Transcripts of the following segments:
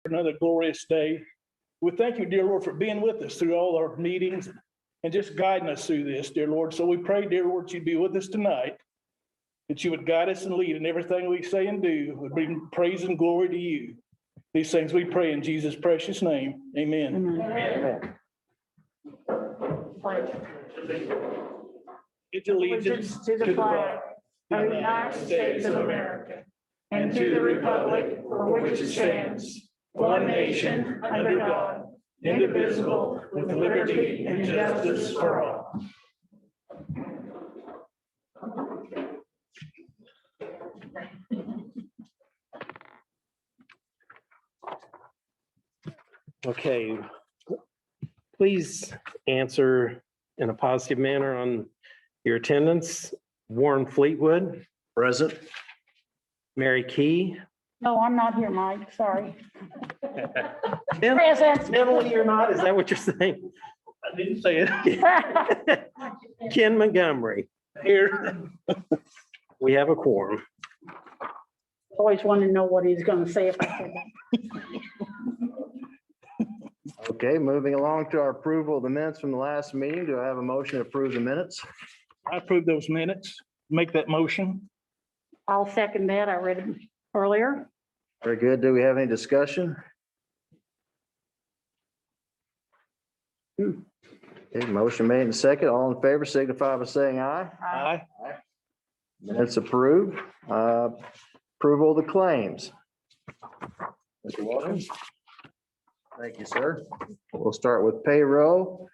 Another glorious day. We thank you, dear Lord, for being with us through all our meetings and just guiding us through this, dear Lord. So we pray, dear Lord, you'd be with us tonight, that you would guide us and lead in everything we say and do, would bring praise and glory to you. These things we pray in Jesus' precious name. Amen. Amen. It's allegiance To the flag of the United States of America and to the republic for which it stands, one nation, under God, indivisible, with liberty and justice for all. Okay. Please answer in a positive manner on your attendance. Warren Fleetwood. Present. Mary Key. No, I'm not here, Mike, sorry. Tim, Present. Emily, you're not? Is that what you're saying? I didn't say it. Ken Montgomery. Here. We have a quorum. Always wanted to know what he's gonna say if I said that. Okay, moving along to our approval of the minutes from the last meeting. Do I have a motion to approve the minutes? I approve those minutes. Make that motion. I'll second that. I read it earlier. Very good. Do we have any discussion? Okay, motion made and second. All in favor signify by saying aye. Aye. Minutes approved. Approval of the claims. Mr. Walker. Thank you, sir. We'll start with payroll,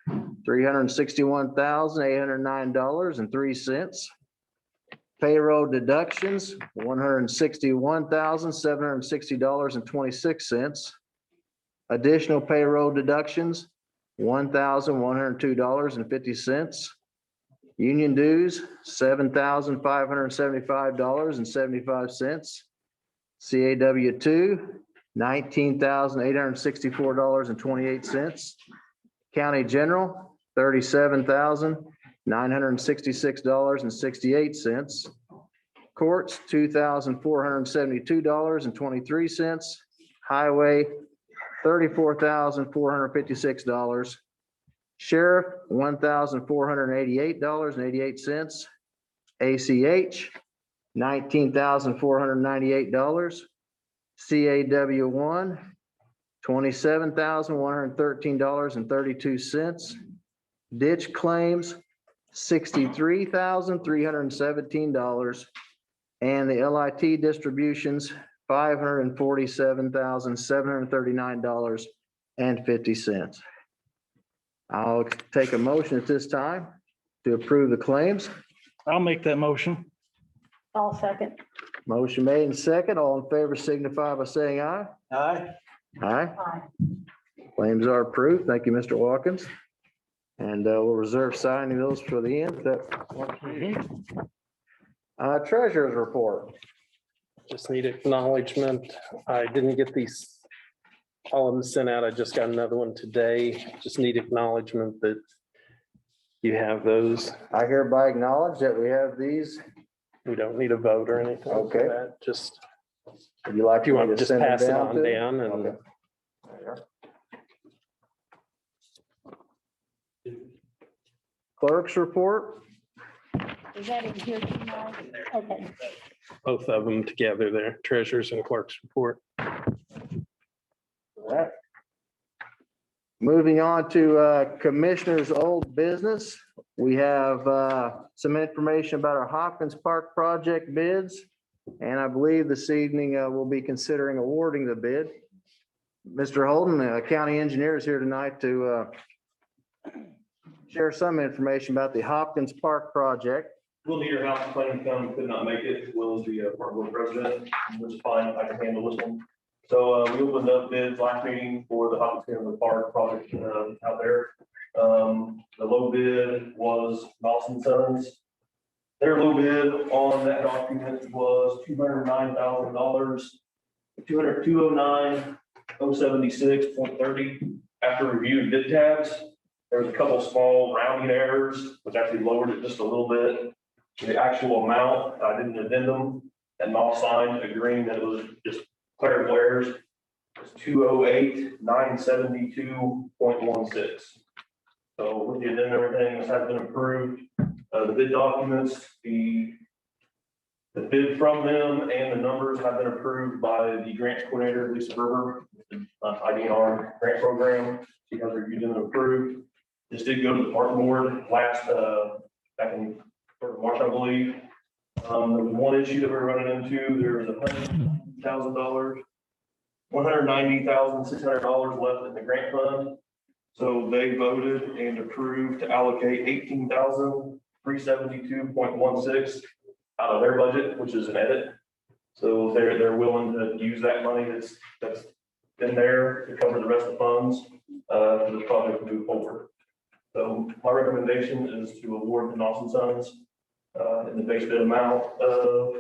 $361,809.03. Payroll deductions, $161,760.26. Additional payroll deductions, $1,102.50. Union dues, $7,575.75. CAW 2, $19,864.28. County General, $37,966.68. Courts, $2,472.23. Highway, $34,456. Sheriff, $1,488.88. ACH, $19,498. CAW 1, $27,113.32. Ditch claims, $63,317. And the LIT distributions, $547,739.50. I'll take a motion at this time to approve the claims. I'll make that motion. I'll second. Motion made and second. All in favor signify by saying aye. Aye. Aye. Aye. Claims are approved. Thank you, Mr. Watkins. And we'll reserve signing those for the end. Treasurer's report. Just need acknowledgement. I didn't get these, all of them sent out. I just got another one today. Just need acknowledgement that you have those. I hereby acknowledge that we have these. We don't need a vote or anything. like Okay. that. Just, Would you like if you want to me just send them pass it on to- down and Okay. Clerk's report. Is that in here tonight? Okay. both of them together there, treasurers and clerk's report. All right. Moving on to Commissioner's old business. We have some information about our Hopkins Park project bids. And I believe this evening we'll be considering awarding the bid. Mr. Holden, the county engineer, is here tonight to share some information about the Hopkins Park project. Will need your house planning come, could not make it. Will is the park board president, which is fine, I can handle this one. So we opened up bids last meeting for the Hopkins Park project out there. The low bid was Dawson Sons. Their low bid on that document was $209,000, 209,076.30. After reviewing bid tabs, there was a couple small rounding errors, which actually lowered it just a little bit. The actual amount, I did an addendum and not signed agreeing that it was just clerical errors. It's 208,972.16. So with the addendum, everything has been approved. The bid documents, the bid from them and the numbers have been approved by the grants coordinator, Lisa Berber, IDNR grant program. She has reviewed them and approved. This did go to the park board back in March, I believe. There was one issue that we're running into. There was $100,000, $190,600 left in the grant fund. So they voted and approved to allocate 18,372.16 out of their budget, which is an edit. So they're willing to use that money that's in there to cover the rest of the funds for this project to move forward. So my recommendation is to award the Nelson Sons in the base bid amount of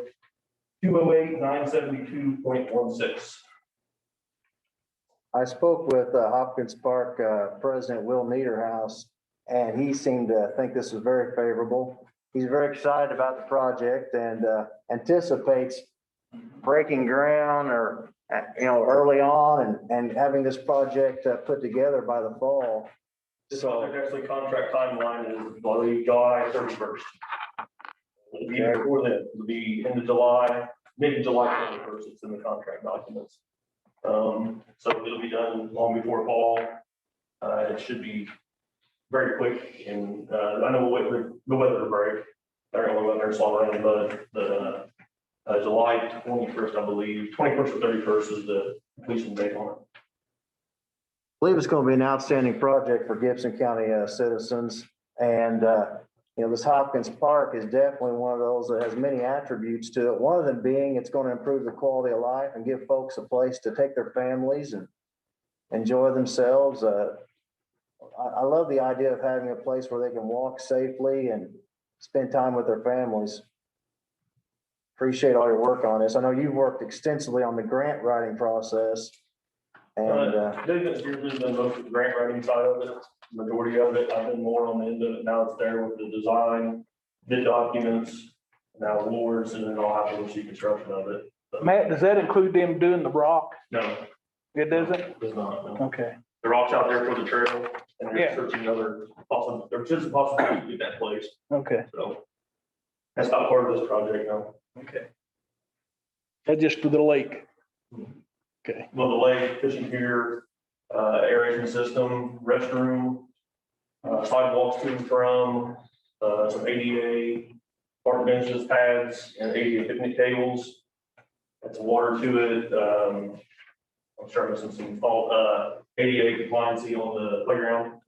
208,972.16. I spoke with Hopkins Park President Will Niederhouse, and he seemed to think this was very favorable. He's very excited about the project and anticipates breaking ground or, early on and having this project put together by the fall. This project actually contract timeline is, I believe, July 31st. It'll be before then, it'll be into July, maybe July 31st, it's in the contract documents. So it'll be done long before fall. It should be very quick, and I know the weather will break. They're only weather is all around, but the July 21st, I believe, 21st or 31st is the completion date on it. I believe it's going to be an outstanding project for Gibson County citizens. And, this Hopkins Park is definitely one of those that has many attributes to it. One of them being it's going to improve the quality of life and give folks a place to take their families and enjoy themselves. I love the idea of having a place where they can walk safely and spend time with their families. Appreciate all your work on this. I know you've worked extensively on the grant writing process. And David's usually been most of the grant writing side of it, majority of it. I've been more on the end of it. Now it's there with the design, bid documents, now awards, and then I'll have to see construction of it. So, Matt, does that include them doing the rock? no, It doesn't? it does not. No. Okay. The rock's out there for the trail, and Yeah. they're searching there's just a possibility to get that place. Okay. So that's not part of this project, no. Okay. That's just for the lake. Okay. Well, the lake, fishing pier, aeration system, restroom, sidewalks to and from, some ADA park benches, pads, and ADA picnic tables. That's water to it. I'm sure there's some ADA compliance on the playground.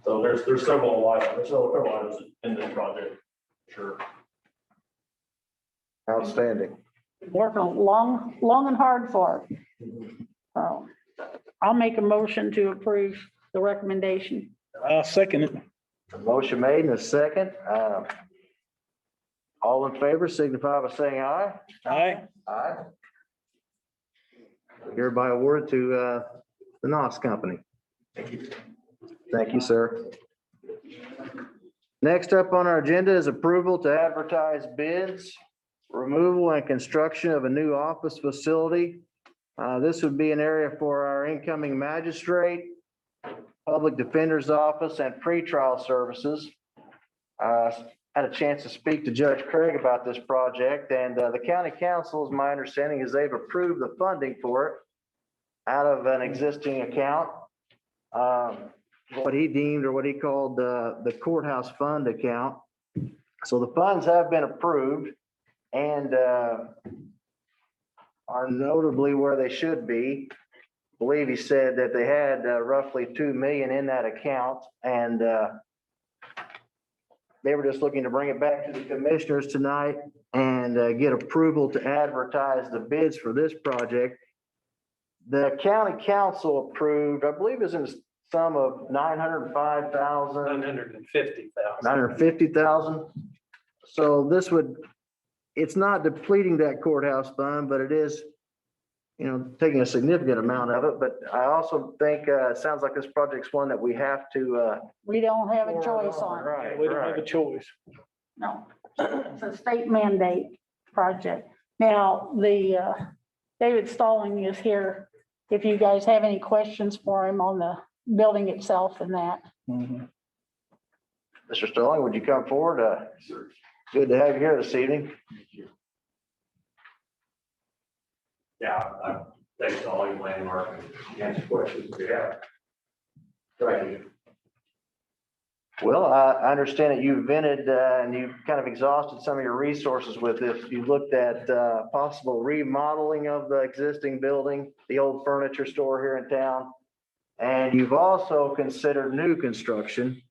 So there's several items in this project, sure. outstanding. Working long and hard for it. So I'll make a motion to approve the recommendation. I'll second it. Motion made and a second. All in favor signify by saying aye. Aye. Aye. Hereby awarded to the NOS Company. Thank you. Thank you, sir. Next up on our agenda is approval to advertise bids, removal and construction of a new office facility. This would be an area for our incoming magistrate, public defender's office, and pretrial services. Had a chance to speak to Judge Craig about this project, and the county council, is my understanding, is they've approved the funding for it out of an existing account. What he deemed, or what he called the courthouse fund account. So the funds have been approved and are notably where they should be. I believe he said that they had roughly 2 million in that account, and they were just looking to bring it back to the commissioners tonight and get approval to advertise the bids for this project. The county council approved, I believe is in the sum of $905,000. 950,000. 950,000. So this would, it's not depleting that courthouse fund, but it is, taking a significant amount of it. But I also think it sounds like this project's one that we have to. We don't have a choice on it. Right, We don't have a right. choice. No, it's a state mandate project. Now, the David Stalling is here if you guys have any questions for him on the building itself and that. Mhm. Mr. Sterling, would you come forward? Good to have you here this evening. Yeah, thanks to all you landmark and answer questions we have. Thank you. Well, I understand that you vented and you've kind of exhausted some of your resources with this. You looked at possible remodeling of the existing building, the old furniture store here in town. And you've also considered new construction.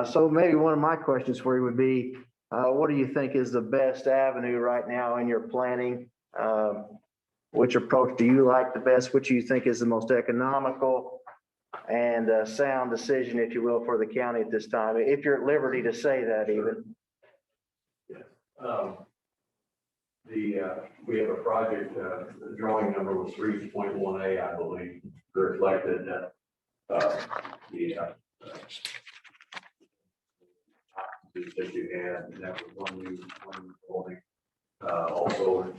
So maybe one of my questions for you would be, what do you think is the best avenue right now in your planning? Which approach do you like the best? Which you think is the most economical and sound decision, if you will, for the county at this time, if you're at liberty to say that even? We have a project, the drawing number was 3.1A, I believe, reflected that that you had, and that was one new building. Also,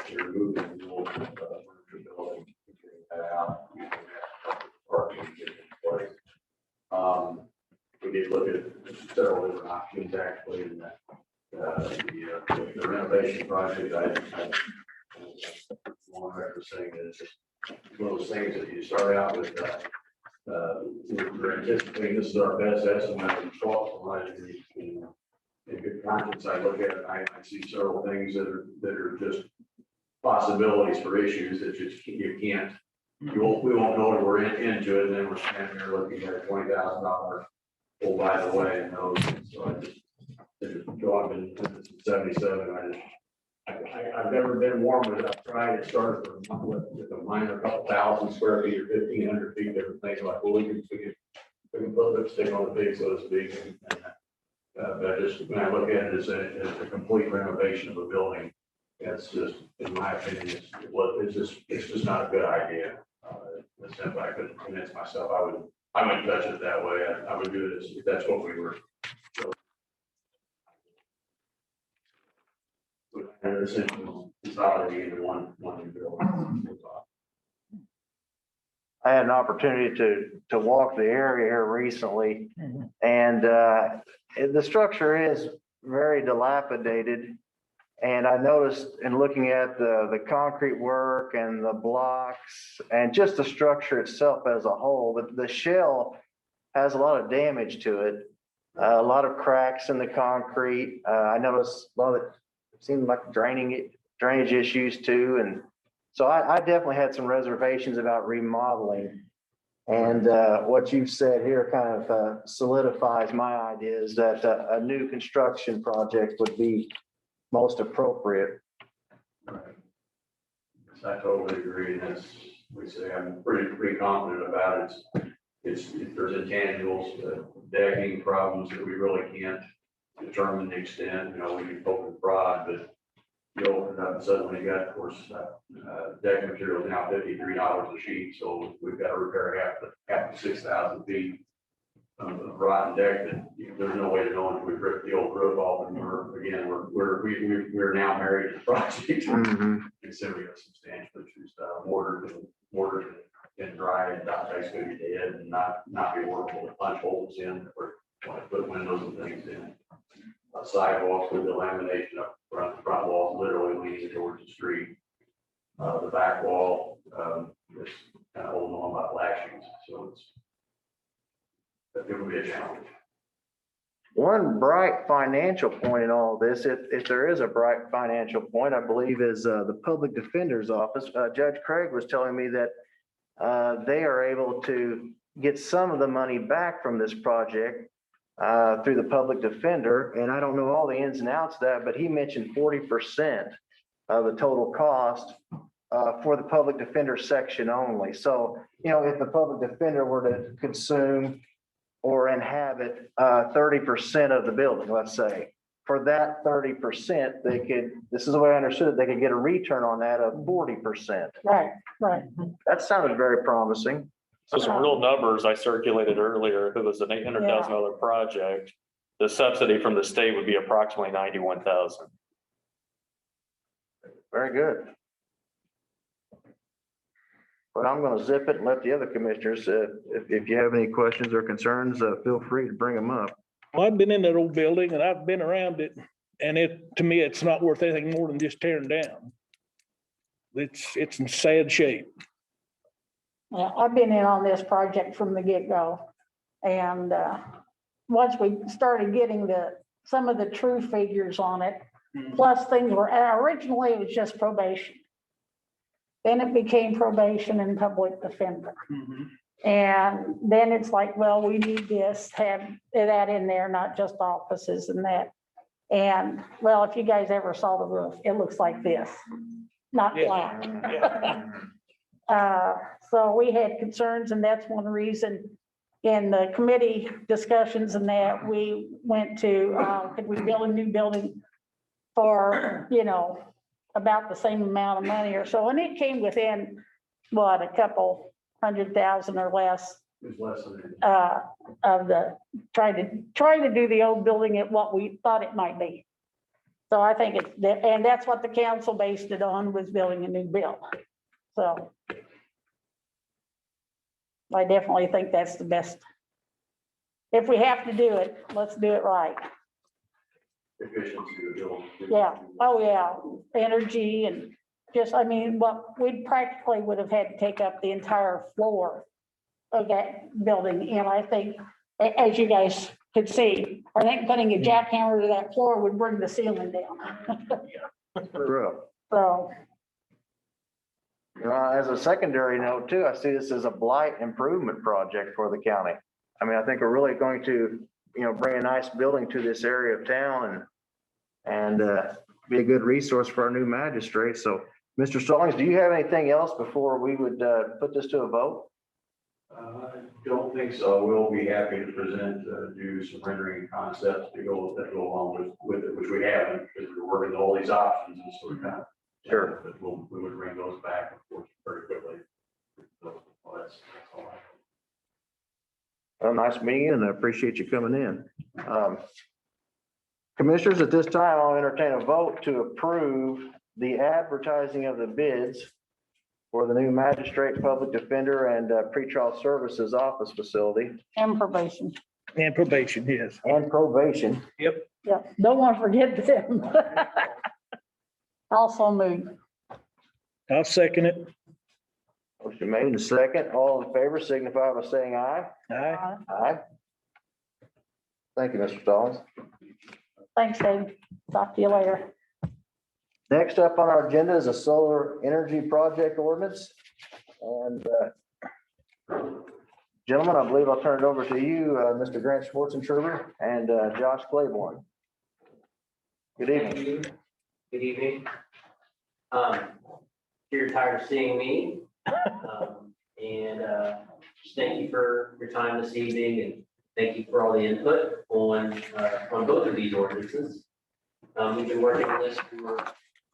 you're moving the old furniture building, getting that out, using that parking to get in place. We did look at several different options actually, and that the renovation project, one record saying is one of those things that you start out with, we're anticipating this is our best estimate of cost. In good conscience, I look at it, I see several things that are just possibilities for issues that you can't, we won't know that we're into it, and then we're standing there looking at a $20,000, oh, by the way, and those, so I just go up in 77, I've never been warm with it. I've tried to start with a minor couple thousand square feet or 1,500 feet, different things like, well, we can put lipstick on the pig, so to speak. But just when I look at it as a complete renovation of a building, it's just, in my opinion, it's just not a good idea. If I could convince myself, I wouldn't touch it that way. I would do it if that's what we were. And essentially consolidating into one new building. I had an opportunity to walk the area here recently, and the structure is very dilapidated. And I noticed in looking at the concrete work and the blocks and just the structure itself as a whole, the shell has a lot of damage to it, a lot of cracks in the concrete. I noticed a lot of it seemed like drainage issues too. And so I definitely had some reservations about remodeling. And what you've said here kind of solidifies my ideas that a new construction project would be most appropriate. Right. I totally agree. That's, we say, I'm pretty confident about it. There's intangibles, decking problems that we really can't determine the extent. You know, we can poke and prod, but you open it up and suddenly you got, of course, deck material is now $53 a sheet. So we've got to repair half the 6,000 feet of rotten deck that there's no way to know until we rip the old roof off. And we're now married to the project. Considering a substantial issues, mortar can dry and not basically be dead and not be workable to punch holes in or put windows and things in. Sidewalks with the lamination up front, the front wall literally leaning towards the street. The back wall is kind of holding on by lashings, so it would be a challenge. One bright financial point in all this, if there is a bright financial point, I believe is the public defender's office. Judge Craig was telling me that they are able to get some of the money back from this project through the public defender. And I don't know all the ins and outs of that, but he mentioned 40% of the total cost for the public defender section only. So, you know, if the public defender were to consume or inhabit 30% of the building, let's say, for that 30%, they could, this is the way I understood it, they could get a return on that of 40%. Right. That sounded very promising. So some real numbers I circulated earlier, if it was an $800,000 project, the subsidy from the state would be approximately $91,000. Very good. But I'm gonna zip it and let the other commissioners, if you have any questions or concerns, feel free to bring them up. Well, I've been in that old building and I've been around it, and to me, it's not worth anything more than just tearing down. It's in sad shape. Yeah, I've been in on this project from the get-go. And once we started getting some of the true figures on it, plus things were, originally it was just probation. Then it became probation and public defender. And then it's like, well, we need this, have that in there, not just offices and that. And well, if you guys ever saw the roof, it looks like this, not Yeah. flat. So we had concerns, and that's one reason in the committee discussions and that we went to, could we build a new building for, about the same amount of money or so, and it came within, what, a couple $100,000 or less It's less than that. of the, trying to do the old building at what we thought it might be. So I think and that's what the council based it on, was building a new build. So I definitely think that's the best. If we have to do it, let's do it right. Efficiency of the building. Yeah, oh yeah, energy and just, what we practically would have had to take up the entire floor of that building. And I think, as you guys could see, I think putting a jackhammer to that floor would bring the ceiling down. True. So, As a secondary note too, I see this as a blight improvement project for the county. I think we're really going to, bring a nice building to this area of town and be a good resource for our new magistrate. So, Mr. Stallings, do you have anything else before we would put this to a vote? I don't think so. We'll be happy to present, do some rendering concepts that go along with it, which we haven't, because we're working all these options and so we kind of. Sure. But we would bring those back, of course, very quickly. So, well, that's all I have. Well, nice meeting you, and I appreciate you coming in. Commissioners, at this time, I'll entertain a vote to approve the advertising of the bids for the new magistrate, public defender, and pretrial services office facility and probation. And probation, yes. and probation. Yeah, don't want to forget them. Also move. I'll second it. Motion made and second. All in favor signify by saying aye. Aye. Aye. Thank you, Mr. Stallings. Thanks, Dave. Talk to you later. Next up on our agenda is a solar energy project ordinance. And gentlemen, I believe I'll turn it over to you, Mr. Grant Schwartzentruber and Josh Claiborne. Good evening. Good evening. You're tired of seeing me. And just thank you for your time this evening, and thank you for all the input on both of these ordinances. We've been working on this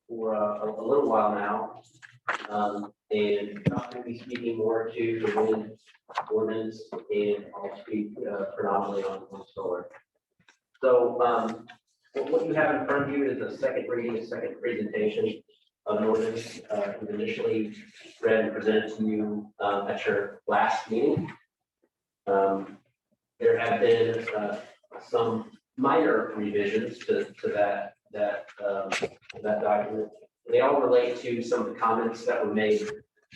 for a little while now. And I'm going to be speaking more to the wind ordinance, and I'll speak predominantly on solar. So what you have in front of you is a second reading, a second presentation of an ordinance. It was initially read and presented to you at your last meeting. There have been some minor revisions to that document. They all relate to some of the comments that were made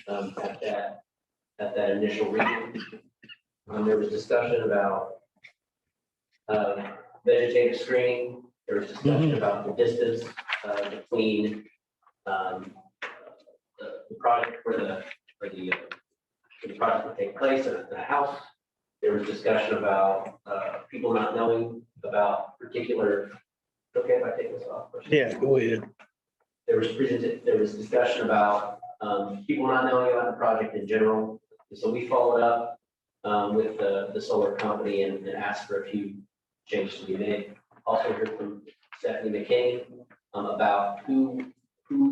at that initial reading. There was discussion about vegetative screening. There was discussion about the distance between the project where the project would take place in a house. There was discussion about people not knowing about particular. Okay, if I take this off. Yeah, go ahead. There was discussion about people not knowing about the project in general. And so we followed up with the solar company and asked for a few changes to be made. Also heard from Stephanie McKinney about who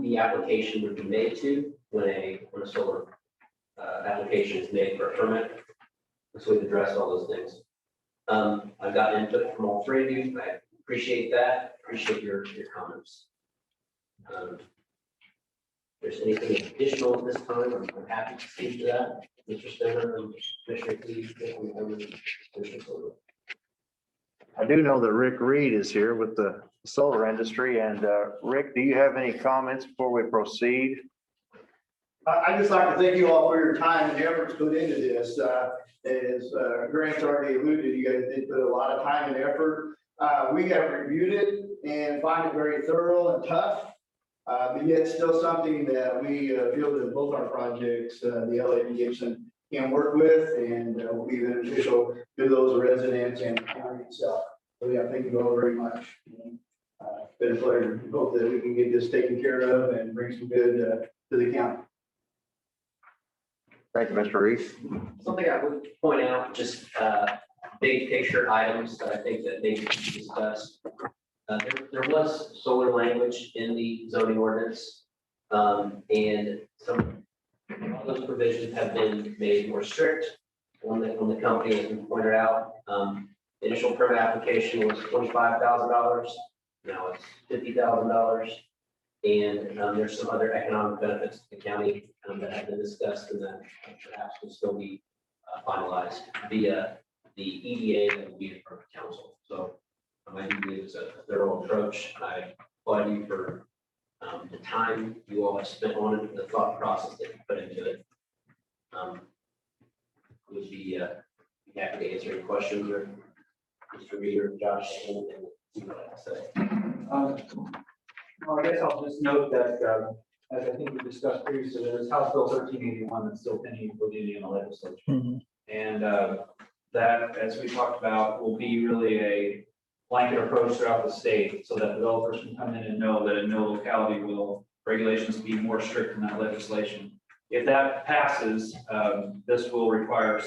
the application would be made to when a solar application is made for a permit. So we've addressed all those things. I've got input from all three of you. I appreciate that. Appreciate your comments. there's anything additional at this time, I'm happy to speak to that. Mr. Spinner, Commissioner Cleese, Commissioner Silver. I do know that Rick Reed is here with the solar industry. And Rick, do you have any comments before we proceed? I'd just like to thank you all for your time and efforts put into this. As Grant's already alluded, you guys did put a lot of time and effort. We have reviewed it and find it very thorough and tough. But yet still something that we feel that both our projects, the LA and Gibson, can work with and will be beneficial to those residents and the county itself. So yeah, thank you all very much. It's been a pleasure. Hope that we can get this taken care of and bring some good to the county. Thank you, Mr. Reed. Something I would point out, just big picture items that I think that need to be discussed. There was solar language in the zoning ordinance. And some of those provisions have been made more strict on the company, as we pointed out. The initial permit application was $25,000. Now it's $50,000. And there's some other economic benefits to the county that have been discussed and that perhaps will still be finalized via the EDA that will be in front of council. So I do believe it's a thorough approach. I applaud you for the time you all have spent on it, the thought process that you put into it. Would be happy to answer any questions or Mr. Reed or Josh, anything you would like to say. Well, I guess I'll just note that, as I think we discussed previously, there's House Bill 1381 that's still pending for the Indiana legislature. And that, as we talked about, will be really a blanket approach throughout the state so that developers can come in and know that in no locality will regulations be more strict than that legislation. If that passes, this will require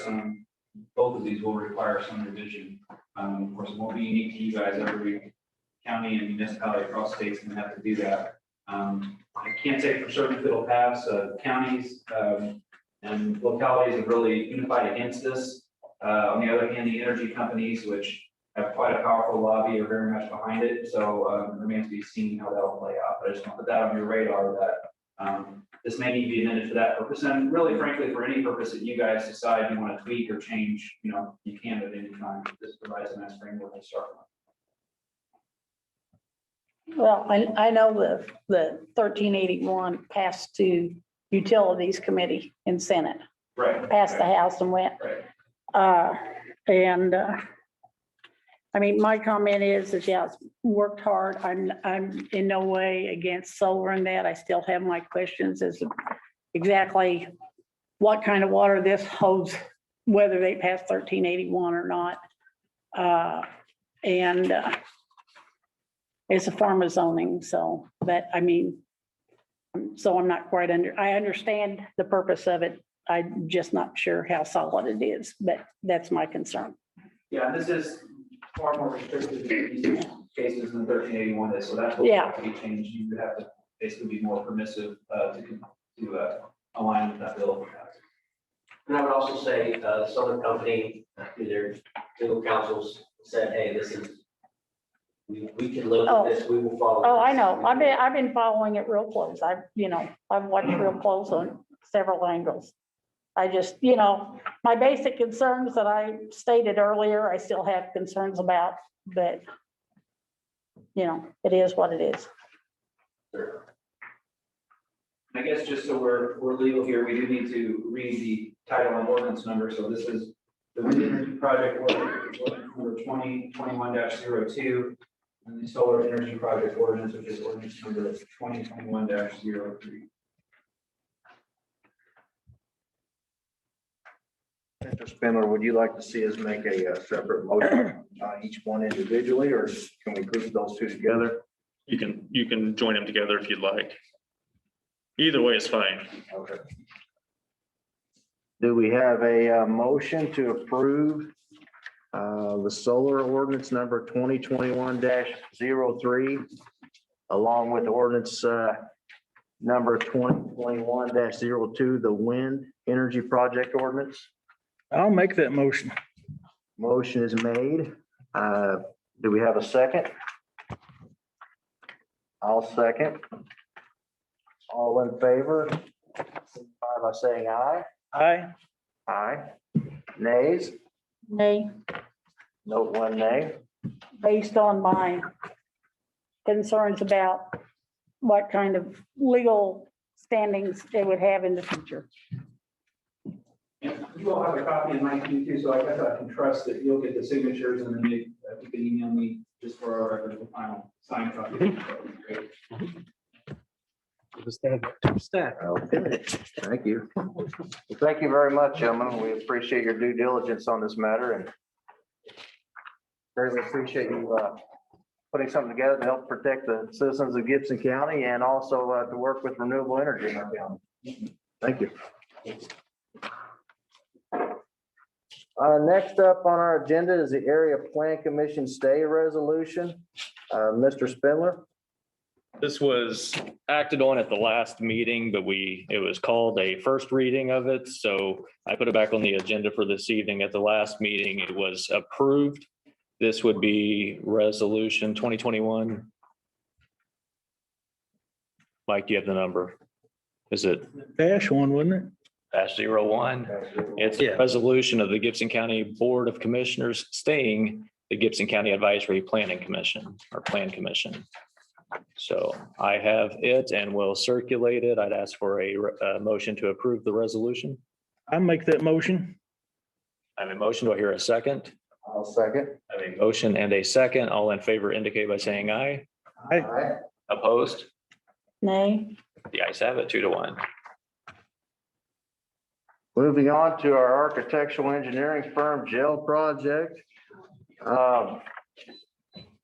both of these will require some revision. Of course, it won't be unique to you guys. Every county and municipality across states can have to do that. I can't say for certain if it'll pass. Counties and localities have really unified against this. On the other hand, the energy companies, which have quite a powerful lobby, are very much behind it. So it remains to be seen how that'll play out. But I just want to put that on your radar that this may need to be amended for that purpose. And really, frankly, for any purpose that you guys decide you want to tweak or change, you can at any time. This provides a nice framework to start with. Well, I know the 1381 passed to Utilities Committee in Senate, Right. passed the House and went. Right. I mean, my comment is that, yeah, it's worked hard. I'm in no way against solar and that. I still have my questions as to exactly what kind of water this holds, whether they pass 1381 or not. It's a form of zoning, so that, I mean, so I'm not quite I understand the purpose of it. I'm just not sure how solid it is, but that's my concern. Yeah, this is far more restricted in these cases than 1381 is, so that's what Yeah. have to be changed. You would have to basically be more permissive to align with that bill. And I would also say, the Southern Company, through their legal counsels, said, hey, this is, we can live with this, we will follow. Oh, I this. know. I've been following it real close. I've watched real close on several angles. I just, my basic concerns that I stated earlier, I still have concerns about, but it is what it is. Sure. I guess just so we're legal here, we do need to read the title and ordinance number. So this is the wind energy project ordinance number 2021-02, and the solar energy project ordinance, which is ordinance number 2021-03. Mr. Spindler, would you like to see us make a separate motion on each one individually, or can we group those two together? You can join them together if you'd like. Either way is fine. Okay. Do we have a motion to approve the solar ordinance number 2021-03, along with ordinance number 2021-02, the wind energy project ordinance? I'll make that motion. Motion is made. Do we have a second? I'll second. All in favor? Signify by saying aye. Aye. Aye. Nays? Nay, Note one nay. based on my concerns about what kind of legal standings they would have in the future. And you all have a copy in my queue too, so I guess I can trust that you'll get the signatures and then you can email me just for our record, the final signed copy. Great. Just have two staff. Okay, thank you. Well, thank you very much, gentlemen. We appreciate your due diligence on this matter and greatly appreciate you putting something together to help protect the citizens of Gibson County and also to work with renewable energy in our county. Thank you. Next up on our agenda is the Area Plan Commission stay resolution. Mr. Spindler. This was acted on at the last meeting, but it was called a first reading of it. So I put it back on the agenda for this evening. At the last meeting, it was approved. This would be resolution 2021. Mike, do you have the number? Is it Dash one, wasn't it? -01? It's Yeah. a resolution of the Gibson County Board of Commissioners staying the Gibson County Advisory Planning Commission or Plan Commission. So I have it and will circulate it. I'd ask for a motion to approve the resolution. I make that motion. I have a motion. Do I hear a second? I'll second. I have a motion and a second. All in favor indicate by saying aye. Aye. Opposed? Nay, The ayes have it, 2-1. Moving on to our architectural engineering firm jail project.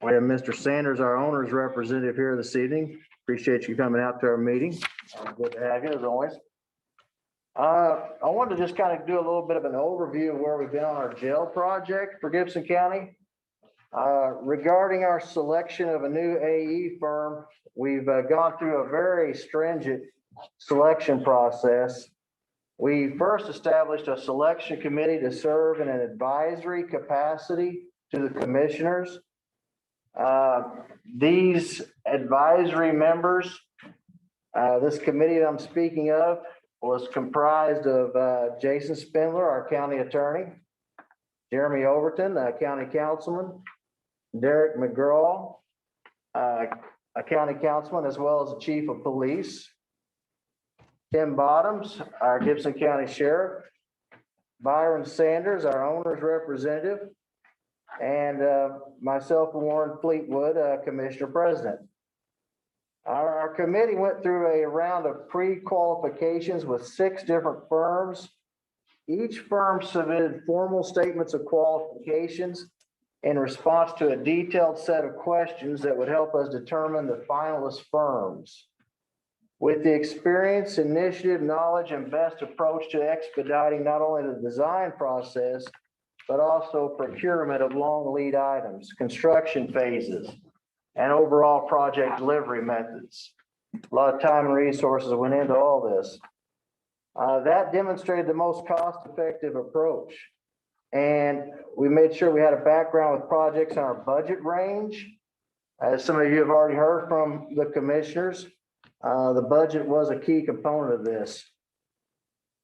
We have Mr. Sanders, our owner's representative here this evening. Appreciate you coming out to our meeting. Good to have you as always. I wanted to just kind of do a little bit of an overview of where we've been on our jail project for Gibson County. Regarding our selection of a new AE firm, we've gone through a very stringent selection process. We first established a selection committee to serve in an advisory capacity to the commissioners. These advisory members, this committee that I'm speaking of was comprised of Jason Spindler, our county attorney, Jeremy Overton, county councilman, Derek McGraw, a county councilman, as well as the chief of police, Tim Bottoms, our Gibson County sheriff, Byron Sanders, our owner's representative, and myself, Warren Fleetwood, commissioner president. Our committee went through a round of pre-qualifications with 6 different firms. Each firm submitted formal statements of qualifications in response to a detailed set of questions that would help us determine the finalist firms. With the experience, initiative, knowledge, and best approach to expediting not only the design process, but also procurement of long lead items, construction phases, and overall project delivery methods. A lot of time and resources went into all this. That demonstrated the most cost-effective approach. And we made sure we had a background with projects in our budget range. As some of you have already heard from the commissioners, the budget was a key component of this.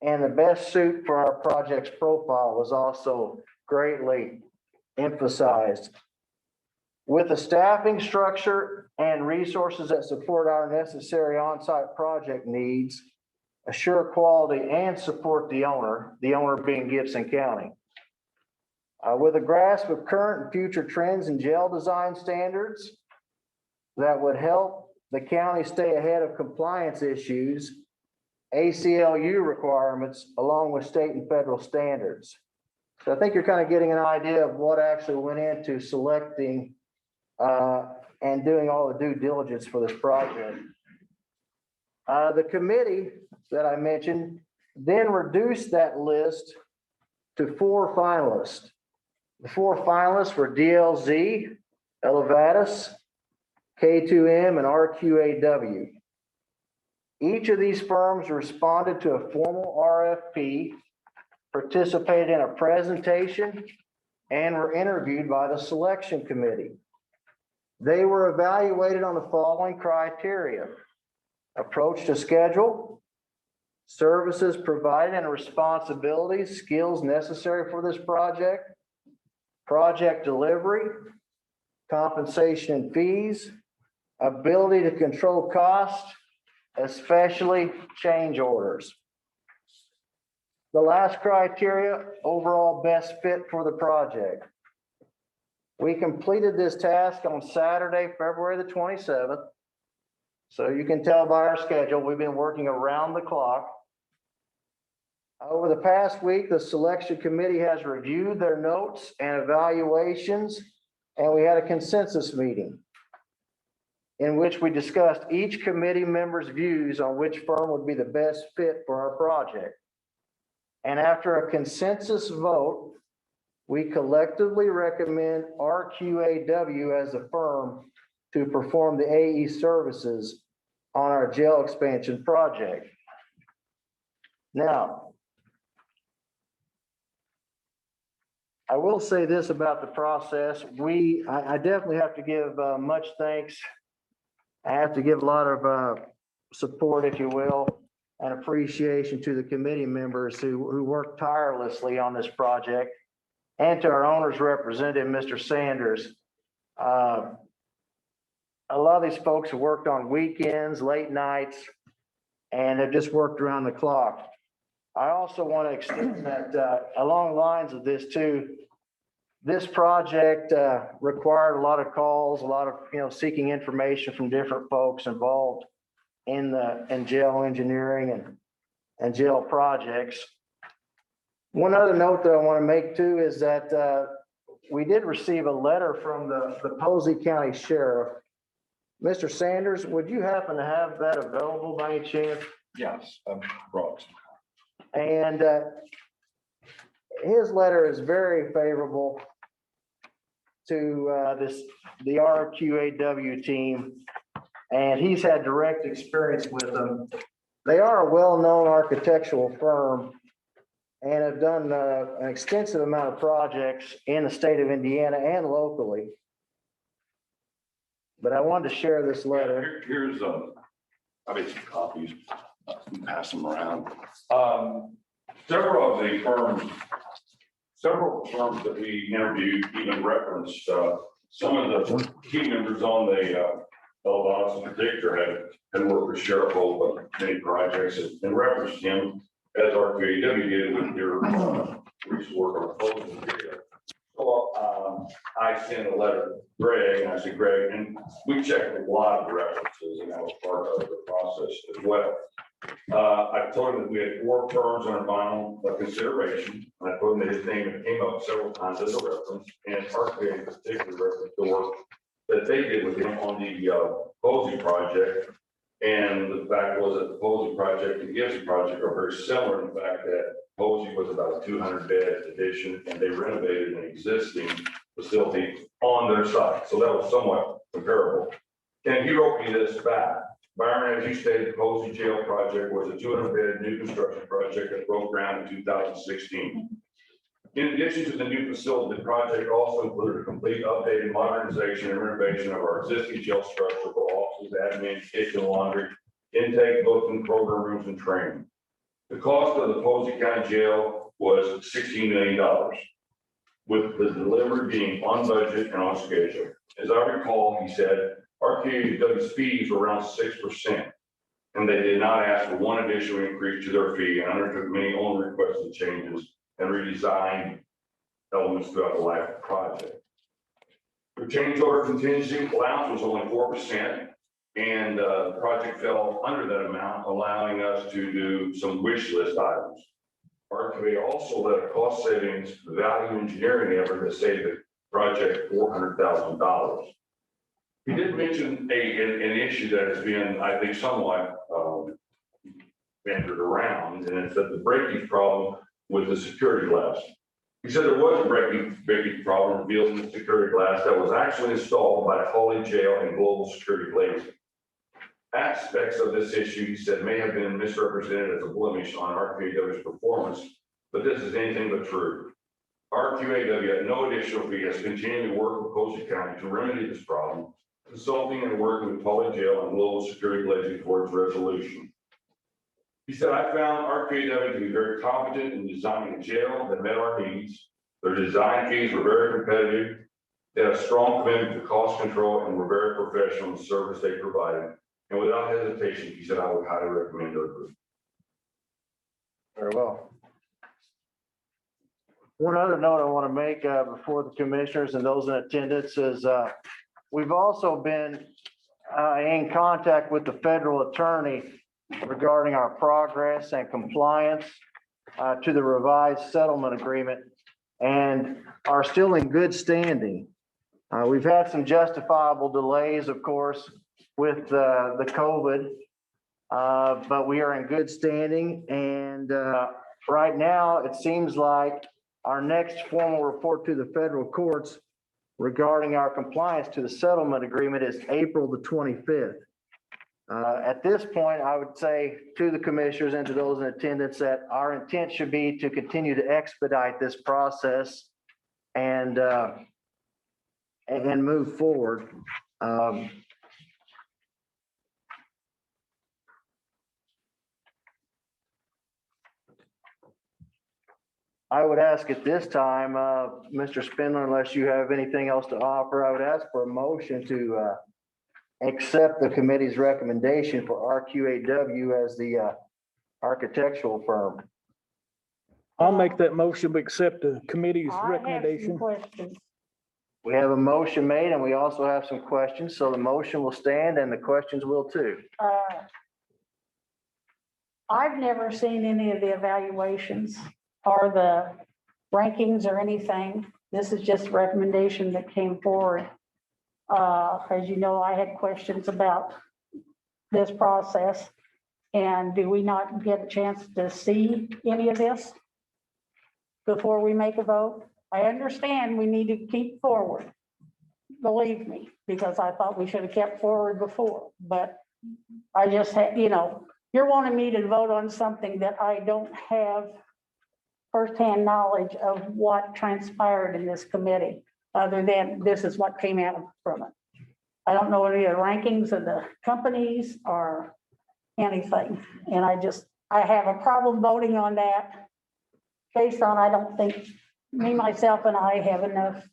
And the best suit for our project's profile was also greatly emphasized. With a staffing structure and resources that support our necessary on-site project needs, assure quality and support the owner being Gibson County. With a grasp of current and future trends in jail design standards that would help the county stay ahead of compliance issues, ACLU requirements, along with state and federal standards. So I think you're kind of getting an idea of what actually went into selecting and doing all the due diligence for this project. The committee that I mentioned then reduced that list to 4 finalists. The 4 finalists were DLZ, Elevatus, K2M, and RQAW. Each of these firms responded to a formal RFP, participated in a presentation, and were interviewed by the selection committee. They were evaluated on the following criteria: approach to schedule, services provided and responsibilities, skills necessary for this project, project delivery, compensation and fees, ability to control cost, especially change orders. The last criteria, overall best fit for the project. We completed this task on Saturday, February the 27th. So you can tell by our schedule, we've been working around the clock. Over the past week, the selection committee has reviewed their notes and evaluations, and we had a consensus meeting in which we discussed each committee member's views on which firm would be the best fit for our project. And after a consensus vote, we collectively recommend RQAW as the firm to perform the AE services on our jail expansion project. Now, I will say this about the process. I definitely have to give much thanks. I have to give a lot of support, if you will, and appreciation to the committee members who worked tirelessly on this project, and to our owner's representative, Mr. Sanders. A lot of these folks have worked on weekends, late nights, and have just worked around the clock. I also want to extend that along the lines of this too. This project required a lot of calls, a lot of seeking information from different folks involved in jail engineering and jail projects. One other note that I want to make too is that we did receive a letter from the Posey County Sheriff. Mr. Sanders, would you happen to have that available by any chance? Yes, brought. And his letter is very favorable to the RQAW team, and he's had direct experience with them. They are a well-known architectural firm and have done an extensive amount of projects in the state of Indiana and locally. But I wanted to share this letter. Here's I made some copies, pass them around. Several firms that we interviewed even referenced, some of the key members on the LDOS in particular had worked with Sheriff Holt on many projects and referenced him as RQAW did with your recent work on closing here. So I sent a letter to Greg, and I said, Greg, and we checked a lot of references, and that was part of the process as well. I told him that we had 4 firms on our final consideration. And I told him that his name came up several times as a reference, and RQA in particular referenced the work that they did with him on the Posey project. And the fact was that the Posey project and the Gibson project are very similar in the fact that Posey was about a 200-bed addition, and they renovated an existing facility on their site. So that was somewhat comparable. And he wrote me this back. Byron, as you stated, the Posey Jail project was a 200-bed new construction project that broke ground in 2016. In addition to the new facility, the project also included a complete updated modernization and renovation of our existing jail structure for offices, admin, kitchen, laundry, intake, booking, program rooms, and training. The cost of the Posey County Jail was $16 million, with the delivery being on budget and on schedule. As I recall, he said, RQAW's fees were around 6%, and they did not ask for one additional increase to their fee and undertook many own requested changes and redesigned elements throughout the life of the project. The change order contingency allowance was only 4%, and the project fell under that amount, allowing us to do some wish list items. RQA also led a cost savings value engineering effort that saved the project $400,000. He did mention an issue that has been, I think, somewhat bantered around, and it's that the breakage problem with the security glass. He said there was a breakage problem revealed in the security glass that was actually installed by Holly Jail and Global Security Glazing. Aspects of this issue, he said, may have been misrepresented as a blemish on RQAW's performance, but this is anything but true. RQAW at no additional fee has continued to work with Posey County to remedy this problem, consulting and working with Pauly Jail and Global Security Pledging towards resolution. He said, I found RQAW to be very competent in designing a jail that met our needs. Their design fees were very competitive. They had a strong commitment to cost control and were very professional in the service they provided. And without hesitation, he said, I would highly recommend their group. Very well. One other note I want to make before the commissioners and those in attendance is we've also been in contact with the federal attorney regarding our progress and compliance to the revised settlement agreement and are still in good standing. We've had some justifiable delays, of course, with the COVID, but we are in good standing. And right now, it seems like our next formal report to the federal courts regarding our compliance to the settlement agreement is April the 25th. At this point, I would say to the commissioners and to those in attendance that our intent should be to continue to expedite this process and move forward. I would ask at this time, Mr. Spindler, unless you have anything else to offer, I would ask for a motion to accept the committee's recommendation for RQAW as the architectural firm. I'll make that motion, but accept the committee's I have some recommendation. questions. We have a motion made and we also have some questions, so the motion will stand and the questions will too. I've never seen any of the evaluations or the rankings or anything. This is just a recommendation that came forward. As you know, I had questions about this process. And do we not get a chance to see any of this before we make a vote? I understand we need to keep forward, believe me, because I thought we should have kept forward before, but I just had, you're wanting me to vote on something that I don't have firsthand knowledge of what transpired in this committee, other than this is what came out from it. I don't know any of the rankings of the companies or anything. And I have a problem voting on that based on, I don't think me, myself, and I have enough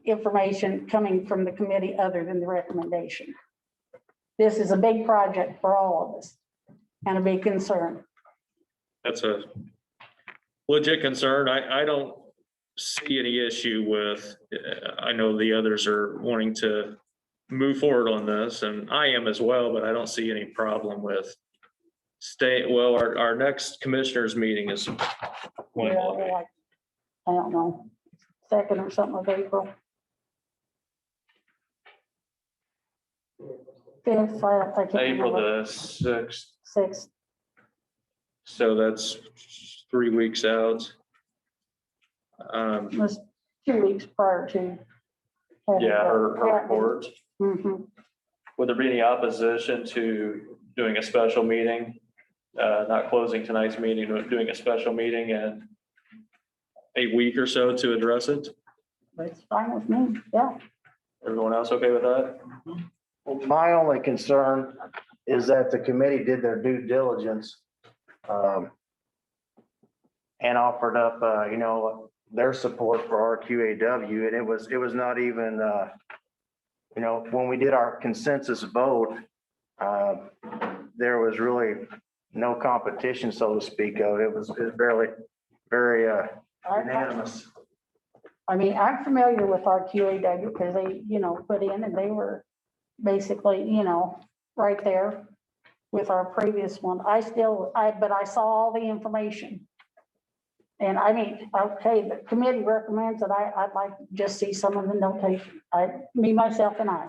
information coming from the committee other than the recommendation. This is a big project for all of us and a big concern. That's a legit concern. I don't see any issue with, I know the others are wanting to move forward on this and I am as well, but I don't see any problem with our next commissioners meeting is when Yeah, will it be? like, I don't know, 2nd or something of April. 5th, I can't April remember. the 6th. 6th. So that's 3 weeks out. Was 2 weeks prior to. Yeah, her report. Mhm. Would there be any opposition to doing a special meeting? Not closing tonight's meeting, but doing a special meeting in a week or so to address it? It's fine with me, yeah. Everyone else okay with that? My only concern is that the committee did their due diligence and offered up, their support for RQAW, and it was not even, when we did our consensus vote, there was really no competition, so to speak of. It was very unanimous. I mean, I'm familiar with our QAW because they, put in and they were basically, right there with our previous one. But I saw all the information. And I mean, okay, the committee recommends that I'd like to just see some of the notation. Myself and I.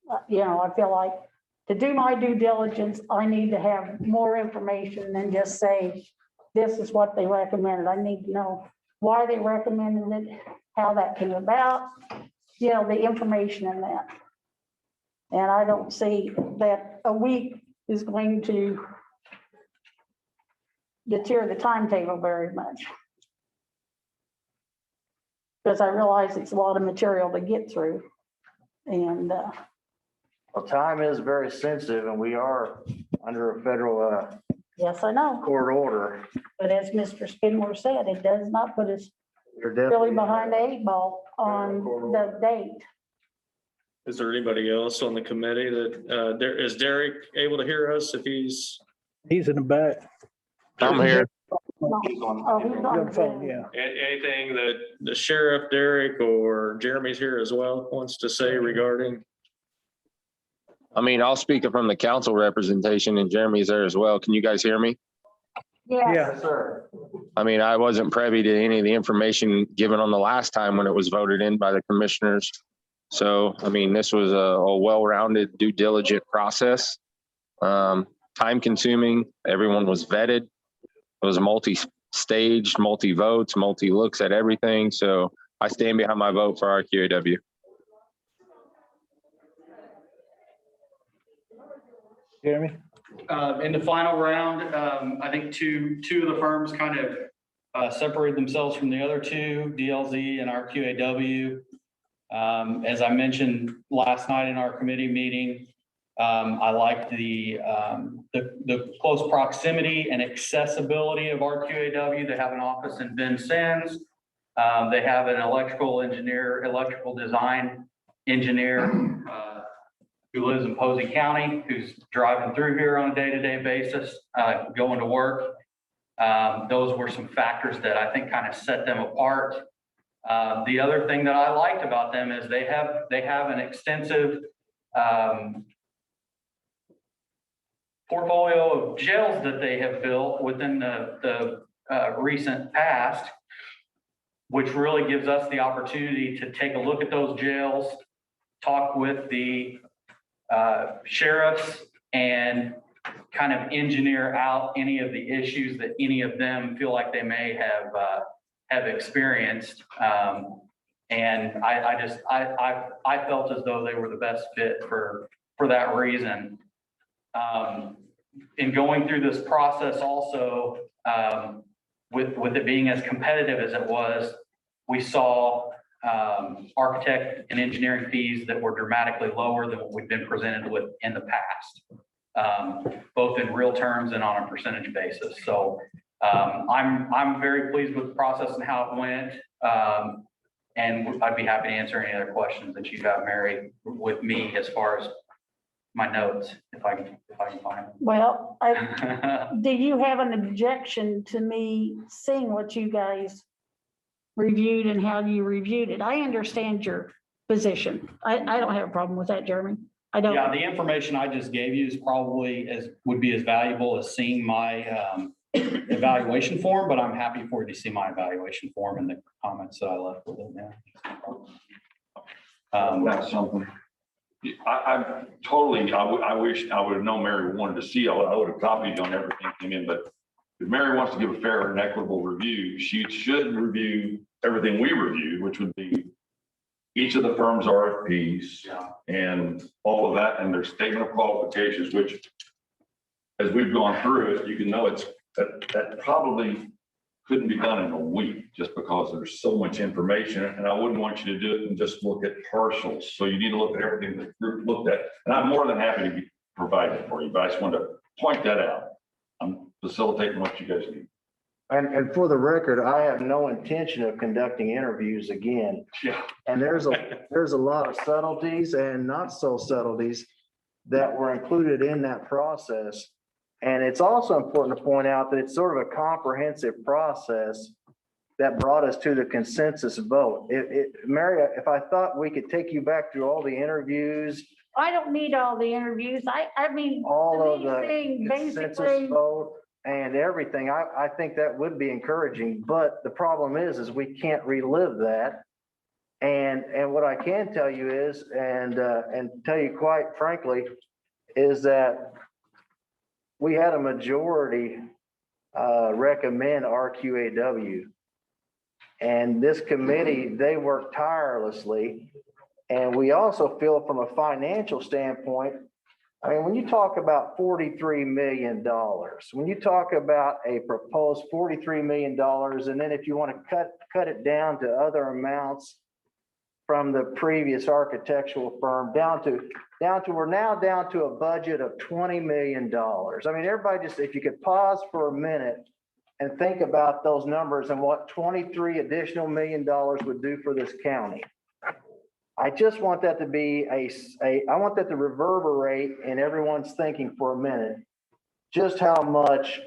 I feel like to do my due diligence, I need to have more information than just say, this is what they recommended. I need to know why they recommended it, how that came about, the information in that. And I don't see that a week is going to deter the timetable very much. Because I realize it's a lot of material to get through. And, Well, time is very sensitive and we are under a federal yes, I know, court order. but as Mr. Skidmore said, it does not put us We're really definitely behind the 8 ball on the date. Is there anybody else on the committee that, is Derek able to hear us if he's? He's in the back. I'm here. Oh, he's He's on on the phone, Zoom. yeah. Anything that the sheriff, Derek, or Jeremy's here as well wants to say regarding? I mean, I'll speak from the council representation and Jeremy's there as well. Can you guys hear me? Yeah, Yes, sir. I mean, I wasn't privy to any of the information given on the last time when it was voted in by the commissioners. So, I mean, this was a well-rounded due diligent process. Time consuming, everyone was vetted. It was multi-staged, multi-votes, multi-looks at everything. So I stand behind my vote for RQAW. Jeremy? In the final round, I think two of the firms kind of separated themselves from the other two, DLZ and RQAW. As I mentioned last night in our committee meeting, I liked the close proximity and accessibility of RQAW. They have an office in Vincennes. They have an electrical engineer, electrical design engineer who lives in Posey County, who's driving through here on a day-to-day basis, going to work. Those were some factors that I think kind of set them apart. The other thing that I liked about them is they have an extensive portfolio of jails that they have built within the recent past, which really gives us the opportunity to take a look at those jails, talk with the sheriffs, and kind of engineer out any of the issues that any of them feel like they may have experienced. And I felt as though they were the best fit for that reason. In going through this process also, with it being as competitive as it was, we saw architect and engineering fees that were dramatically lower than what we've been presented with in the past, both in real terms and on a percentage basis. So I'm very pleased with the process and how it went. And I'd be happy to answer any other questions that you have, Mary, with me as far as my notes, if I can find them. well, do you have an objection to me seeing what you guys reviewed and how you reviewed it? I understand your position. I don't have a problem with that, Jeremy. I don't. Yeah, the information I just gave you is probably would be as valuable as seeing my evaluation form, but I'm happy for you to see my evaluation form and the comments that I left with it now. That's something. I totally, I wish I would have known Mary wanted to see, I would have copied on everything came in, but if Mary wants to give a fair and equitable review, she should review everything we reviewed, which would be each of the firm's RFPs and all of that and their statement of qualifications, which as we've gone through it, you can know that probably couldn't be done in a week just because there's so much information. And I wouldn't want you to do it and just look at partials. So you need to look at everything the group looked at. And I'm more than happy to provide it for you, but I just wanted to point that out. I'm facilitating what you guys need. And for the record, I have no intention of conducting interviews again. Yeah. And there's a lot of subtleties and not so subtleties that were included in that process. And it's also important to point out that it's sort of a comprehensive process that brought us to the consensus vote. Mary, if I thought we could take you back through all the interviews. I don't need all the interviews. I mean, All of the the thing consensus basically, vote and everything, I think that would be encouraging, but the problem is we can't relive that. And what I can tell you is, and tell you quite frankly, is that we had a majority recommend RQAW. And this committee, they worked tirelessly. And we also feel from a financial standpoint, I mean, when you talk about $43 million, when you talk about a proposed $43 million, and then if you want to cut it down to other amounts, from the previous architectural firm we're now down to a budget of $20 million. I mean, everybody just, if you could pause for a minute and think about those numbers and what 23 additional $1 million would do for this county. I just want that to be I want that to reverberate in everyone's thinking for a minute, just how much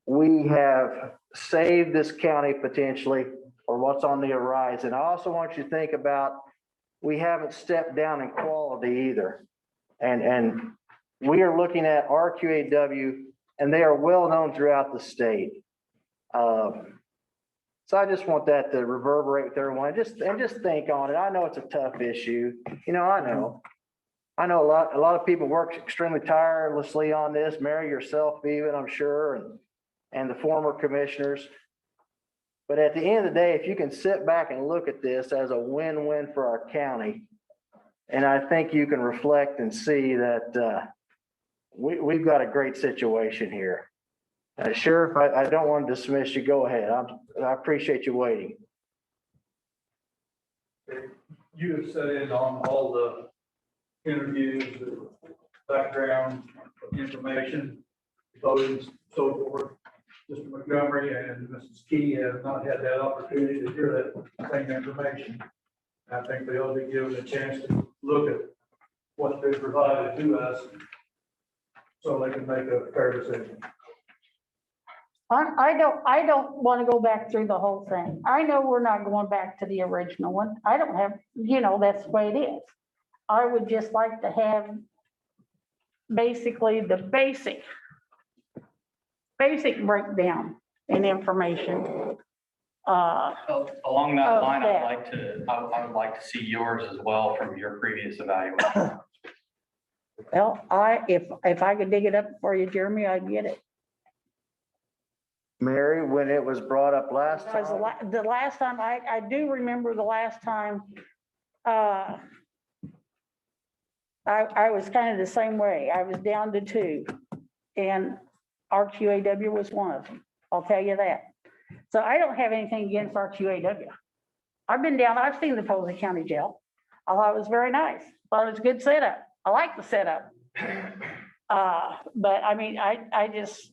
we have saved this county potentially, or what's on the horizon. I also want you to think about, we haven't stepped down in quality either. And we are looking at RQAW, and they are well known throughout the state. So I just want that to reverberate with everyone, and just think on it. I know it's a tough issue. You know, I know a lot of people work extremely tirelessly on this, Mary, yourself even, I'm sure, and the former commissioners. But at the end of the day, if you can sit back and look at this as a win-win for our county, and I think you can reflect and see that we've got a great situation here. Sheriff, I don't want to dismiss you. Go ahead. I appreciate you waiting. You have set in on all the interviews, the background information, voting, so forth. Mr. Montgomery and Mrs. Key have not had that opportunity to hear that same information. I think they ought to be given a chance to look at what's been provided to us so they can make a fair decision. I don't want to go back through the whole thing. I know we're not going back to the original one. I don't have, that's the way it is. I would just like to have basically the basic breakdown and information. Along that line, that. I would like to see yours as well from your previous evaluation. Well, if I could dig it up for you, Jeremy, I'd get it. Mary, when it was brought up last Because time, the last time, I do remember the last time, I was kind of the same way. I was down to 2, and RQAW was one of them. I'll tell you that. So I don't have anything against RQAW. I've been down, I've seen the Posey County Jail. I thought it was very nice. Thought it was a good setup. I like the setup. But I mean, I just,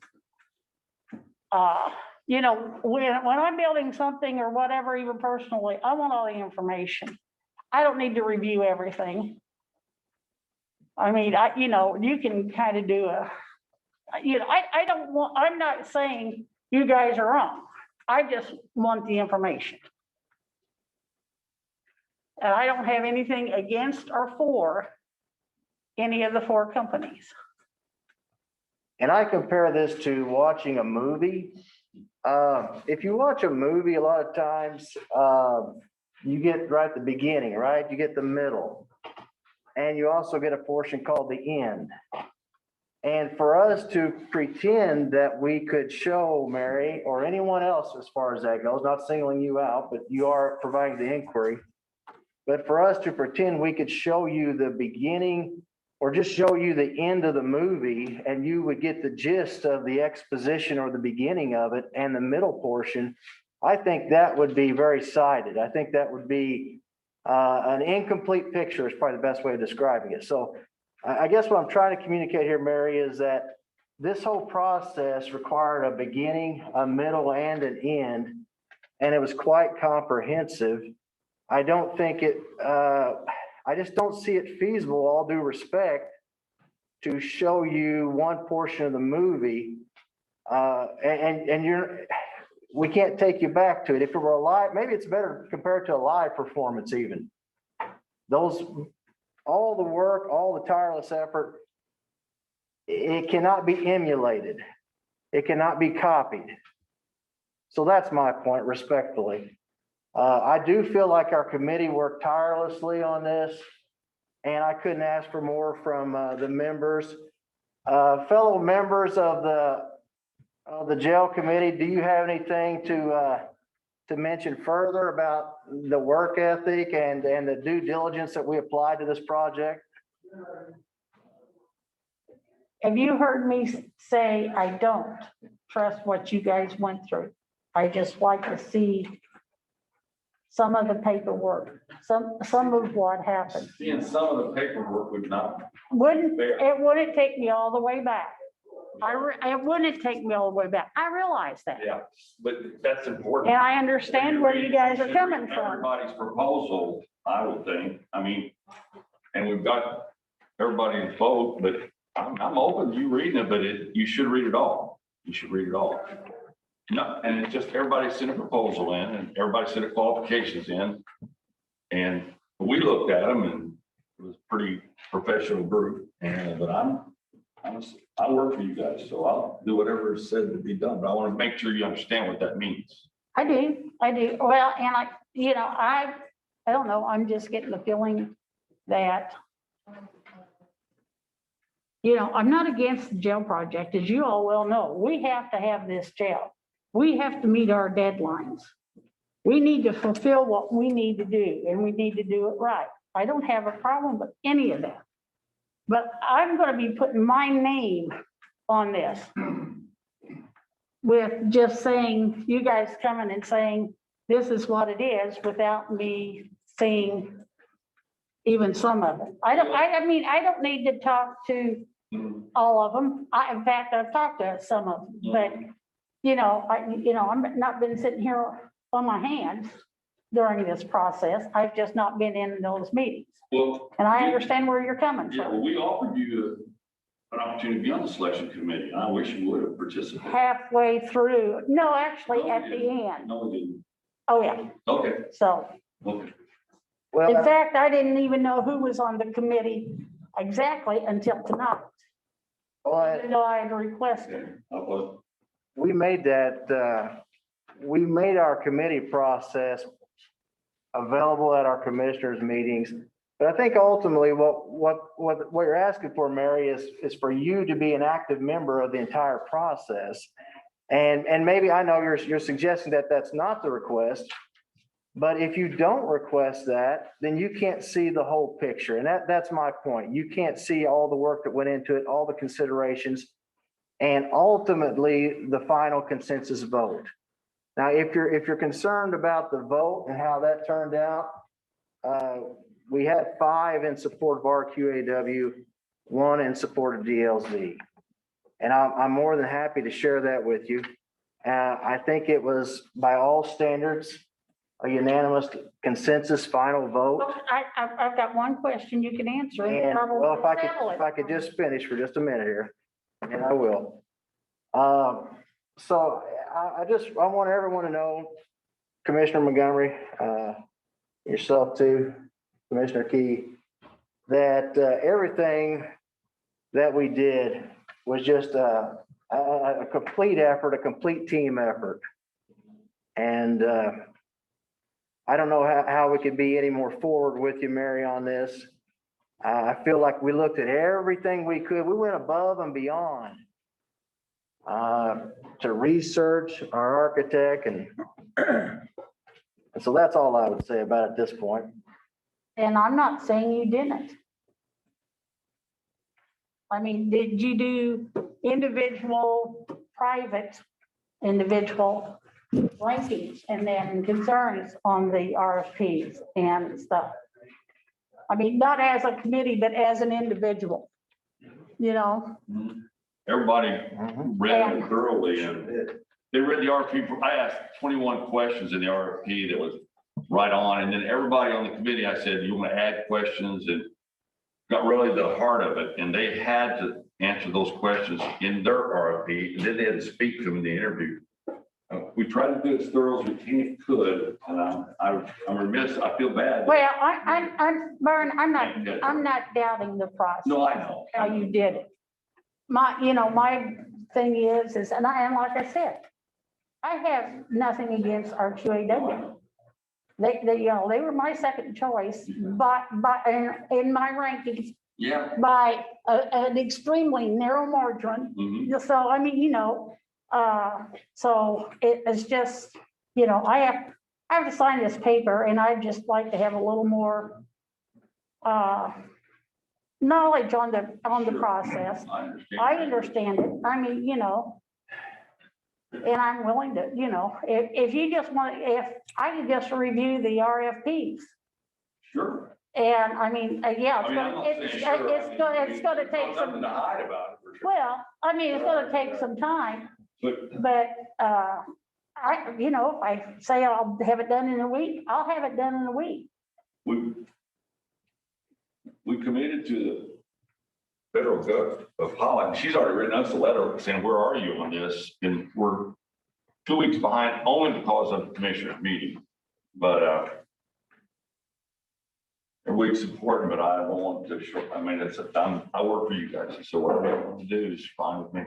when I'm building something or whatever, even personally, I want all the information. I don't need to review everything. I mean, you can kind of do I'm not saying you guys are wrong. I just want the information. And I don't have anything against or for any of the 4 companies. and I compare this to watching a movie. If you watch a movie, a lot of times, you get right at the beginning, right? You get the middle. And you also get a portion called the end. And for us to pretend that we could show Mary or anyone else, as far as that goes, not singling you out, but you are providing the inquiry. But for us to pretend we could show you the beginning or just show you the end of the movie and you would get the gist of the exposition or the beginning of it and the middle portion, I think that would be very sided. I think that would be an incomplete picture is probably the best way of describing it. So I guess what I'm trying to communicate here, Mary, is that this whole process required a beginning, a middle, and an end, and it was quite comprehensive. I don't think I just don't see it feasible, all due respect, to show you one portion of the movie, we can't take you back to it. If it were a live, maybe it's better compared to a live performance even. All the work, all the tireless effort, it cannot be emulated. It cannot be copied. So that's my point, respectfully. I do feel like our committee worked tirelessly on this, and I couldn't ask for more from the members. Fellow members of the jail committee, do you have anything to mention further about the work ethic and the due diligence that we applied to this project? Have you heard me say I don't trust what you guys went through? I just like to see some of the paperwork, some of what happened. Seeing some of the paperwork would not. It wouldn't take me all the way back. It wouldn't take me all the way back. I realize that. Yeah, but that's important. And I understand where you guys are coming from. Everybody's proposal, I would think, I mean, and we've got everybody's vote, but I'm open to you reading it, but you should read it all. You should read it all. No, and it's just everybody sent a proposal in and everybody sent the qualifications in. And we looked at them and it was a pretty professional group. And, but I work for you guys, so I'll do whatever is said to be done, but I want to make sure you understand what that means. I do. Well, and I don't know, I'm just getting the feeling that, I'm not against the jail project, as you all well know. We have to have this jail. We have to meet our deadlines. We need to fulfill what we need to do, and we need to do it right. I don't have a problem with any of that. But I'm going to be putting my name on this with just saying, you guys coming and saying, this is what it is, without me seeing even some of it. I don't need to talk to all of them. In fact, I've talked to some of them, but I'm not been sitting here on my hands during this process. I've just not been in those meetings. Well, and I understand where you're coming yeah, from. well, we offered you an opportunity to be on the selection committee. I wish you would have participated. Halfway through, no, actually at the end. No, we didn't. Oh, yeah. Okay, So, okay. Well, in fact, I didn't even know who was on the committee exactly until tonight. Even though I had requested. we made we made our committee process available at our commissioners' meetings. But I think ultimately what you're asking for, Mary, is for you to be an active member of the entire process. And maybe I know you're suggesting that that's not the request, but if you don't request that, then you can't see the whole picture. And that's my point. You can't see all the work that went into it, all the considerations, and ultimately the final consensus vote. Now, if you're concerned about the vote and how that turned out, we had 5 in support of RQAW, 1 in support of DLZ. And I'm more than happy to share that with you. I think it was, by all standards, a unanimous consensus final vote. Well, I've got one question you can answer. And well, if I could just finish for just a minute here, and I will. So I want everyone to know, Commissioner Montgomery, yourself too, Commissioner Key, that everything that we did was just a complete effort, a complete team effort. And I don't know how we could be any more forward with you, Mary, on this. I feel like we looked at everything we could. We went above and beyond to research our architect, and so that's all I would say about it at this point. And I'm not saying you didn't. I mean, did you do individual rankings and then concerns on the RFPs and stuff? I mean, not as a committee, but as an individual, Everybody read it thoroughly, and they read the RFP. I asked 21 questions in the RFP that was right on, and then everybody on the committee, I said, you want to add questions, and got really the heart of it, and they had to answer those questions in their RFP, and then they had to speak to them in the interview. We tried to do it as thorough as we could, and I'm remiss, I feel bad. Well, Vern, I'm not doubting the process. No, I know. How you did it. My thing is, and like I said, I have nothing against RQAW. They were my second choice, but in my rankings. Yeah. By an extremely narrow margin. Mm-hmm. So, I mean, so it's just, I have to sign this paper, and I'd just like to have a little more knowledge on the process. I understand. I understand it. I mean, And I'm willing to, you know, if you just want, if I could just review the RFPs. Sure. And I mean, yeah, I mean, I'm not saying sure. it's gonna take Nothing some, to hide about it, for sure. well, I mean, it's gonna take some time, But but, you know, if I say I'll have it done in a week, I'll have it done in a week. we committed to the federal government of Holland. She's already written us a letter saying, where are you on this? And we're 2 weeks behind only because of the commissioner's meeting. But, week's important, but I don't want to show, I mean, I work for you guys, so whatever you want to do is fine with me.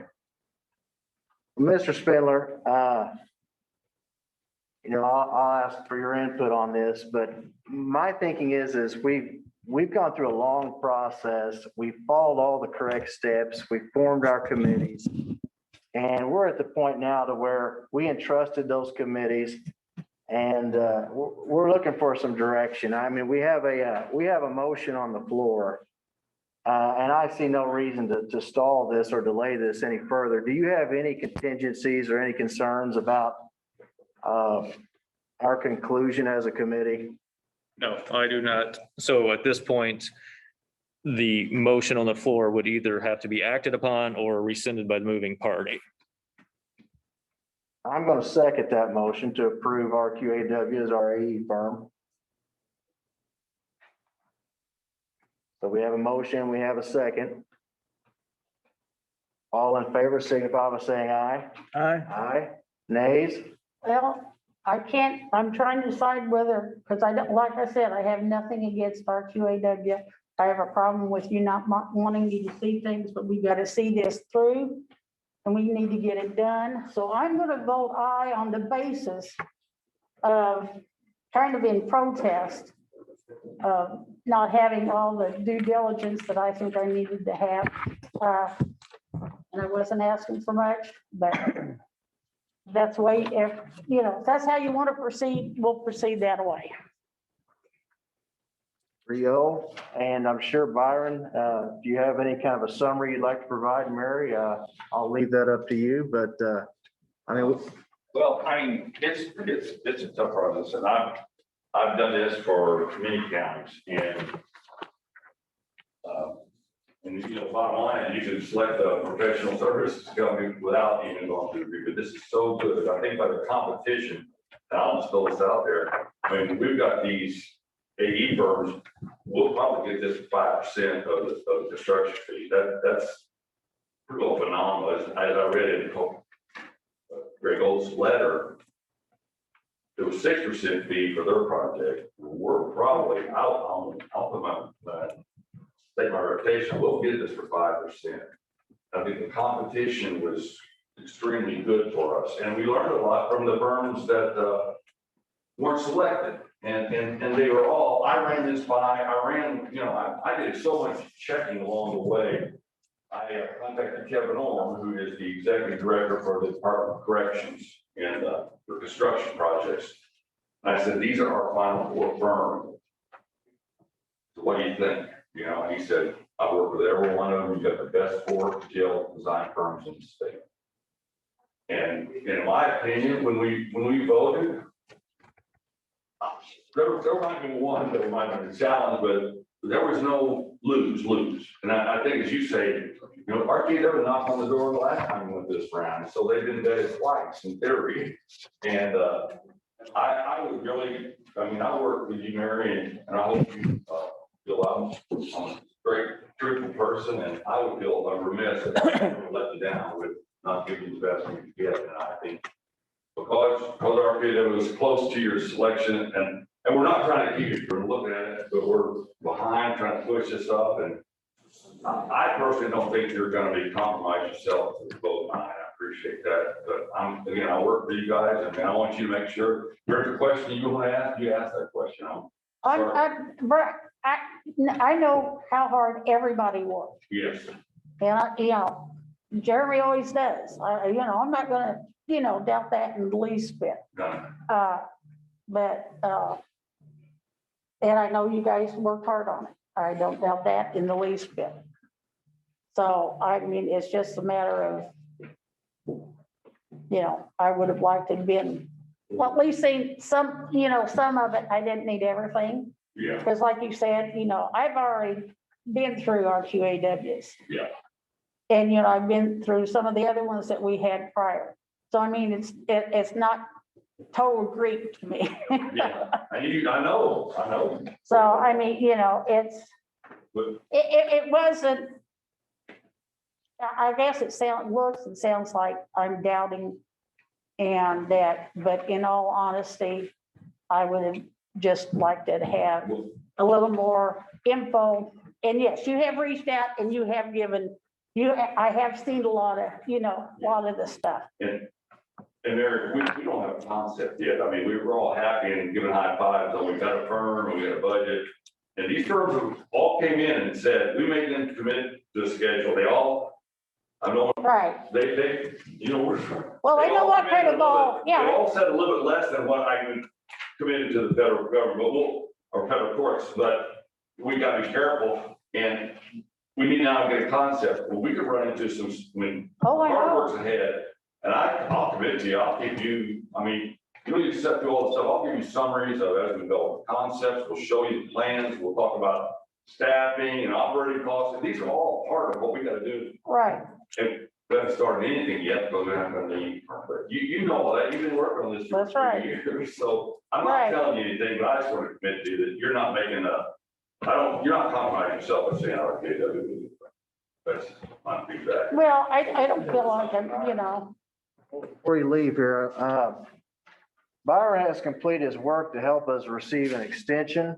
Mr. Spindler, you know, I'll ask for your input on this, but my thinking is we've gone through a long process. We've followed all the correct steps. We formed our committees. And we're at the point now to where we entrusted those committees and we're looking for some direction. I mean, we have a motion on the floor. And I see no reason to stall this or delay this any further. Do you have any contingencies or any concerns about our conclusion as a committee? No, I do not. So at this point, the motion on the floor would either have to be acted upon or rescinded by the moving party. I'm going to second that motion to approve RQAW as our AE firm. So we have a motion, we have a second. All in favor signify by saying aye. Aye. Aye. Nays? Well, I'm trying to decide whether, because I don't, like I said, I have nothing against RQAW. I have a problem with you not wanting me to see things, but we got to see this through and we need to get it done. So I'm going to vote aye on the basis of kind of in protest of not having all the due diligence that I think I needed to have. And I wasn't asking for much, but that's the way, if, you know, if that's how you want to proceed, we'll proceed that way. Rio, and I'm sure Byron, if you have any kind of a summary you'd like to provide, Mary, I'll leave that up to you, but I mean. Well, I mean, it's a tough process, and I've done this for many counties, and you know, bottom line, you can select a professional services company without even going through review, but this is so good. I think by the competition, and I'll just throw this out there, I mean, we've got these AE firms, we'll probably get this 5% of the construction fee. That's pretty phenomenal. As I read in Greg Old's letter, there was 6% fee for their project. We're probably, I'll put my take my reputation, we'll get this for 5%. I think the competition was extremely good for us, and we learned a lot from the firms that weren't selected. And they were all, I ran, you know, I did so much checking along the way. I contacted Kevin Orm, who is the executive director for the Department of Corrections and for construction projects. And I said, these are our final 4 firms. So what do you think? You know, he said, I work with every one of them. You got the best 4 jail design firms in the state. And in my opinion, when we voted, there might be one that might have been a challenge, but there was no lose. And I think, as you say, you know, RQAW knocked on the door the last time we went this round, so they've been vetted twice in theory. And I would really, I mean, I work with you, Mary, and I hope you feel I'm a very truthful person, and I would feel remiss if I let you down with not giving you the best we could get. And I think because RQAW was close to your selection, and we're not trying to keep you from looking at it, but we're behind trying to push this up. And I personally don't think you're going to be compromised yourself to vote aye. I appreciate that. But again, I work for you guys, and I want you to make sure there's a question you want to ask, you ask that question. I know how hard everybody works. Yes. And you know, Jeremy always does. You know, I'm not gonna, you know, doubt that in the least bit. But and I know you guys worked hard on it. I don't doubt that in the least bit. So, I mean, it's just a matter of, I would have liked to have been, well, at least seen some, some of it. I didn't need everything. Yeah, Because like you said, I've already been through our QAWs. yeah. And, I've been through some of the other ones that we had prior. So I mean, it's not total Greek to me. Yeah, I know. So, I mean, it's, But- it wasn't, I guess it looks and sounds like I'm doubting and that, but in all honesty, I would have just liked to have a little more info. And yes, you have reached out and you have given, I have seen a lot of the stuff. And Eric, we don't have a concept yet. I mean, we were all happy and giving high fives, so we got a firm and we got a budget. And these firms all came in and said, we made them commit to a schedule. They all, I know, Right. they, Well, I know what kind of ball, They yeah, all said a little bit less than what I committed to the federal government, or federal courts, but we gotta be careful. And we need now to get a concept. Well, we could run into some, Oh, I hard know. work's ahead. And I'll commit to you, I'll give you, I mean, you don't need to set through all the stuff, I'll give you summaries of as we go, concepts, we'll show you the plans, we'll talk about staffing and operating costs, and these are all part of what we gotta do. right. And we haven't started anything yet, but we haven't done any, but you know all that, you've been working on this for That's right. 3 years, so I'm not Right. telling you anything, but I just want to commit to you that you're not making you're not compromising yourself by saying, okay, that's my feedback. Well, I don't feel like I'm, Before you leave here, Byron has completed his work to help us receive an extension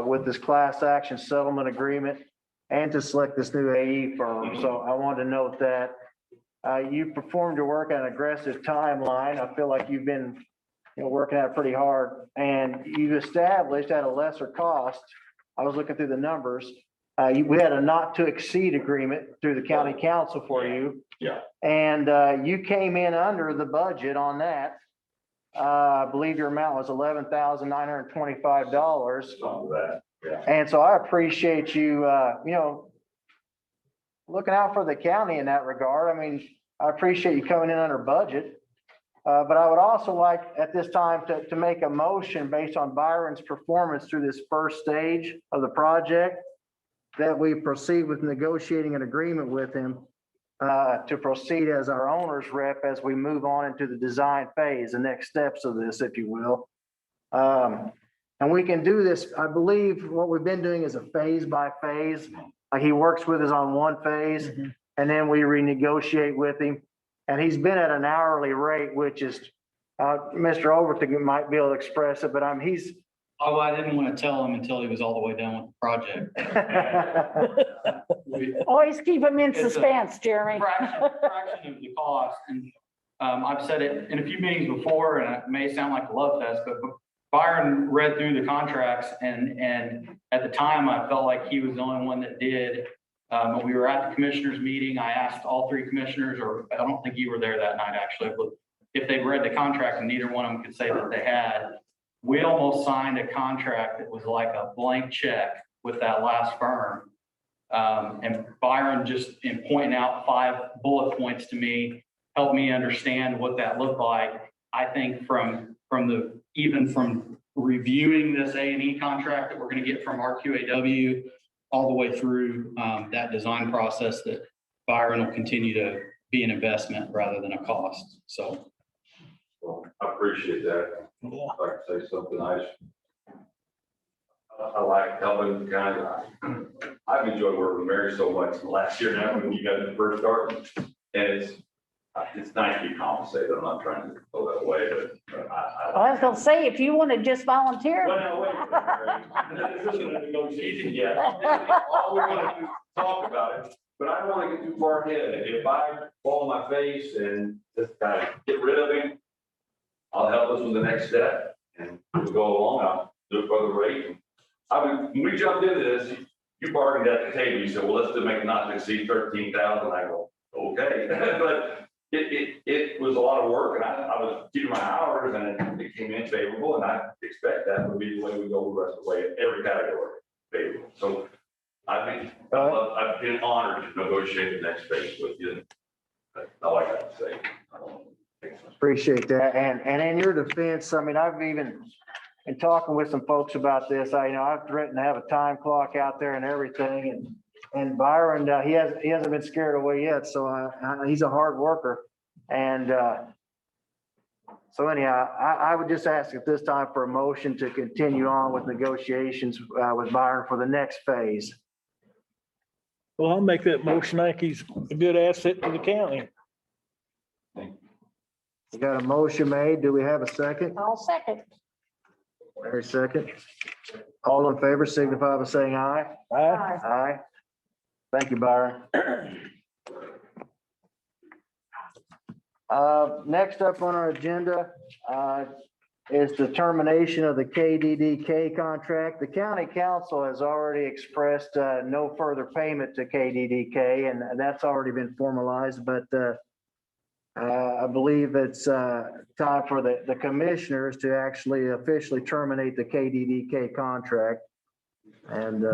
with this class action settlement agreement and to select this new AE firm. So I wanted to note that you performed your work on an aggressive timeline. I feel like you've been working at it pretty hard, and you've established at a lesser cost. I was looking through the numbers. We had a not to exceed agreement through the county council for you. Yeah. And you came in under the budget on that. I believe your amount was $11,925. Some of that, yeah. And so I appreciate you, looking out for the county in that regard. I mean, I appreciate you coming in under budget. But I would also like at this time to make a motion based on Byron's performance through this first stage of the project, that we proceed with negotiating an agreement with him to proceed as our owner's rep as we move on into the design phase, the next steps of this, if you will. And we can do this, I believe what we've been doing is a phase by phase. Like he works with us on one phase and then we renegotiate with him. And he's been at an hourly rate, which is, Mr. Overton might be able to express it, but he's. Oh, I didn't want to tell him until he was all the way done with the project. Always keep them in It's a suspense, Jeremy. Fraction of the cost. And I've said it in a few meetings before, and it may sound like a love fest, but Byron read through the contracts and at the time I felt like he was the only one that did. When we were at the commissioners meeting, I asked all three commissioners, or I don't think you were there that night actually, but if they'd read the contract, and neither one of them could say that they had. We almost signed a contract that was like a blank check with that last firm. And Byron, just in pointing out 5 bullet points to me, helped me understand what that looked like. I think from reviewing this A&E contract that we're going to get from our QAW all the way through that design process, that Byron will continue to be an investment rather than a cost. So. Well, I appreciate that. If I can say something nice. I like helping guys. I've enjoyed working with Mary so much last year now when you guys first started. And it's nice to be compensated. I'm not trying to go that way, but I was gonna say, if you want to just volunteer. Well, no, wait a minute, Mary. This isn't a negotiation yet. All we want to do is talk about it, but I don't want to get too far ahead. If I fall on my face and just kind of get rid of him, I'll help us with the next step and we'll go along. I'll do it for the rate. When we jumped into this, you bargained at the table. You said, well, let's make it not to exceed 13,000. I go, okay. But it was a lot of work and I was keeping my hours and it came in favorable. And I expect that would be the way we go the rest of the way, every category favorable. So I've been honored to negotiate the next phase with you. That's all I got to say. Appreciate that. And in your defense, I mean, I've even, in talking with some folks about this, I've threatened to have a time clock out there and everything. And Byron, he hasn't been scared away yet. So he's a hard worker. And so anyhow, I would just ask at this time for a motion to continue on with negotiations with Byron for the next phase. Well, I'll make that motion. I think he's a good asset to the county. We got a motion made. Do we have a second? I'll second. Very second. All in favor signify by saying aye. Aye. Aye. Thank you, Byron. Next up on our agenda is the termination of the KDDK contract. The county council has already expressed no further payment to KDDK, and that's already been formalized, but I believe it's time for the commissioners to actually officially terminate the KDDK contract. And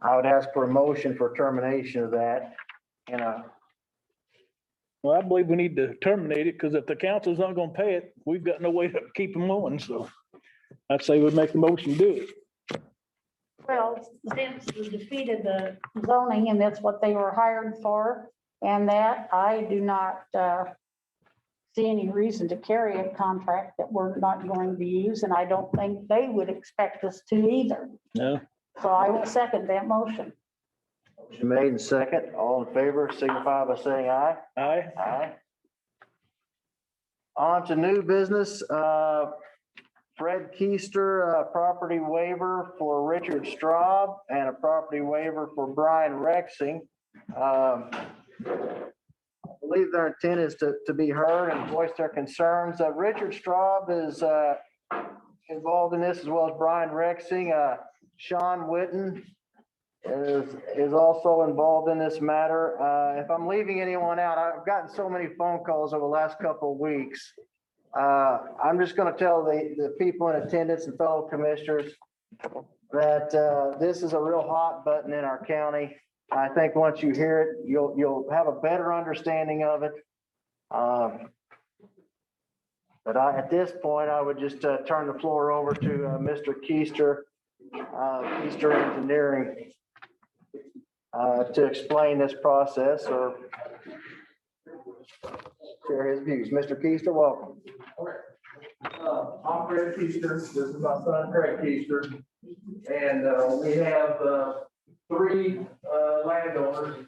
I would ask for a motion for termination of that. Well, I believe we need to terminate it because if the council's not gonna pay it, we've got no way to keep them on. So I'd say we'd make the motion to do it. Well, since we defeated the zoning and that's what they were hired for, and that I do not see any reason to carry a contract that we're not going to use, and I don't think they would expect us to either. No. So I will second that motion. Motion made and second. All in favor signify by saying aye. Aye. Aye. On to new business. Fred Keister, property waiver for Richard Straub and a property waiver for Brian Rexing. I believe their intent is to be heard and voice their concerns. Richard Straub is involved in this as well as Brian Rexing. Sean Witten is also involved in this matter. If I'm leaving anyone out, I've gotten so many phone calls over the last couple of weeks. I'm just going to tell the people in attendance and fellow commissioners that this is a real hot button in our county. I think once you hear it, you'll have a better understanding of it. But at this point, I would just turn the floor over to Mr. Keister, Keister Engineering, to explain this process or share his views. Mr. Keister, welcome. I'm Fred Keister. This is my son, Craig Keister. And we have 3 landowners,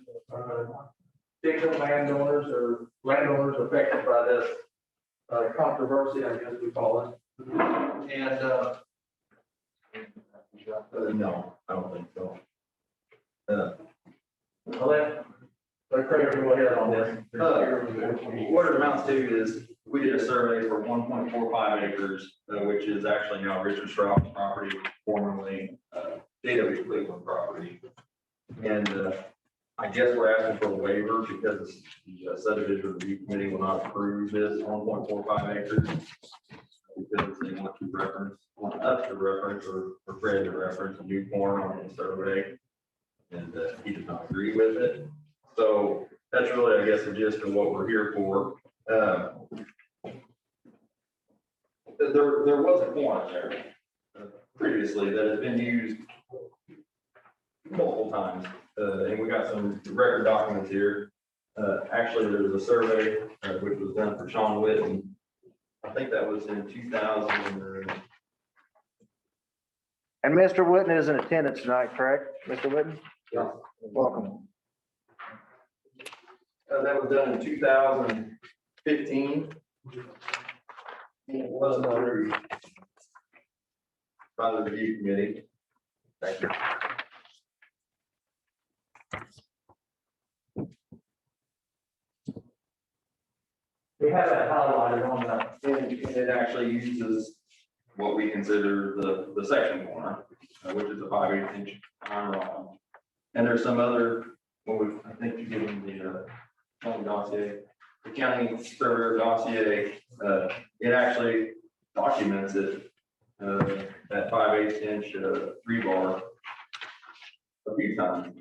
particular landowners or landowners affected by this controversy, I guess we call it. And no, I don't think so. I'll let Craig go ahead on this. What it amounts to is we did a survey for 1.45 acres, which is actually now Richard Straub's property, formerly J.W. Cleveland property. And I guess we're asking for a waiver because the subdivision review committee will not approve this 1.45 acres. Because they want us to reference or Fred to reference a new form on the survey. And he did not agree with it. So that's really, I guess, the gist of what we're here for. There was a form there previously that has been used multiple times. And we got some record documents here. Actually, there was a survey which was done for Sean Witten. I think that was in 2000. And Mr. Witten is in attendance tonight, correct? Mr. Witten? Yeah. Welcome. That was done in 2015. It wasn't approved by the review committee. Thank you. We have that highlighted on that. And it actually uses what we consider the section corner, which is a 5/8 inch iron rod. And there's some other, I think you give them the county dossier, the county surveyor dossier, it actually documents it, that 5/8 inch rebar a few times.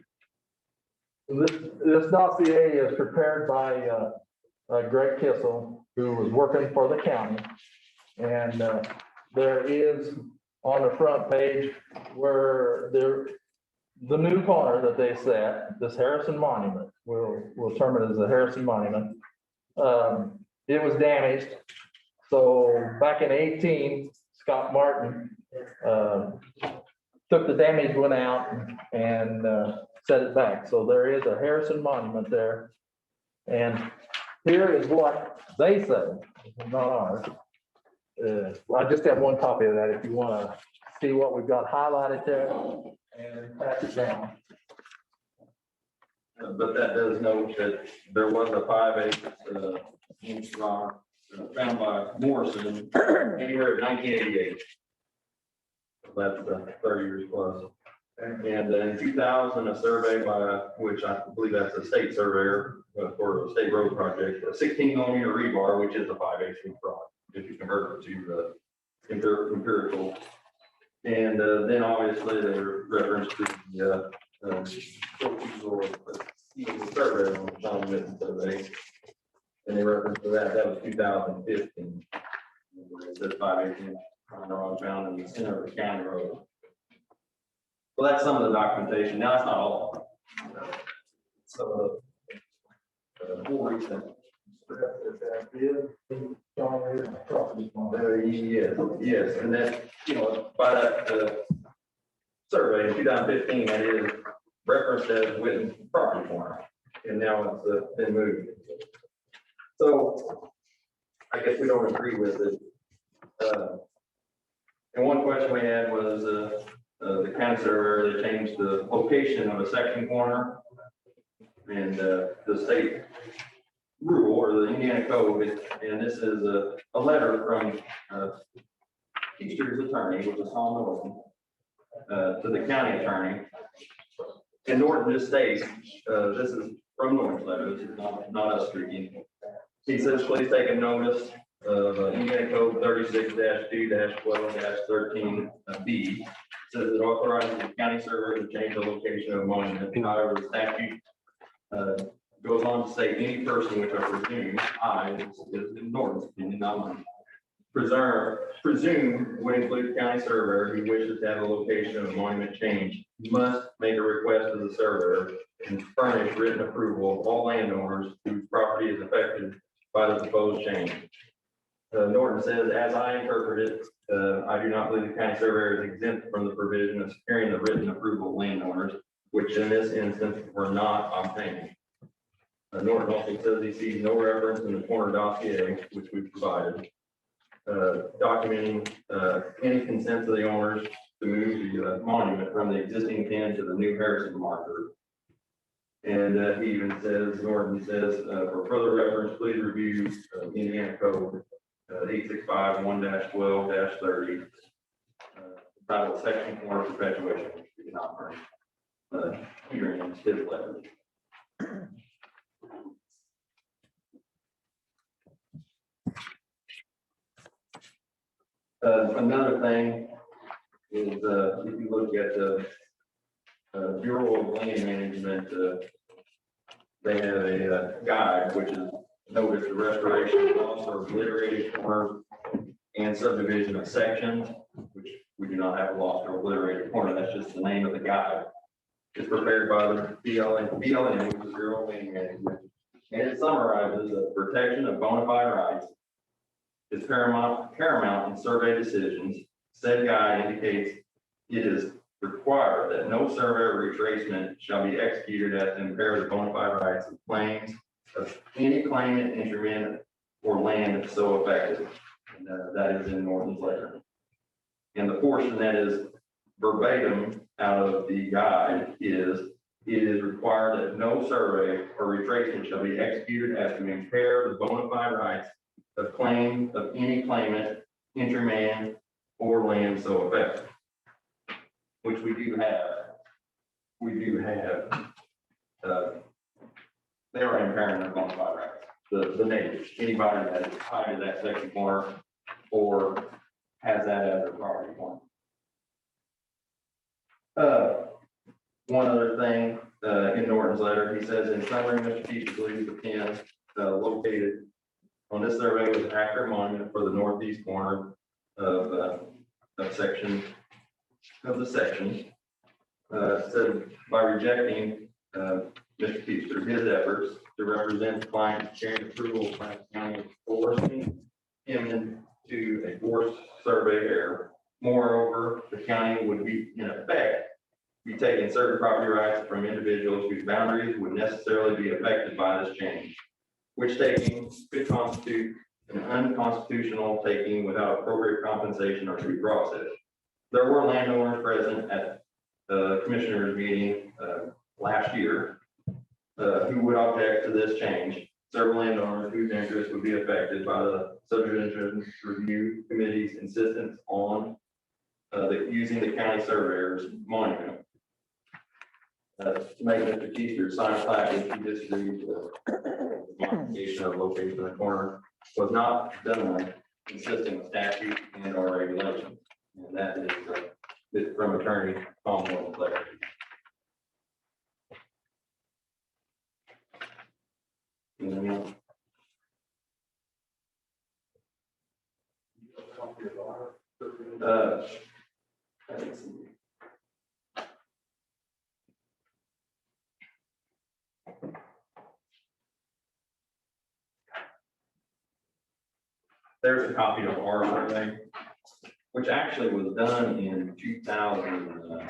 This dossier is prepared by Greg Kissel, who was working for the county. And there is on the front page where the new corner that they set, this Harrison Monument, we'll term it as the Harrison Monument. It was damaged. So back in 18, Scott Martin took the damaged one out and set it back. So there is a Harrison Monument there. And here is what they say, not ours. I just have one copy of that if you want to see what we've got highlighted there and pass it down. But that does note that there was a 5 inch rock found by Morrison anywhere in 1988. That's 30 years plus. And in 2000, a survey by, which I believe that's a state surveyor for a state road project, a 16 millimeter rebar, which is a 5 inch rock, if you convert it to empirical. And then obviously there reference to the survey on the John Whitten survey. And they reference to that was 2015. It says 5 inch rock found in the center of the county road. Well, that's some of the documentation. Now, that's not all. Some of the more recent. Yes, and that, by that survey in 2015, that is referenced as Whitten's property corner, and now it's been moved. So I guess we don't agree with it. And one question we had was the county surveyor, they changed the location of a section corner, and the state rule or the Indiana code, and this is a letter from Easter's attorney, which is Tom Norton, to the county attorney. And Norton just states, this is from Norton's letter, this is not us speaking. He says, please take a notice of Indiana Code 36-2-12-13B. Says it authorizes the county surveyor to change the location of a monument. However, the statute goes on to say any person, which I presume, is in Norton's opinion, not mine, presume would include the county surveyor who wishes to have a location of a monument changed, must make a request to the surveyor and furnish written approval of all landowners whose property is affected by the proposed change. Norton says, as I interpret it, I do not believe the county surveyor is exempt from the provision of securing the written approval of landowners, which in this instance were not obtained. Norton also says he sees no reference in the corner dossier, which we provided, documenting any consent of the owners to move the monument from the existing pin to the new Harrison marker. And he even says, Norton says, for further reference, please review Indiana Code 865-1-12-30, titled Section Corner Perpetuation, which we did not bring. Hearing in his letter. Another thing is, if you look at the Bureau of Land Management, they have a guide, which is notice the restoration, loss, or obliterated corner and subdivision of sections, which we do not have a lost or obliterated corner. That's just the name of the guide. It's prepared by the BLM, which is Bureau of Land Management, and it summarizes the protection of bona fide rights. It's paramount in survey decisions. Said guide indicates it is required that no survey or retracement shall be executed as to impair the bona fide rights of claims of any claimant, intervenant, or land so affected. And, that is in Norton's letter. And the portion that is verbatim out of the guide is, it is required that no survey or retracement shall be executed as to impair the bona fide rights of claim of any claimant, interman, or land so affected. Which we do have. We do have. They are impairing their bona fide rights. The neighbors, anybody that is tied to that section corner or has that as their property corner. One other thing, in Norton's letter, he says, in summary, Mr. Keith believes the pin located on this survey was accurate monument for the northeast corner of section, of the section. Said by rejecting, Mr. Keeps through his efforts to represent the client, sharing approval of Franklin County forcing him into a forced survey error. Moreover, the county would be, in effect, be taking certain property rights from individuals whose boundaries would necessarily be affected by this change, which taking could constitute an unconstitutional taking without appropriate compensation or due process. There were landowners present at the commissioners meeting last year who would object to this change. Several landowners whose interests would be affected by the subdivision review committee's insistence on using the county surveyor's monument. To make Mr. Keister sign a plaque if he disagrees with the modification of location in the corner was not done consistent with statute and or regulations. And that is from attorney Tom Moore. There's a copy of our survey, which actually was done in 2000.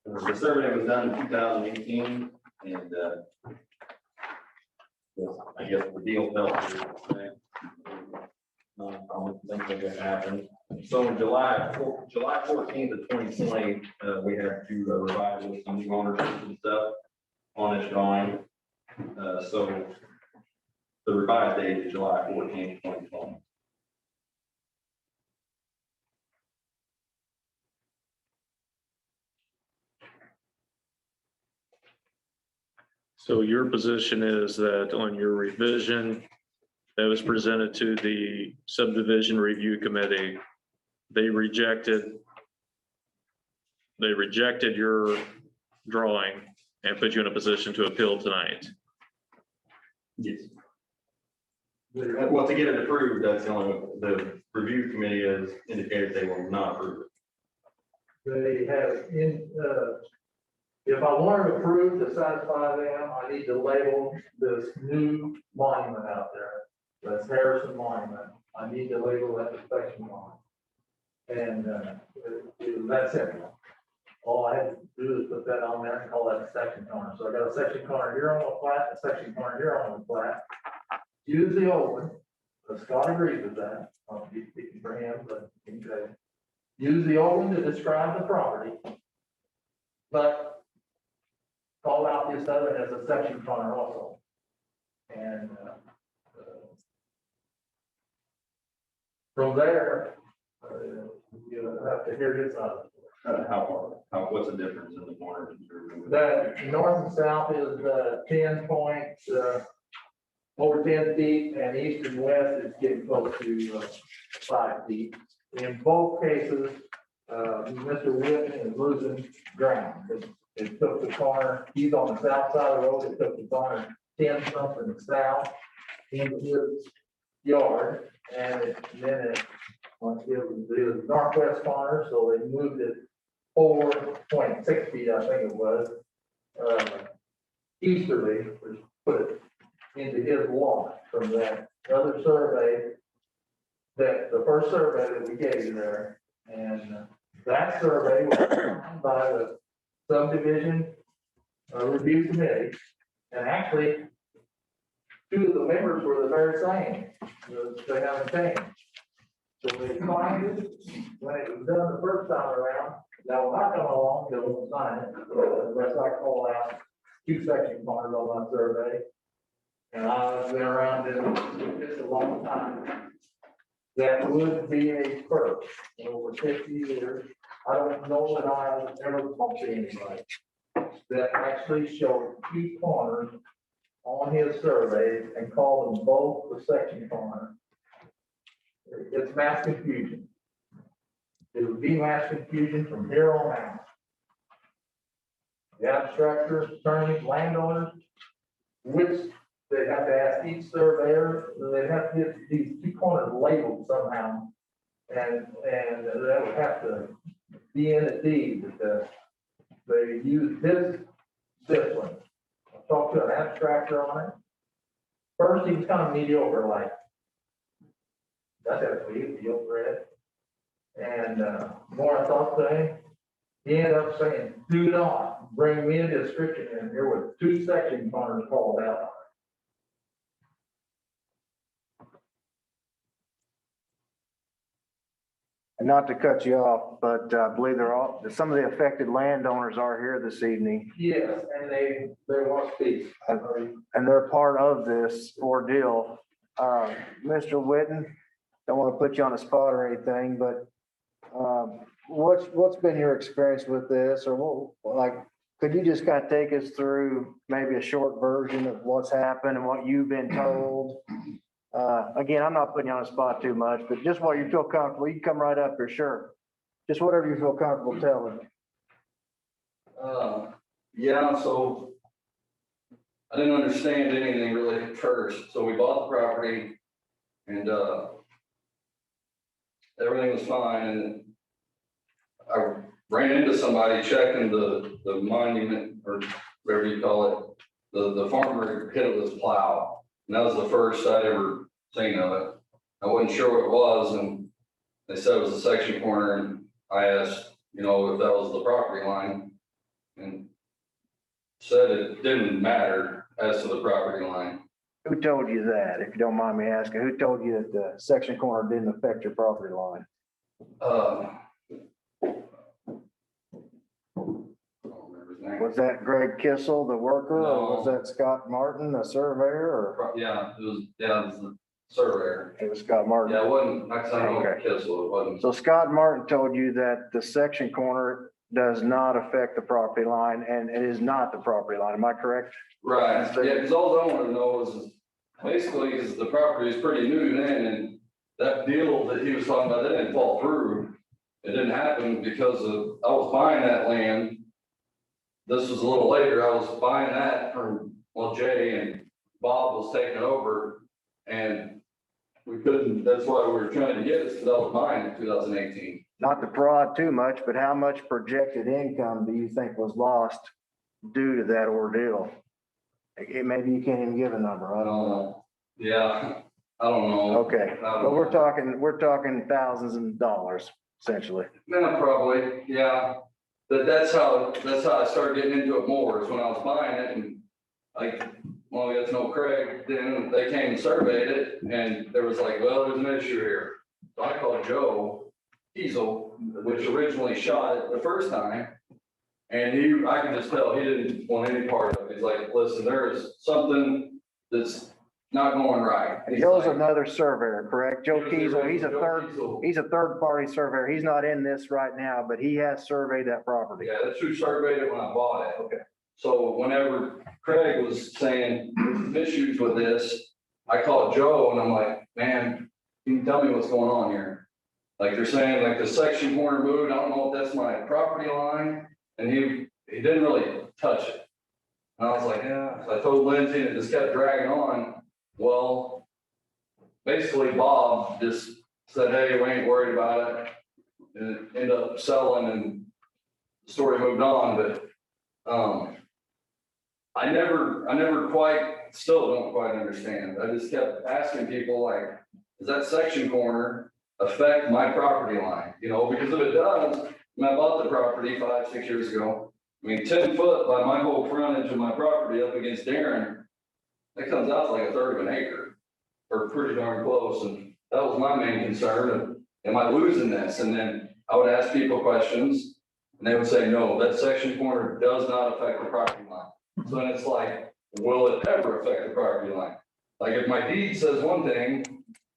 The survey was done in 2018, and I guess the deal fell through. I don't think that happened. So on July 14th of 2020, we had to revise with some new ownership and stuff on this drawing. So the revised date is July 14th, 2020. So your position is that on your revision that was presented to the subdivision review committee, they rejected your drawing and put you in a position to appeal tonight? Yes. Well, to get it approved, that's the review committee has indicated they will not approve it. They have if I want to approve to satisfy them, I need to label this new monument out there. That's Harrison Monument. I need to label that the section line. And that's it. All I have to do is put that on there and call that a section corner. So I got a section corner here on the plat, a section corner here on the plat. Use the old one. Scott agrees with that. I'll be speaking for him, but okay. Use the old one to describe the property. But call out this other as a section corner also. And from there, you have to hear his side. What's the difference in the corners? The north and south is 10 points, over 10 feet, and east and west is getting close to 5 feet. In both cases, Mr. Whitman is losing ground. It took the corner, he's on the south side of the road, it took the corner 10 something south into his yard, and then it was the northwest corner, so they moved it 4.6 feet, I think it was, easterly, which put it into his lot from that other survey, that the first survey that we gave you there, and that survey was done by the subdivision review committee, and actually, two of the members were the very same. They haven't changed. So they signed it when it was done the first time around. Now, when I come along, they'll sign it, unless I call out 2 section corners on my survey. And I've been around this a long time. That would be a first in over 50 years. I don't know that I've ever talked to anybody that actually showed 2 corners on his survey and called them both the section corner. It's mass confusion. It would be mass confusion from here on out. the abstractors, attorneys, landowners, which they have to ask each surveyor, they have to get these two corners labeled somehow. And that would have to be in the deed that they use this one. I talked to an abstractor on it. First, he was kind of mediocre, like, that's a big deal, Fred. And, more I talked to him, he ended up saying, do not bring me a description in here with two section corners called out. And not to cut you off, but I believe some of the affected landowners are here this evening. Yes, and they want to speak. And they're part of this ordeal. Mr. Witten, don't want to put you on the spot or anything, but what's been your experience with this? Or could you just kind of take us through maybe a short version of what's happened and what you've been told? Again, I'm not putting you on the spot too much, but just what you feel comfortable, you can come right up here, sure. Just whatever you feel comfortable telling. Yeah, so I didn't understand anything really at first. So we bought the property and, everything was fine. And I ran into somebody checking the monument or whatever you call it. The farmer hit it with his plow. And that was the first I'd ever seen of it. I wasn't sure what it was, and they said it was a section corner, and I asked, if that was the property line, and said it didn't matter as to the property line. Who told you that, if you don't mind me asking? Who told you that the section corner didn't affect your property line? Was that Greg Kissel, the worker, or was that Scott Martin, the surveyor, or? Yeah, it was the surveyor. It was Scott Martin. Yeah, it wasn't, like I said, I don't know Kissel, it wasn't. So Scott Martin told you that the section corner does not affect the property line, and it is not the property line, am I correct? Right, yeah, because all I want to know is basically, is the property is pretty new then, and that deal that he was talking about, that didn't fall through. It didn't happen because I was buying that land. This was a little later, I was buying that from, Jay and Bob was taking over, and we couldn't, that's why we were trying to get it, because I was buying in 2018. Not to prod too much, but how much projected income do you think was lost due to that ordeal? Maybe you can't even give a number, I don't know. Yeah, I don't know. Okay, but we're talking thousands of dollars, essentially. Yeah, probably, yeah. But that's how I started getting into it more, is when I was buying it, and we got to know Craig, then they came and surveyed it, and there was like, well, there's an issue here. So I called Joe Kiesel, which originally shot it the first time, and I could just tell he didn't want any part of it. He's like, listen, there is something that's not going right. Joe's another surveyor, correct? Joe Kiesel, he's a third party surveyor. He's not in this right now, but he has surveyed that property. Yeah, that's who surveyed it when I bought it. Okay. So whenever Craig was saying there's some issues with this, I called Joe and I'm like, man, can you tell me what's going on here? Like they're saying like the section corner moved. I don't know if that's my property line. And he didn't really touch it. And I was like, yeah. So I told Lindsay and it just kept dragging on. Well, basically Bob just said, hey, we ain't worried about it. And it ended up selling and the story moved on. But I never still don't quite understand. I just kept asking people like, does that section corner affect my property line? Because if it does, when I bought the property 5-6 years ago, 10 foot by my whole frontage of my property up against Darren, that comes out to like 1/3 of an acre, or pretty darn close. And that was my main concern of, am I losing this? And then I would ask people questions and they would say, no, that section corner does not affect the property line. So then it's like, will it ever affect the property line? Like if my deed says one thing,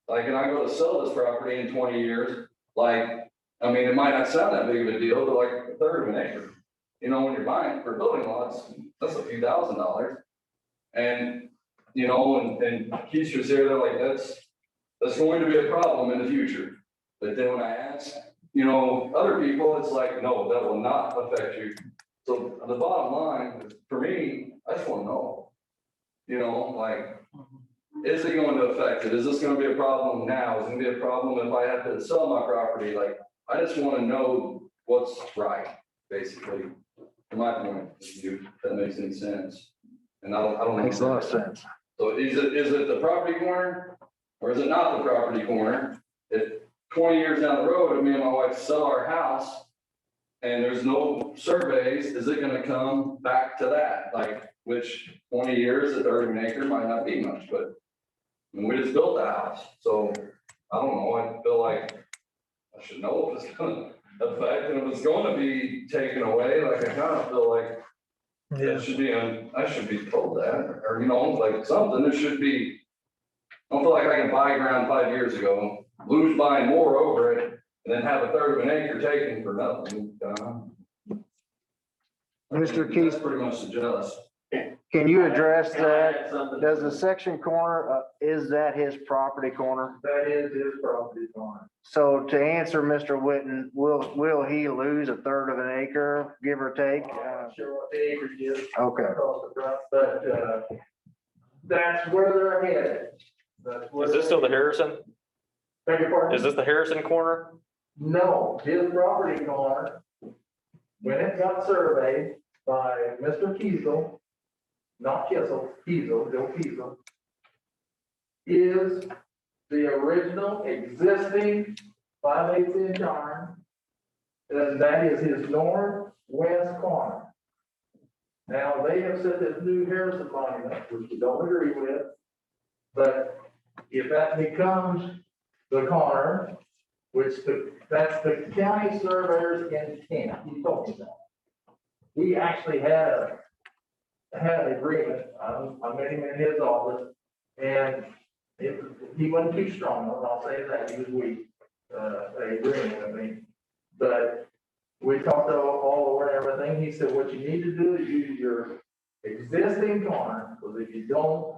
like, and I go to sell this property in 20 years, it might not sound that big of a deal, but like 1/3 of an acre. When you're buying for building lots, that's a few $1,000s. And, and Keisha's here, they're like, that's going to be a problem in the future. But then when I ask, other people, it's like, no, that will not affect you. So the bottom line, is, for me, I just wanna know. You know, like, is it going to affect it? Is this gonna be a problem now? Is it gonna be a problem if I have to sell my property? Like, I just wanna know what's right, basically. From my point of view, if that makes any sense. And I don't know. Makes a lot of sense. So is it the property corner or is it not the property corner? If 20 years down the road, me and my wife sell our house and there's no surveys, is it gonna come back to that? Like, which 20 years at 30 an acre might not be much, but I mean, we just built the house. So I don't know, I feel like I should know if it's gonna affect and if it's gonna be taken away, like I kind of feel like it should be, I should be told that, or, you know, like something, there should be. I don't feel like I can buy ground 5 years ago, lose buying more over it, and then have a third of an acre taken for nothing. Mr. Keith, That's pretty much the gist. can you address Can I that? add something? Does the section corner, is that his property corner? That is his property corner. So to answer Mr. Witten, will he lose a third of an acre, give or take? I'm not sure what the acreage is. Okay. Across the front, but, that's where they're headed. That's where Is this still the Harrison? Beg your pardon? Is this the Harrison corner? No, his property corner, when it got surveyed by Mr. Kiesel, not Kissel, Kiesel, Bill Kiesel, is the original existing 5/8 inch iron, and that is his northwest corner. Now, they have set this new Harrison monument, which we don't agree with, but if that becomes the corner, that's the county surveyor's intent, he told me that. He actually had an agreement, I met him in his office, and he wasn't too strong, I'll say that, he was weak, agreeing with me. But we talked all over and everything, he said, what you need to do is use your existing corner, because if you don't,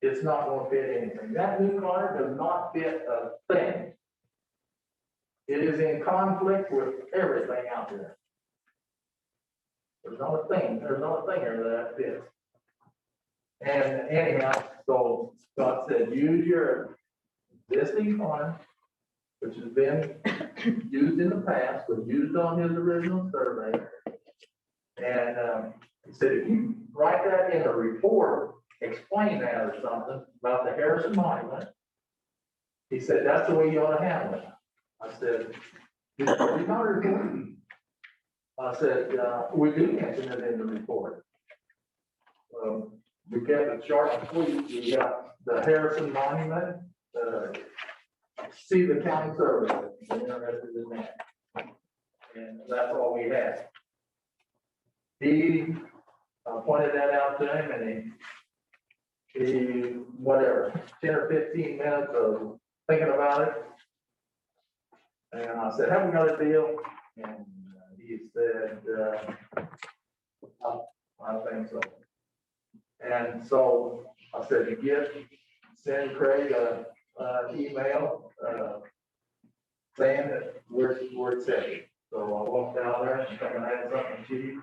it's not gonna fit anything. That new corner does not fit a thing. It is in conflict with everything out there. There's not a thing here that fits. And anyhow, so God said, use your existing corner, which has been used in the past, was used on his original survey. And he said, if you write that in a report, explain that or something about the Harrison Monument, he said, that's the way you ought to handle it. I said, "We not report." I said, we do mention it in the report. We kept it short and sweet. We got the Harrison Monument, see the county survey, if you're interested in that. And that's all we had. He pointed that out to him and he, whatever, 10 or 15 minutes of thinking about it. And I said, have we got a deal? And he said, I think so. And so I said, send Craig an email, saying that we're accepted. So I walked out there and thinking I had something cheap.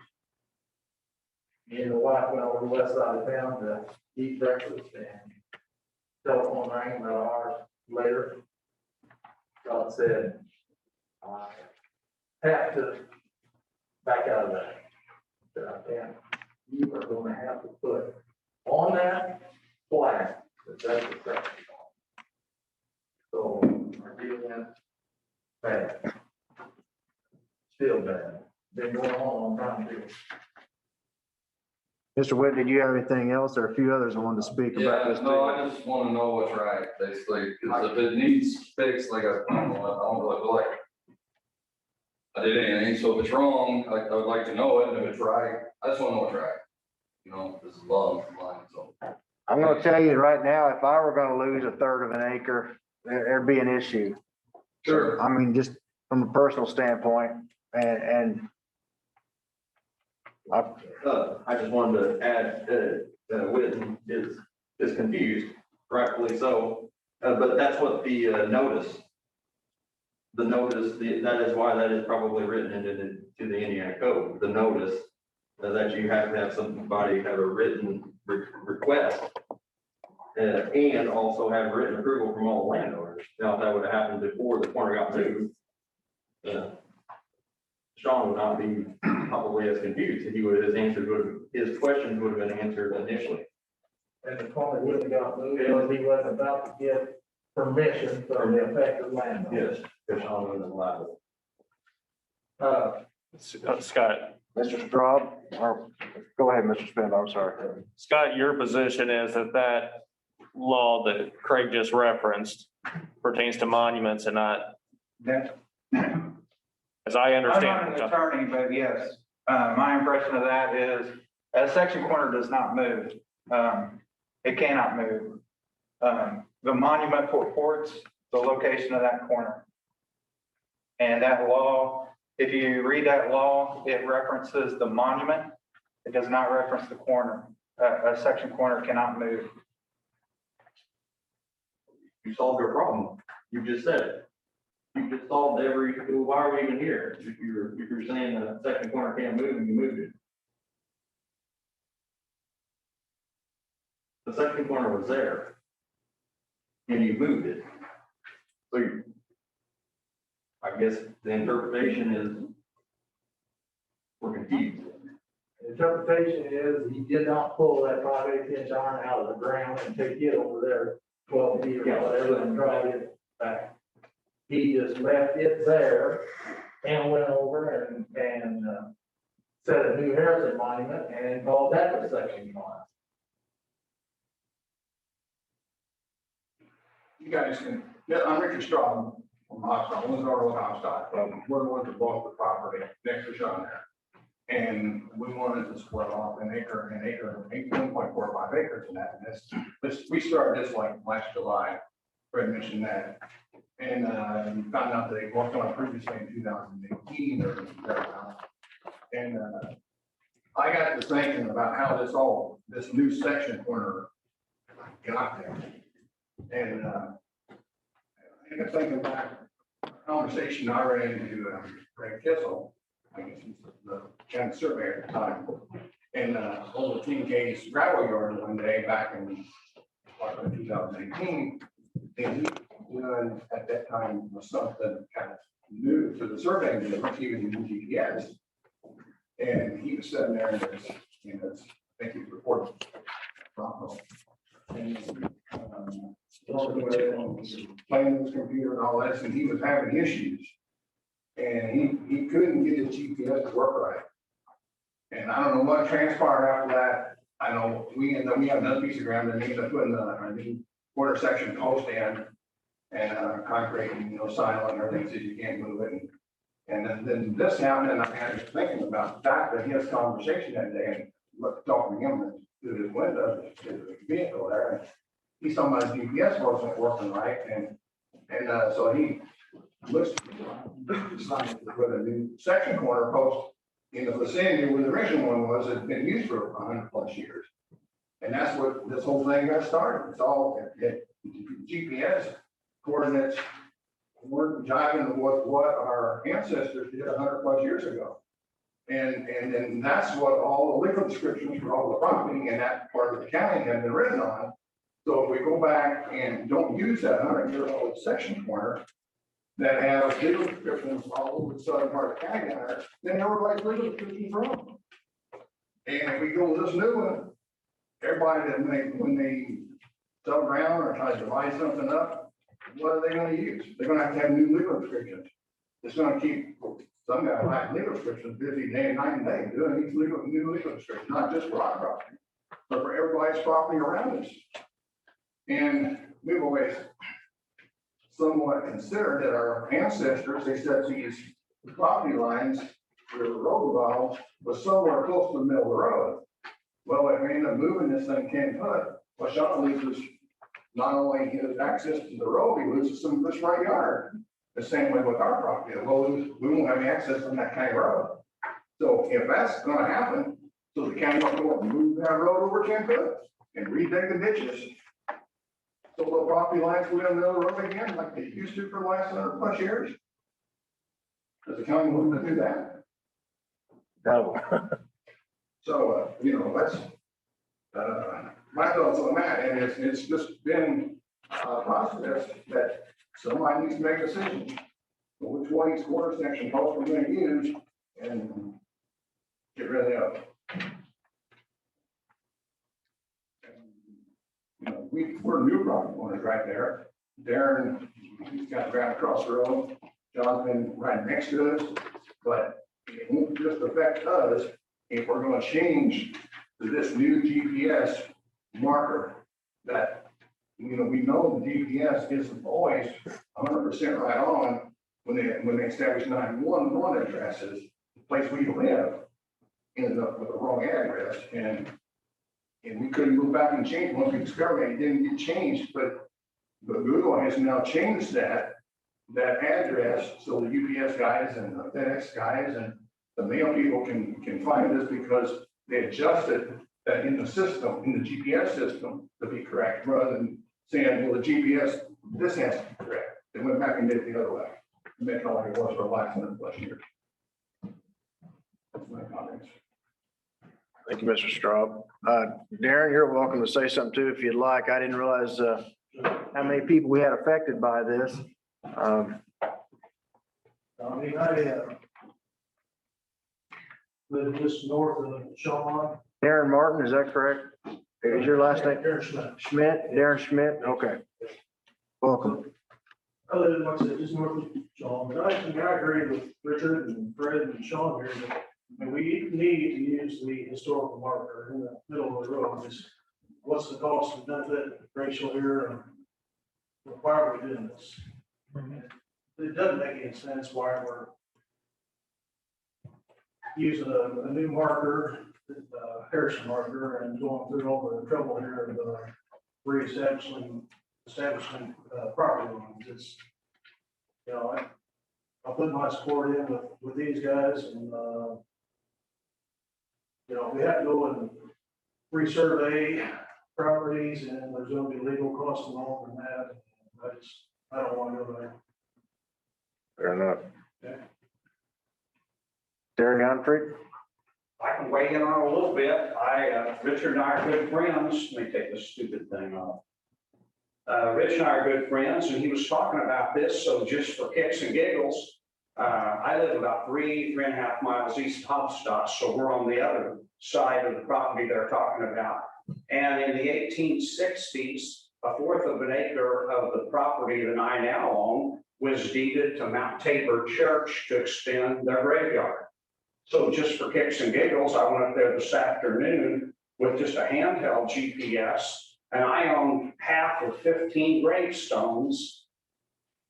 Me and the wife went over to the west side of town to eat breakfast and telephone rang about an hour later. God said, I have to back out of that. Said, I can't. You are gonna have to put on that flag that that's the section. So I did that bad. Still bad. Been going on a long time too. Mr. Witt, did you have anything else? There are a few others I wanted to speak about Yeah, this. no, I just wanna know what's right, basically, because if it needs fixed, like I don't really feel like I did anything, so if it's wrong, I would like to know it, and if it's right, I just wanna know what's right. You know, this is law from mine, so. I'm gonna tell you right now, if I were gonna lose a third of an acre, there'd be an issue. Sure. I mean, just from a personal standpoint, and I just wanted to add, Whitten is confused, rightfully so, but that's what the notice the notice, that is why that is probably written into the Indiana code, the notice that you have to have somebody have a written request. And also have written approval from all the landowners. Now, if that would have happened before the corner got moved, Sean would not be probably as confused. His questions would have been answered initially. And the corner would have got moved, because he wasn't about to get permission from the affected landowner. Yes, because Sean wasn't allowed. Scott, Mr. Straub, or, go ahead, Mr. Spindler, I'm sorry. Scott, your position is that law that Craig just referenced pertains to monuments and not, as I I'm understand. not an attorney, but yes, my impression of that is a section corner does not move. It cannot move. The monument purports the location of that corner. And that law, if you read that law, it references the monument. It does not reference the corner. A section corner cannot move. You solved your problem. You just said it. You just solved why are we even here? If you're saying the second corner can't move and you moved it. The second corner was there. And you moved it. So I guess the interpretation is we're confused. The interpretation is he did not pull that 5/8" iron out of the ground and take it over there 12 feet or whatever and drive it back. He just left it there and went over and set a new Harrison monument and called that the section corner. You guys can, yeah, I'm Richard Straub from Hostile, Owensboro, Hostile. We're the ones that bought the property next to Sean there. And we wanted to split off an acre, 1.45 acres in that. And we started this like last July. Fred mentioned that. And found out that they worked on it previously in 2018 or thereabouts. And I got to thinking about how this new section corner got there. And I got thinking back, a conversation I ran into Greg Kissel, I guess he's the county surveyor at the time, and over King K's gravel yard one day back in 2018. And he done at that time was something kind of new to the surveying business, even using GPS. And he was sitting there and thank you for reporting. And playing with his computer and all that, and he was having issues. And he couldn't get his GPS to work right. And I don't know what transpired after that. I know we have another piece of ground that ended up putting a new quarter section post in and concrete and silent and everything, so you can't move it. And then this happened, and I was thinking about that his conversation that day and talking to him through his window, his vehicle there. And he saw my GPS wasn't working right, and so he looks decided to put a new section corner post in the vicinity where the original one was. It's been used for 100+ years, and that's what this whole thing got started. It's all GPS coordinates weren't jiving with what our ancestors did 100+ years ago. And then that's what all the legal descriptions for all the property in that part of the county have been written on. So if we go back and don't use that 100-year-old section corner that has legal descriptions all over the southern part of the county down there, then everybody's legal descriptions wrong. And if we go with this new one, everybody that when they sell ground or try to divide something up, what are they going to use? They're going to have new legal descriptions. It's going to keep some guy writing legal descriptions busy day and night and day doing these new legal descriptions, not just for our property, but for everybody's property around us. And we've always somewhat considered that our ancestors, they said these property lines where the road involved was somewhere close to the middle of the road. Well, if we end up moving this thing 10 foot, well, Sean loses not only his access to the road, he loses some of his front yard. The same way with our property. We won't have any access on that county road. So if that's going to happen, so the county will go and move that road over 10 foot and redig the ditches. So the property lines go down the road again like they used to for the last 100+ years. Does the county want to do that? No. So, that's, my thoughts on that, and it's just been a process that somebody needs to make a decision. Which one each quarter section post we're gonna use and get rid of the other. We're new property owners right there. Darren, he's got ground across the road. John's been right next to us, but it won't just affect us if we're gonna change to this new GPS marker that, we know the GPS isn't always 100% right on when they establish 911 addresses, the place we live ended up with the wrong address, and we couldn't go back and change once we discovered it didn't get changed, but Google has now changed that address so the UPS guys and the FedEx guys and the mail people can find us because they adjusted that in the system, in the GPS system to be correct, rather than saying, well, the GPS, this has to be correct. They went back and did it the other way. Make it like it was for the last 100+ years. That's my comments. Thank you, Mr. Straub. Darren, you're welcome to say something too, if you'd like. I didn't realize, how many people we had affected by this. I mean, I live just north of Shawn. Darren Martin, is that correct? Is your last name? Darren Schmidt. Schmidt, Darren Schmidt, okay. Welcome. I live, like I said, just north of Shawn, but I agree with Richard and Fred and Sean here that, I mean, we need to use the historical marker in the middle of the road. Just what's the cost and benefit ratio here, and why are we doing this? It doesn't make any sense why we're using a new marker, Harrison marker, and going through all the trouble here of reestablishing property lines. It's, I'll put my support in with these guys, and we have to go and resurvey properties, and there's gonna be legal costs involved in that. I don't want to go there. Fair enough. Okay. Terry Humphrey? I can weigh in on it a little bit. Richard and I are good friends. Let me take this stupid thing off. Rich and I are good friends, and he was talking about this. So just for kicks and giggles, I live about 3.5 miles east of Hofstadt. So we're on the other side of the property they're talking about. And in the 1860s, 1/4 of an acre of the property that I now own was deeded to Mount Tabor Church to extend their graveyard. So just for kicks and giggles, I went up there this afternoon with just a handheld GPS, and I own half of 15 gravestones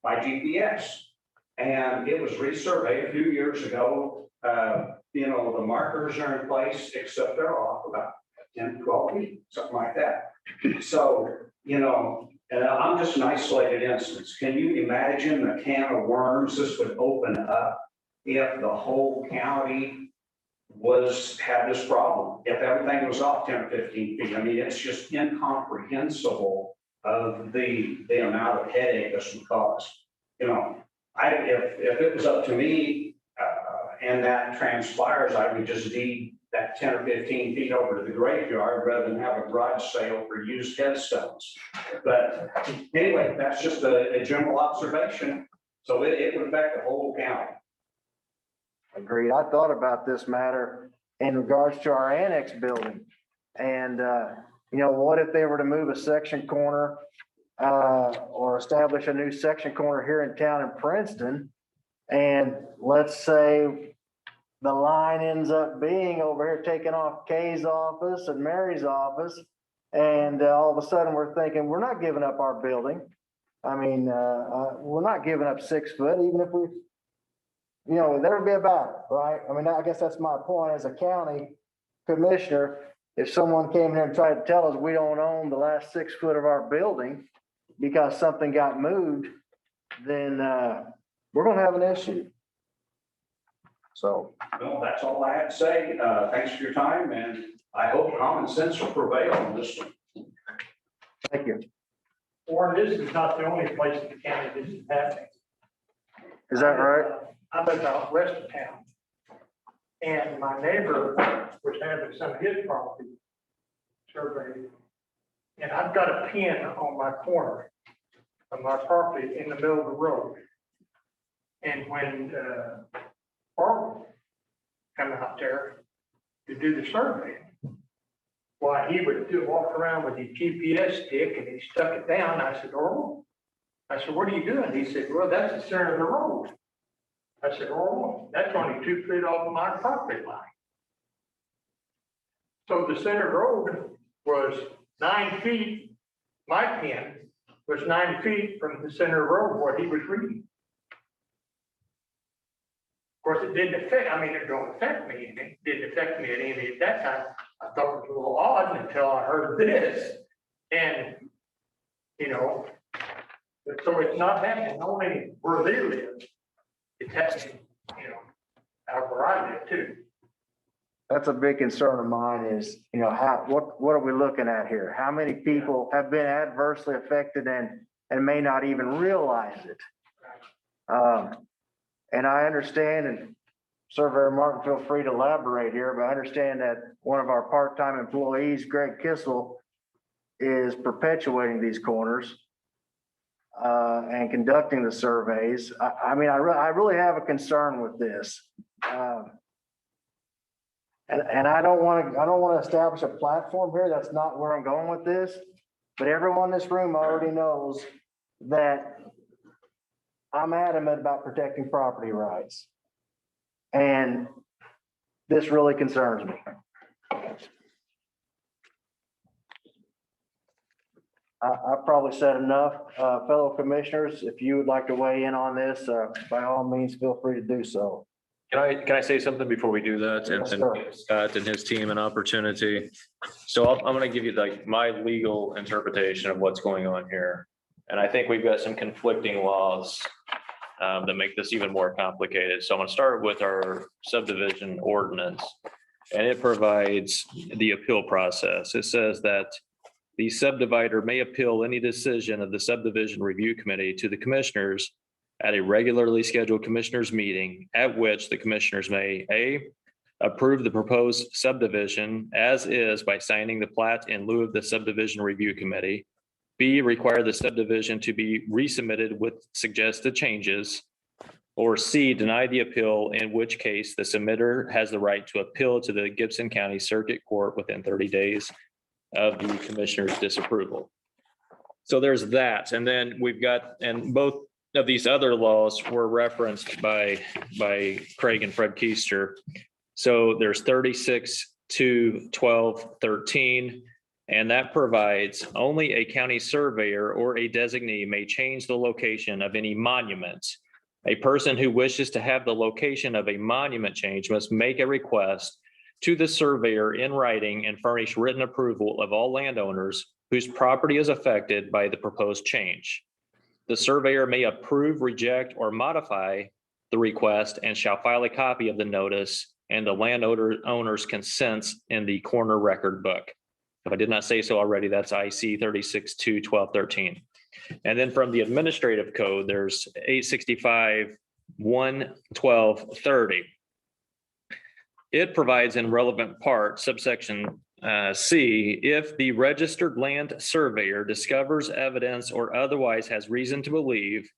by GPS. And it was resurveyed a few years ago. The markers are in place, except they're off about 10, 12 feet, something like that. So, I'm just an isolated instance. Can you imagine the can of worms this would open up if the whole county had this problem, if everything was off 10 or 15 feet? I mean, it's just incomprehensible of the amount of headache this would cause. If it was up to me and that transpires, I would just deed that 10 or 15 feet over to the graveyard rather than have a garage sale for used headstones. But anyway, that's just a general observation. So it would affect the whole county. Agreed. I thought about this matter in regards to our annex building. And, what if they were to move a section corner or establish a new section corner here in town in Princeton? And let's say the line ends up being over here taking off Kay's office and Mary's office. And all of a sudden we're thinking, we're not giving up our building. I mean, we're not giving up 6 foot, even if we, there would be a battle, right? I mean, I guess that's my point as a county commissioner. If someone came here and tried to tell us we don't own the last 6 foot of our building because something got moved, then we're going to have an issue. So. Well, that's all I had to say. Thanks for your time, and I hope common sense will prevail on this one. Thank you. Warren, this is not the only place in the county this is happening. Is that right? I live out west of town. And my neighbor was having some of his property surveyed. And I've got a pin on my corner of my property in the middle of the road. And when, Barbara come out there to do the survey, why, he would walk around with his GPS stick and he stuck it down. I said, "Oh," I said, "What are you doing?" He said, "Well, that's the center of the road." I said, "Oh, that's only 2 feet off my property line." So the center road was 9 feet, my pin was 9 feet from the center road where he was reading. Of course, it didn't affect, I mean, it don't affect me, and it didn't affect me at any at that time. I thought it was a little odd until I heard this. And, you know, so it's not happening only where they live. It's happening, you know, out where I live too. That's a big concern of mine is, you know, what are we looking at here? How many people have been adversely affected and may not even realize it? And I understand, and Surveyor Martin, feel free to elaborate here, but I understand that one of our part-time employees, Greg Kissel, is perpetuating these corners and conducting the surveys. I mean, I really have a concern with this. And I don't want to establish a platform here. That's not where I'm going with this. But everyone in this room already knows that I'm adamant about protecting property rights. And this really concerns me. I've probably said enough. Fellow commissioners, if you would like to weigh in on this, by all means, feel free to do so. Can I say something before we do that? Yes, And sir. give Scott and his team an opportunity. So I'm going to give you like my legal interpretation of what's going on here. And I think we've got some conflicting laws that make this even more complicated. So I'm going to start with our subdivision ordinance. And it provides the appeal process. It says that the subdivider may appeal any decision of the subdivision review committee to the commissioners at a regularly scheduled commissioners meeting, at which the commissioners may A, approve the proposed subdivision as is by signing the plat in lieu of the subdivision review committee. B, require the subdivision to be resubmitted with suggested changes. Or C, deny the appeal, in which case the submitter has the right to appeal to the Gibson County Circuit Court within 30 days of the commissioner's disapproval. So there's that. And then we've got, and both of these other laws were referenced by Craig and Fred Keister. So there's 36-2-12-13, and that provides only a county surveyor or a designee may change the location of any monument. A person who wishes to have the location of a monument change must make a request to the surveyor in writing and furnish written approval of all landowners whose property is affected by the proposed change. The surveyor may approve, reject, or modify the request and shall file a copy of the notice and the landowner's consents in the corner record book. If I did not say so already, that's IC 36-2-12-13. And then from the administrative code, there's 865-1-12-30. It provides in relevant part, subsection C, if the registered land surveyor discovers evidence or otherwise has reason to believe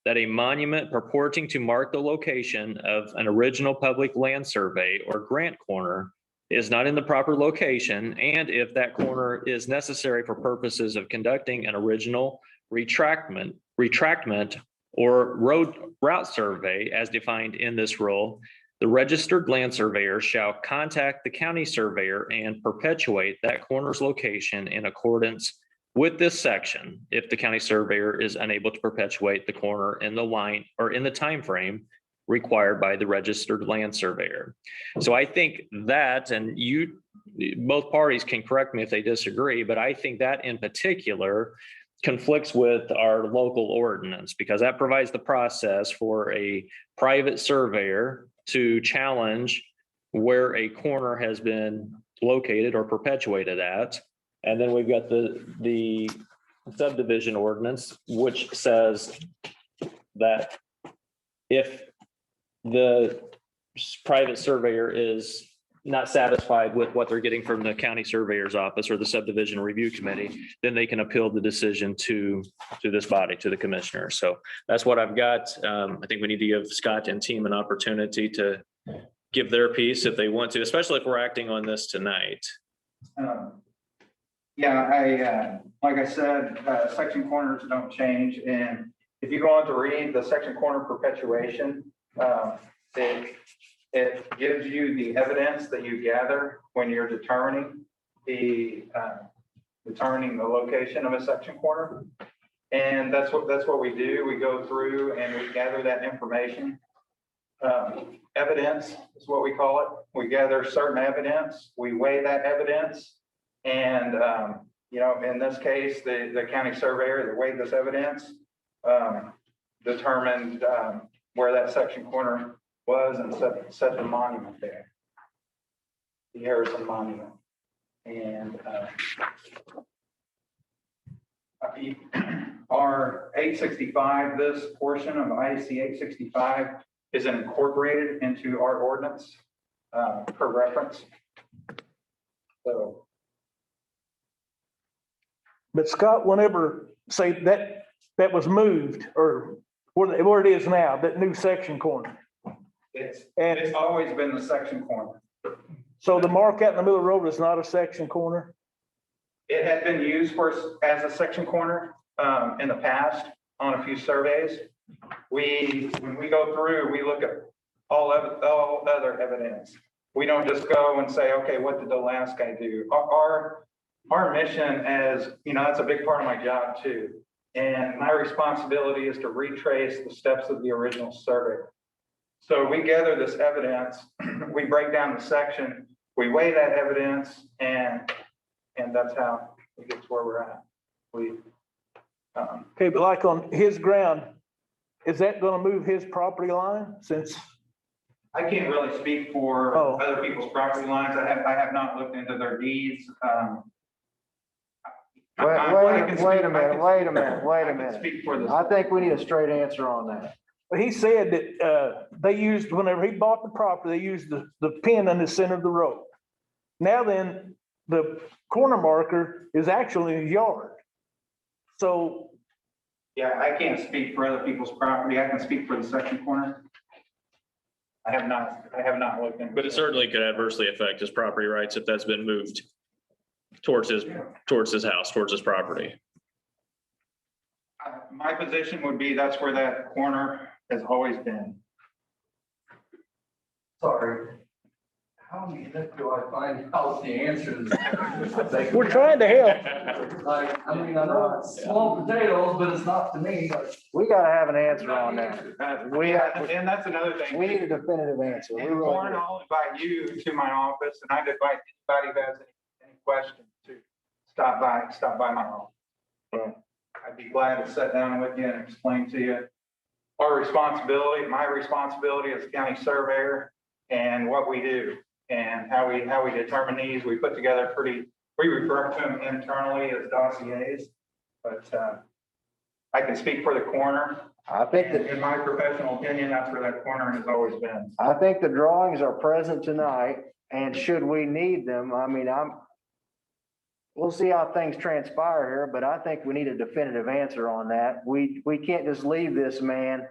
that a monument purporting to mark the location of an original public land survey or grant corner is not in the proper location, and if that corner is necessary for purposes of conducting an original retractment or route survey as defined in this rule, the registered land surveyor shall contact the county surveyor and perpetuate that corner's location in accordance with this section if the county surveyor is unable to perpetuate the corner in the line or in the time frame required by the registered land surveyor. So I think that, and you, both parties can correct me if they disagree, but I think that in particular conflicts with our local ordinance because that provides the process for a private surveyor to challenge where a corner has been located or perpetuated at. And then we've got the subdivision ordinance, which says that if the private surveyor is not satisfied with what they're getting from the county surveyor's office or the subdivision review committee, then they can appeal the decision to this body, to the commissioner. So that's what I've got. I think we need to give Scott and team an opportunity to give their piece if they want to, especially if we're acting on this tonight. Yeah, like I said, section corners don't change, and if you go on to read the section corner perpetuation, it gives you the evidence that you gather when you're determining the location of a section corner. And that's what we do. We go through and we gather that information. Evidence is what we call it. We gather certain evidence, we weigh that evidence. And, you know, in this case, the county surveyor that weighed this evidence determined where that section corner was and set the monument there, the Harrison Monument. And our 865, this portion of IC 865 is incorporated into our ordinance for reference. So. But Scott, whenever, say that was moved or where it is now, that new section corner. It's always been the section corner. So the mark out in the middle of the road is not a section corner? It had been used as a section corner in the past on a few surveys. When we go through, we look at all other evidence. We don't just go and say, okay, what did the last guy do? Our mission, as you know, that's a big part of my job too. And my responsibility is to retrace the steps of the original survey. So we gather this evidence, we break down the section, we weigh that evidence, and that's how we get to where we're at. Okay, but like on his ground, is that gonna move his property line since? I can't really speak for other people's property lines. I have not looked into their deeds. Wait a minute. Speak for this. I think we need a straight answer on that. But he said that they used, whenever he bought the property, they used the pin in the center of the road. Now then, the corner marker is actually in his yard. So. Yeah, I can't speak for other people's property. I can speak for the section corner. I have not looked into. But it certainly could adversely affect his property rights if that's been moved towards his house, towards his property. My position would be that's where that corner has always been. Sorry. How in the heck do I find out the answers? We're trying to help. Like, I mean, I know it's small potatoes, but it's not to me, but. We gotta have an answer on that. And that's another thing. We need a definitive answer. We In really Warren, do. I'll invite you to my office, and I'd invite anybody who has any questions to stop by my office. I'd be glad to sit down with you and explain to you our responsibility, my responsibility as a county surveyor, and what we do and how we determine these. We put together we refer to them internally as dossiers, but I can speak for the corner. I think that, in my professional opinion, that's where that corner has always been. I think the drawings are present tonight, and should we need them, I mean, we'll see how things transpire here, but I think we need a definitive answer on that. We can't just leave this man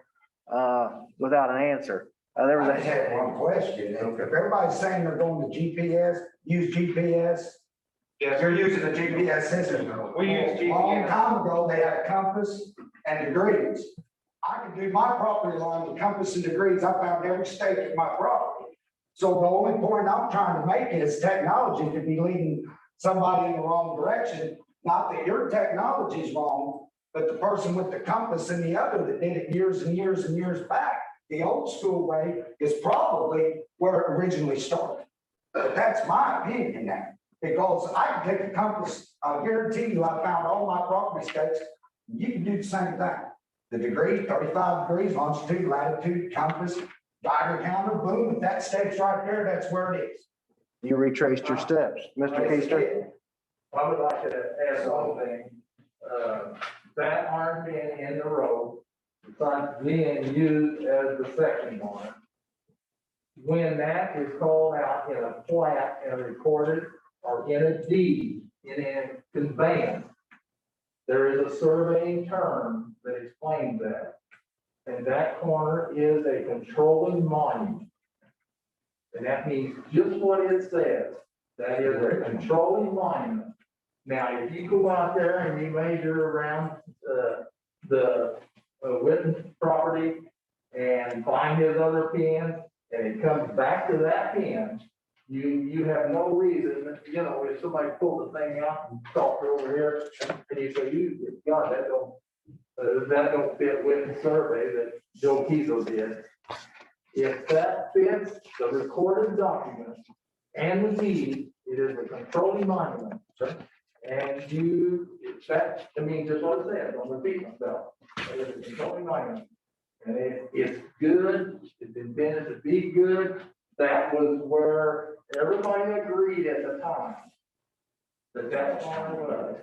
without an answer. There was I just had one question. If everybody's saying they're going to GPS, use GPS. Yes. You're using a GPS system. We use A long GPS. time ago, they had a compass and degrees. I could do my property line with compass and degrees. I found every stake in my property. So the only point I'm trying to make is technology could be leading somebody in the wrong direction. Not that your technology is wrong, but the person with the compass and the other that did it years and years and years back, the old school way is probably where it originally started. But that's my opinion now, because I can take a compass, I guarantee you, I found all my property stakes. You can do the same thing. The degree, 35 degrees, longitude, latitude, compass, Geiger counter, boom, if that stake's right there, that's where it is. You retraced your steps, Mr. Keister. I would like to add one thing. That arm being in the road, but being used as the section barn. When that is called out in a plat and recorded or in a deed, in a conveyance, there is a surveying term that explains that. And that corner is a controlling monument. And that means just what it says. That is a controlling monument. Now, if you go out there and you measure around the Witten property and find his other pins, and it comes back to that pin, you have no reason, you know, if somebody pulled the thing out and talked over here, and you say, God, that don't fit with the survey that Joe Kiesel did. If that fits the recorded document and the deed, it is a controlling monument. And that, I mean, just what it says, don't repeat myself. It is a controlling monument. And it's good, it's intended to be good. That was where everybody agreed at the time that that's all it was.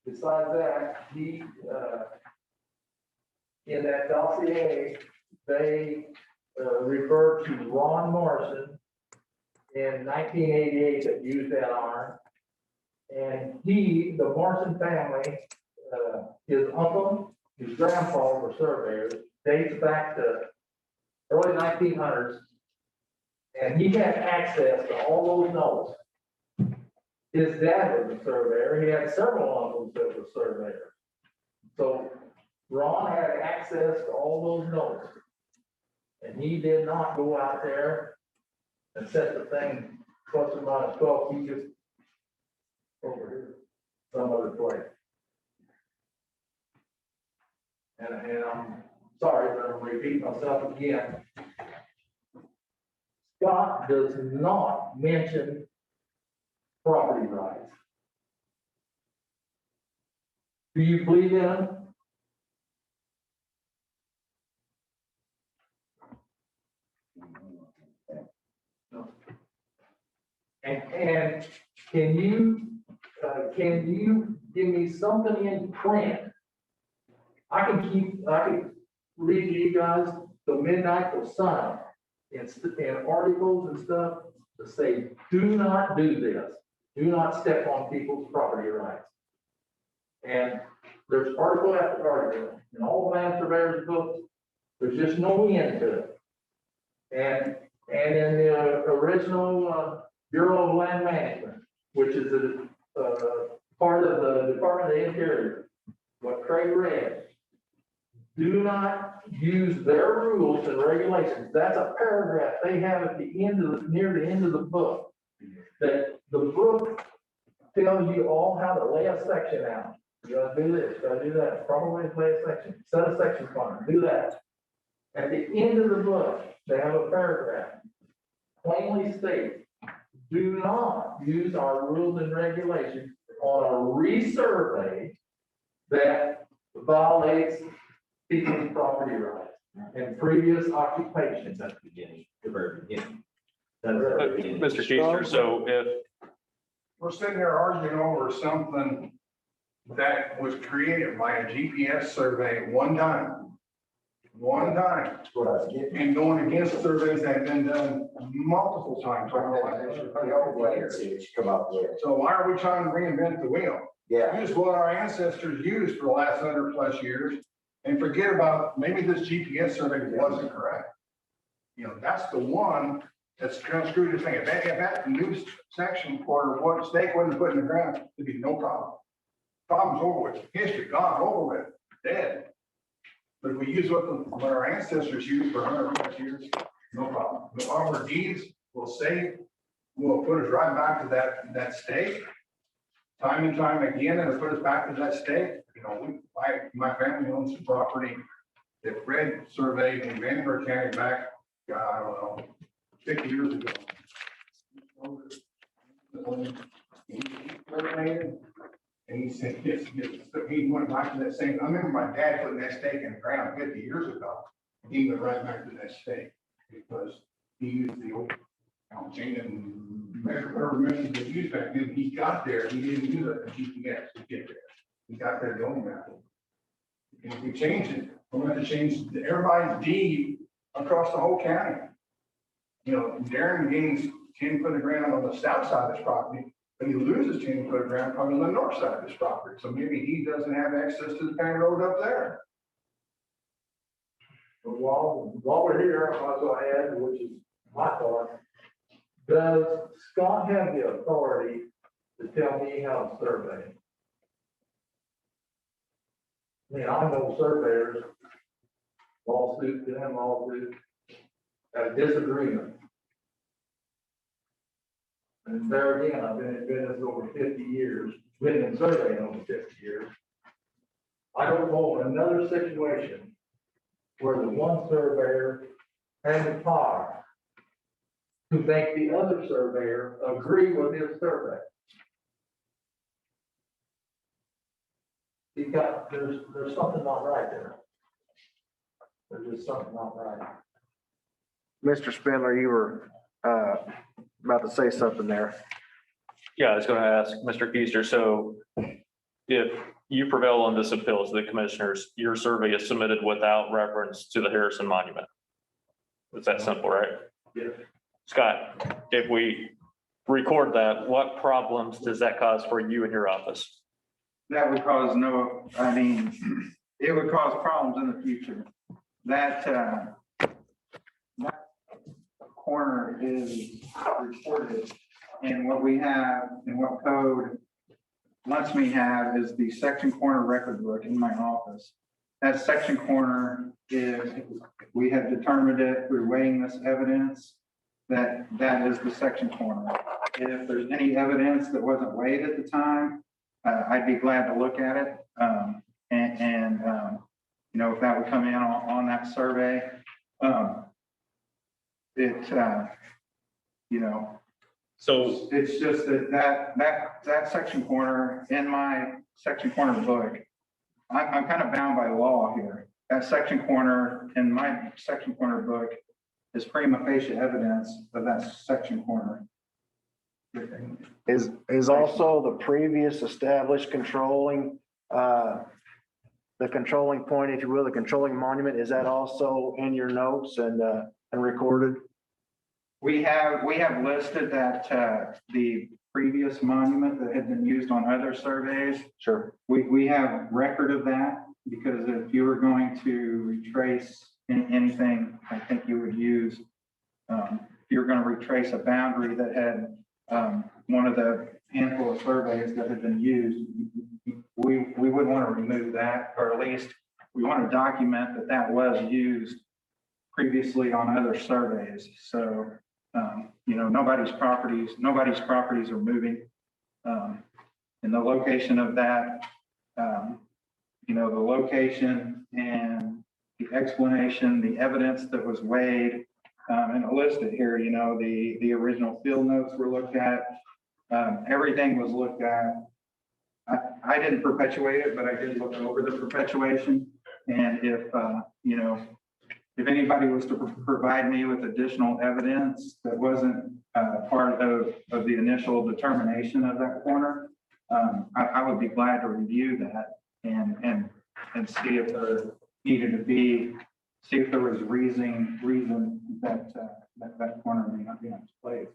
Besides that, in that dossier, they referred to Ron Morrison in 1988 that used that arm. And the Morrison family, his uncle, his grandpa were surveyors, dates back to early 1900s. And he had access to all those notes. His dad was a surveyor. He had several uncles that were surveyors. So Ron had access to all those notes. And he did not go out there and set the thing plus or minus 12 feet just over here, some other place. And I'm sorry, but I'm repeating myself again. Scott does not mention property rights. Do you believe in him? No. And can you give me something in print? I can read to you guys till midnight till sun and articles and stuff to say, do not do this. Do not step on people's property rights. And there's article after article in all the land surveyors books. There's just no end to it. And in the original Bureau of Land Management, which is a part of the Department of the Interior, what Craig read, do not use their rules and regulations. That's a paragraph they have at the end of near the end of the book. That the book tells you all how to lay a section out. You gotta do this, you gotta do that. Probably lay a section, set a section corner, do that. At the end of the book, they have a paragraph. Plainly state, do not use our rules and regulations on a resurvey that violates people's property rights and previous occupations. At the beginning, the very beginning. Mr. Schuster, so if We're sitting there arguing over something that was created by a GPS survey one time. And going against surveys that have been done multiple times. So why are we trying to reinvent the wheel? Yeah. Use what our ancestors used for the last 100+ years and forget about, maybe this GPS survey wasn't correct. You know, that's the one that's kind of screwed this thing. If that new section for what stake wasn't put in the ground, there'd be no problem. Problem's over with, history gone, over with, dead. But if we use what our ancestors used for 100+ years, no problem. The our deeds will say, will put us right back to that stake. Time and time again, and it'll put us back to that stake. You know, my family owns some property that Fred surveyed in Vandenberg County back, I don't know, 50 years ago. And he said, yes, he went back to that same, I remember my dad putting that stake in the ground 50 years ago. He went right back to that stake because he used the old chain and measurement that used back then. He got there, he didn't use a GPS to get there. He got there going that way. And if we change it, we're going to change everybody's deed across the whole county. You know, Darren gains 10 foot of ground on the south side of his property, but he loses 10 foot of ground on the north side of his property. So maybe he doesn't have access to the county road up there. But while we're here, I might as well add, which is my thought, does Scott have the authority to tell me how to survey? I mean, I know surveyors, lawsuit, then lawsuit, a disagreement. And there again, I've been in business over 50 years, been in surveying over 50 years. I don't know of another situation where the one surveyor has the power to make the other surveyor agree with his survey. There's something not right there. There's just something not right. Mr. Spindler, you were about to say something there. Yeah, I was going to ask Mr. Keister, so if you prevail on this appeal to the commissioners, your survey is submitted without reference to the Harrison Monument. It's that simple, right? Yeah. Scott, if we record that, what problems does that cause for you and your office? That would cause it would cause problems in the future. That corner is recorded, and what we have and what code lets me have is the section corner record book in my office. That section corner is, we have determined it through weighing this evidence, that is the section corner. If there's any evidence that wasn't weighed at the time, I'd be glad to look at it. You know, if that would come in on that survey, you know, so it's just that section corner in my section corner book, I'm kind of bound by law here. That section corner in my section corner book is prima facie evidence of that section corner. Is also the previous established controlling, the controlling point, if you will, the controlling monument, is that also in your notes and recorded? We have listed that the previous monument that had been used on other surveys. Sure. We have record of that, because if you were going to retrace anything, I think you would use, if you're going to retrace a boundary that had one of the handful of surveys that had been used, we would want to remove that, or at least we want to document that was used previously on other surveys. So, you know, nobody's properties are moving. And the location of that, you know, the location and the explanation, the evidence that was weighed, and listed here, you know, the original field notes were looked at. Everything was looked at. I didn't perpetuate it, but I did look over the perpetuation. And if, you know, if anybody was to provide me with additional evidence that wasn't part of the initial determination of that corner, I would be glad to review that and see if there needed to be, see if there was reason that that corner may not be on display.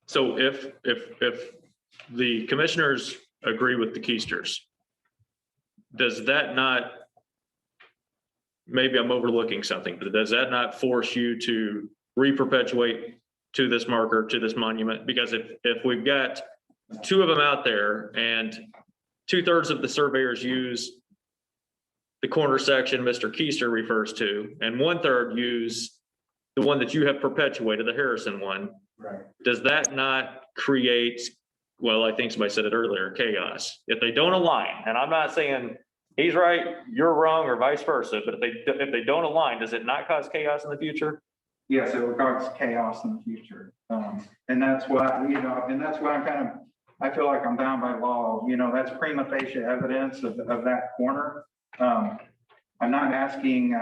So if the commissioners agree with the Keisters, does that not, maybe I'm overlooking something, but does that not force you to re-perpetuate to this marker, to this monument? Because if we've got two of them out there and 2/3 of the surveyors use the corner section Mr. Keister refers to, and 1/3 use the one that you have perpetuated, the Harrison one, right? Does that not create, well, I think somebody said it earlier, chaos? If they don't align, and I'm not saying he's right, you're wrong, or vice versa, but if they don't align, does it not cause chaos in the future? Yes, it will cause chaos in the future. And that's why, you know, and that's why I feel like I'm bound by law. You know, that's prima facie evidence of that corner. I'm not asking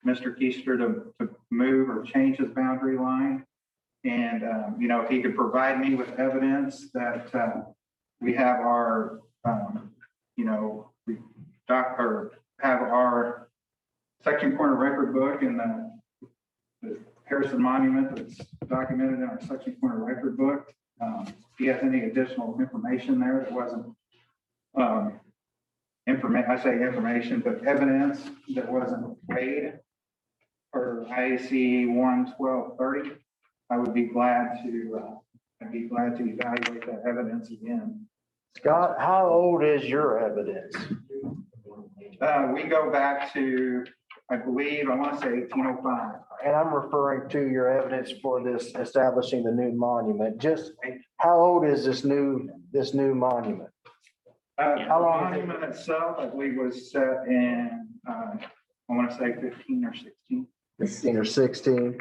Mr. Keister to move or change his boundary line. And, you know, if he could provide me with evidence that we have our You know, we have our section corner record book and the Harrison Monument that's documented in our section corner record book. If he has any additional information there that wasn't, I say information, but evidence that wasn't weighed for IAC 11230, I would be glad to, evaluate that evidence again. Scott, how old is your evidence? We go back to, I believe, I want to say 1805. And I'm referring to your evidence for this establishing the new monument. Just how old is this new monument? How long? The monument itself, I believe, was set in, I want to say 15 or 16. 15 or 16.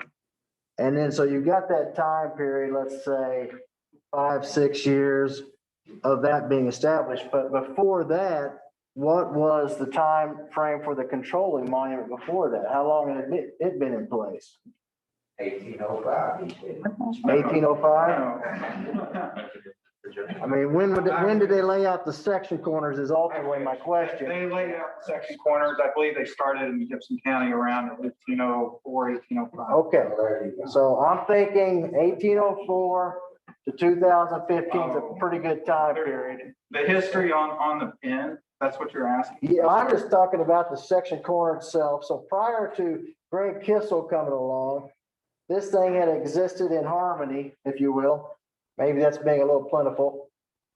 And then, so you've got that time period, let's say 5-6 years of that being established. But before that, what was the time frame for the controlling monument before that? How long had it been in place? 1805. 1805? I mean, when did they lay out the section corners is ultimately my question. They laid out section corners. I believe they started in Gibson County around 1804, 1805. Okay, so I'm thinking 1804 to 2015 is a pretty good time period. The history on the pin, that's what you're asking? Yeah, I'm just talking about the section corner itself. So prior to Greg Kissel coming along, this thing had existed in harmony, if you will. Maybe that's being a little plentiful,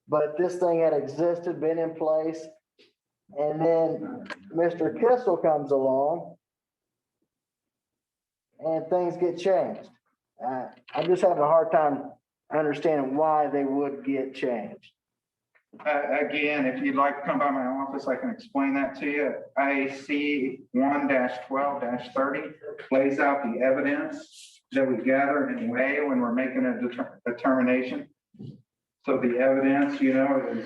but this thing had existed, been in place. And then Mr. Kissel comes along and things get changed. I'm just having a hard time understanding why they would get changed. Again, if you'd like to come by my office, I can explain that to you. IAC 1-12-30 lays out the evidence that we gather and weigh when we're making a determination. So the evidence, you know, is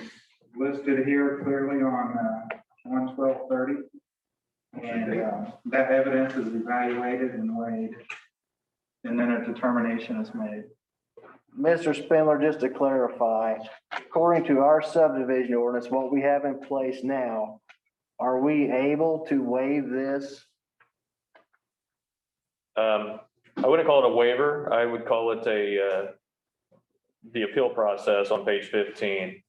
listed here clearly on 1-12-30. And that evidence is evaluated and weighed, and then a determination is made. Mr. Spindler, just to clarify, according to our subdivision ordinance, what we have in place now, are we able to waive this? I wouldn't call it a waiver. I would call it the appeal process on page 15.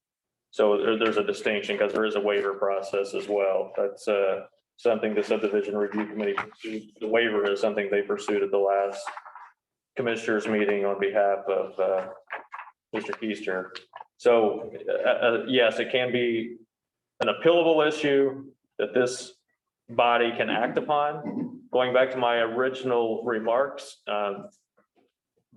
So there's a distinction because there is a waiver process as well. That's something the subdivision review committee pursued. The waiver is something they pursued at the last commissioners meeting on behalf of Mr. Keister. So yes, it can be an appealable issue that this body can act upon. Going back to my original remarks, the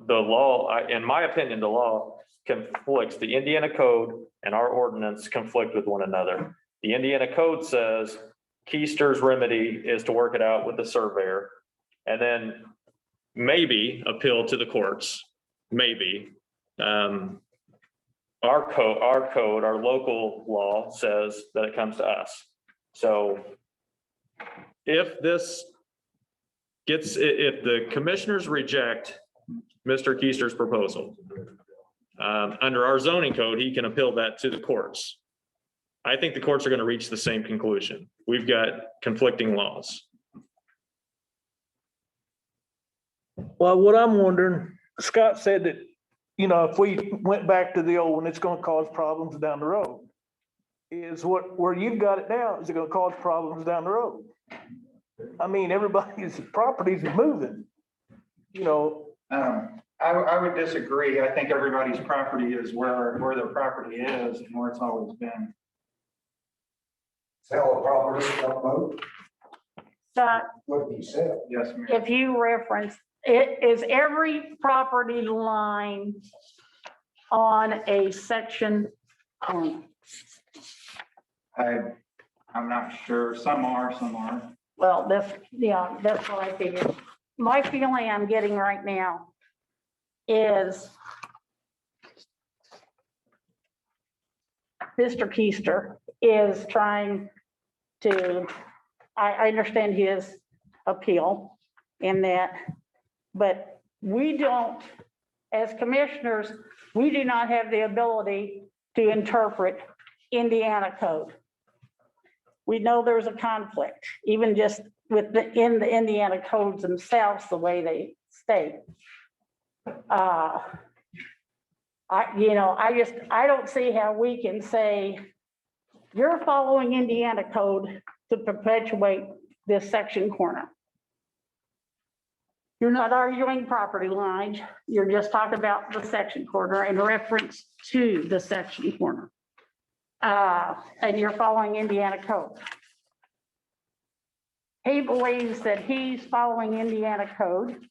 law, in my opinion, the law conflicts. The Indiana code and our ordinance conflict with one another. The Indiana code says Keister's remedy is to work it out with the surveyor and then maybe appeal to the courts, maybe. Our code, our local law says that it comes to us. So if the commissioners reject Mr. Keister's proposal, under our zoning code, he can appeal that to the courts. I think the courts are going to reach the same conclusion. We've got conflicting laws. Well, what I'm wondering, Scott said that, you know, if we went back to the old one, it's gonna cause problems down the road. Is where you've got it now, is it gonna cause problems down the road? I mean, everybody's properties are moving, you know. I would disagree. I think everybody's property is where their property is and where it's always been. Sell a property, don't vote. Scott, What do you sell? Yes, ma'am. if you reference, it is every property line on a section corner. I'm not sure. Some are, some aren't. Well, that's what I figured. My feeling I'm getting right now is Mr. Keister is trying to, I understand his appeal in that, but we don't, as commissioners, we do not have the ability to interpret Indiana code. We know there's a conflict, even just in the Indiana codes themselves, the way they state. I don't see how we can say, you're following Indiana code to perpetuate this section corner. You're not arguing property lines, you're just talking about the section corner in reference to the section corner. And you're following Indiana code. He believes that he's following Indiana code.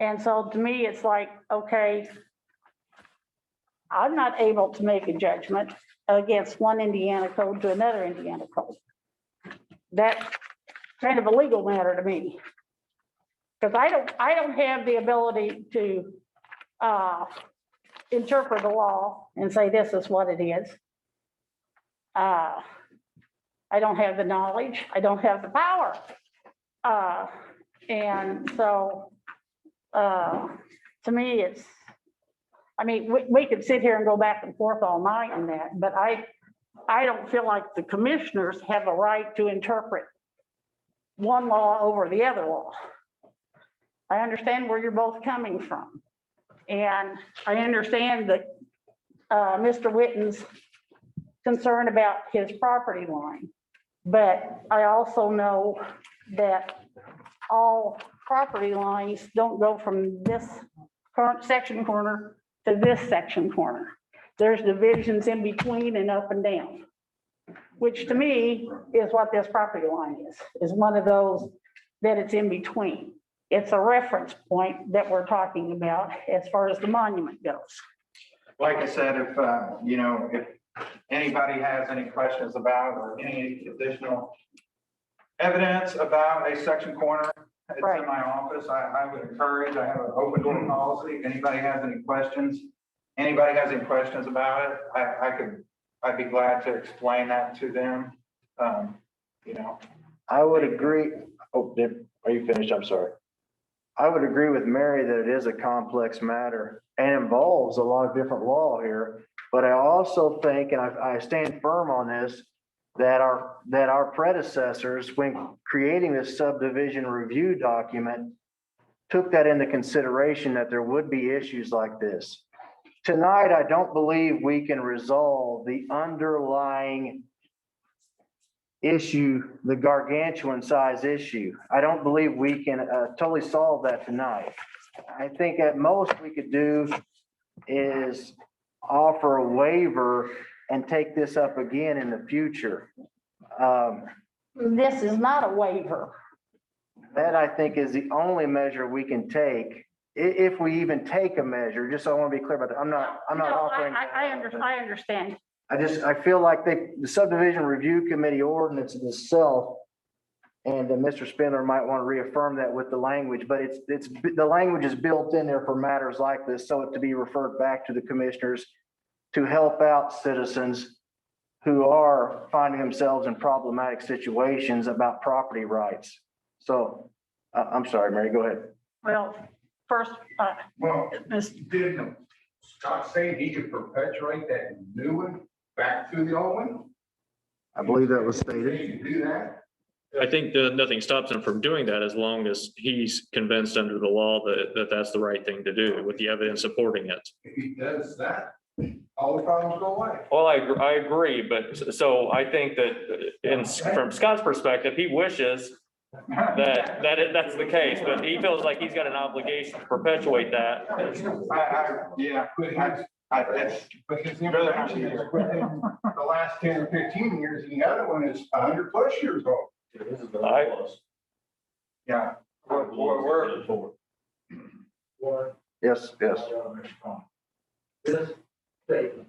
And so to me, it's like, okay, I'm not able to make a judgment against one Indiana code to another Indiana code. That's kind of a legal matter to me. Because I don't have the ability to interpret the law and say this is what it is. I don't have the knowledge, I don't have the power. And so to me, it's, I mean, we could sit here and go back and forth all night on that, but I don't feel like the commissioners have a right to interpret one law over the other law. I understand where you're both coming from. And I understand that Mr. Witten's concern about his property line. But I also know that all property lines don't go from this current section corner to this section corner. There's divisions in between and up and down, which to me is what this property line is one of those that it's in between. It's a reference point that we're talking about as far as the monument goes. Like I said, if anybody has any questions about or any additional evidence about a section corner, it's in my office. I would encourage, I have an open door policy. If anybody has any questions, about it, I'd be glad to explain that to them. I would agree. Oh, are you finished? I'm sorry. I would agree with Mary that it is a complex matter and involves a lot of different law here. But I also think, and I stand firm on this, that our predecessors, when creating this subdivision review document, took that into consideration that there would be issues like this. Tonight, I don't believe we can resolve the underlying issue, the gargantuan size issue. I don't believe we can totally solve that tonight. I think at most we could do is offer a waiver and take this up again in the future. This is not a waiver. That I think is the only measure we can take, if we even take a measure, just so I want to be clear about that. I'm not offering. I understand. I feel like the subdivision review committee ordinance itself, and Mr. Spindler might want to reaffirm that with the language, but the language is built in there for matters like this, so to be referred back to the commissioners to help out citizens who are finding themselves in problematic situations about property rights. So, I'm sorry, Mary, go ahead. Well, first, Didn't Scott say he could perpetuate that new one back to the old one? I believe that was stated. He can do that? I think that nothing stops him from doing that as long as he's convinced under the law that that's the right thing to do with the evidence supporting it. If he does that, all the problems go away. Well, I agree, but so I think that from Scott's perspective, he wishes that's the case, but he feels like he's got an obligation to perpetuate that. But his information is within the last 10 or 15 years, and the other one is 100+ years old. Yeah. Yes. This statement,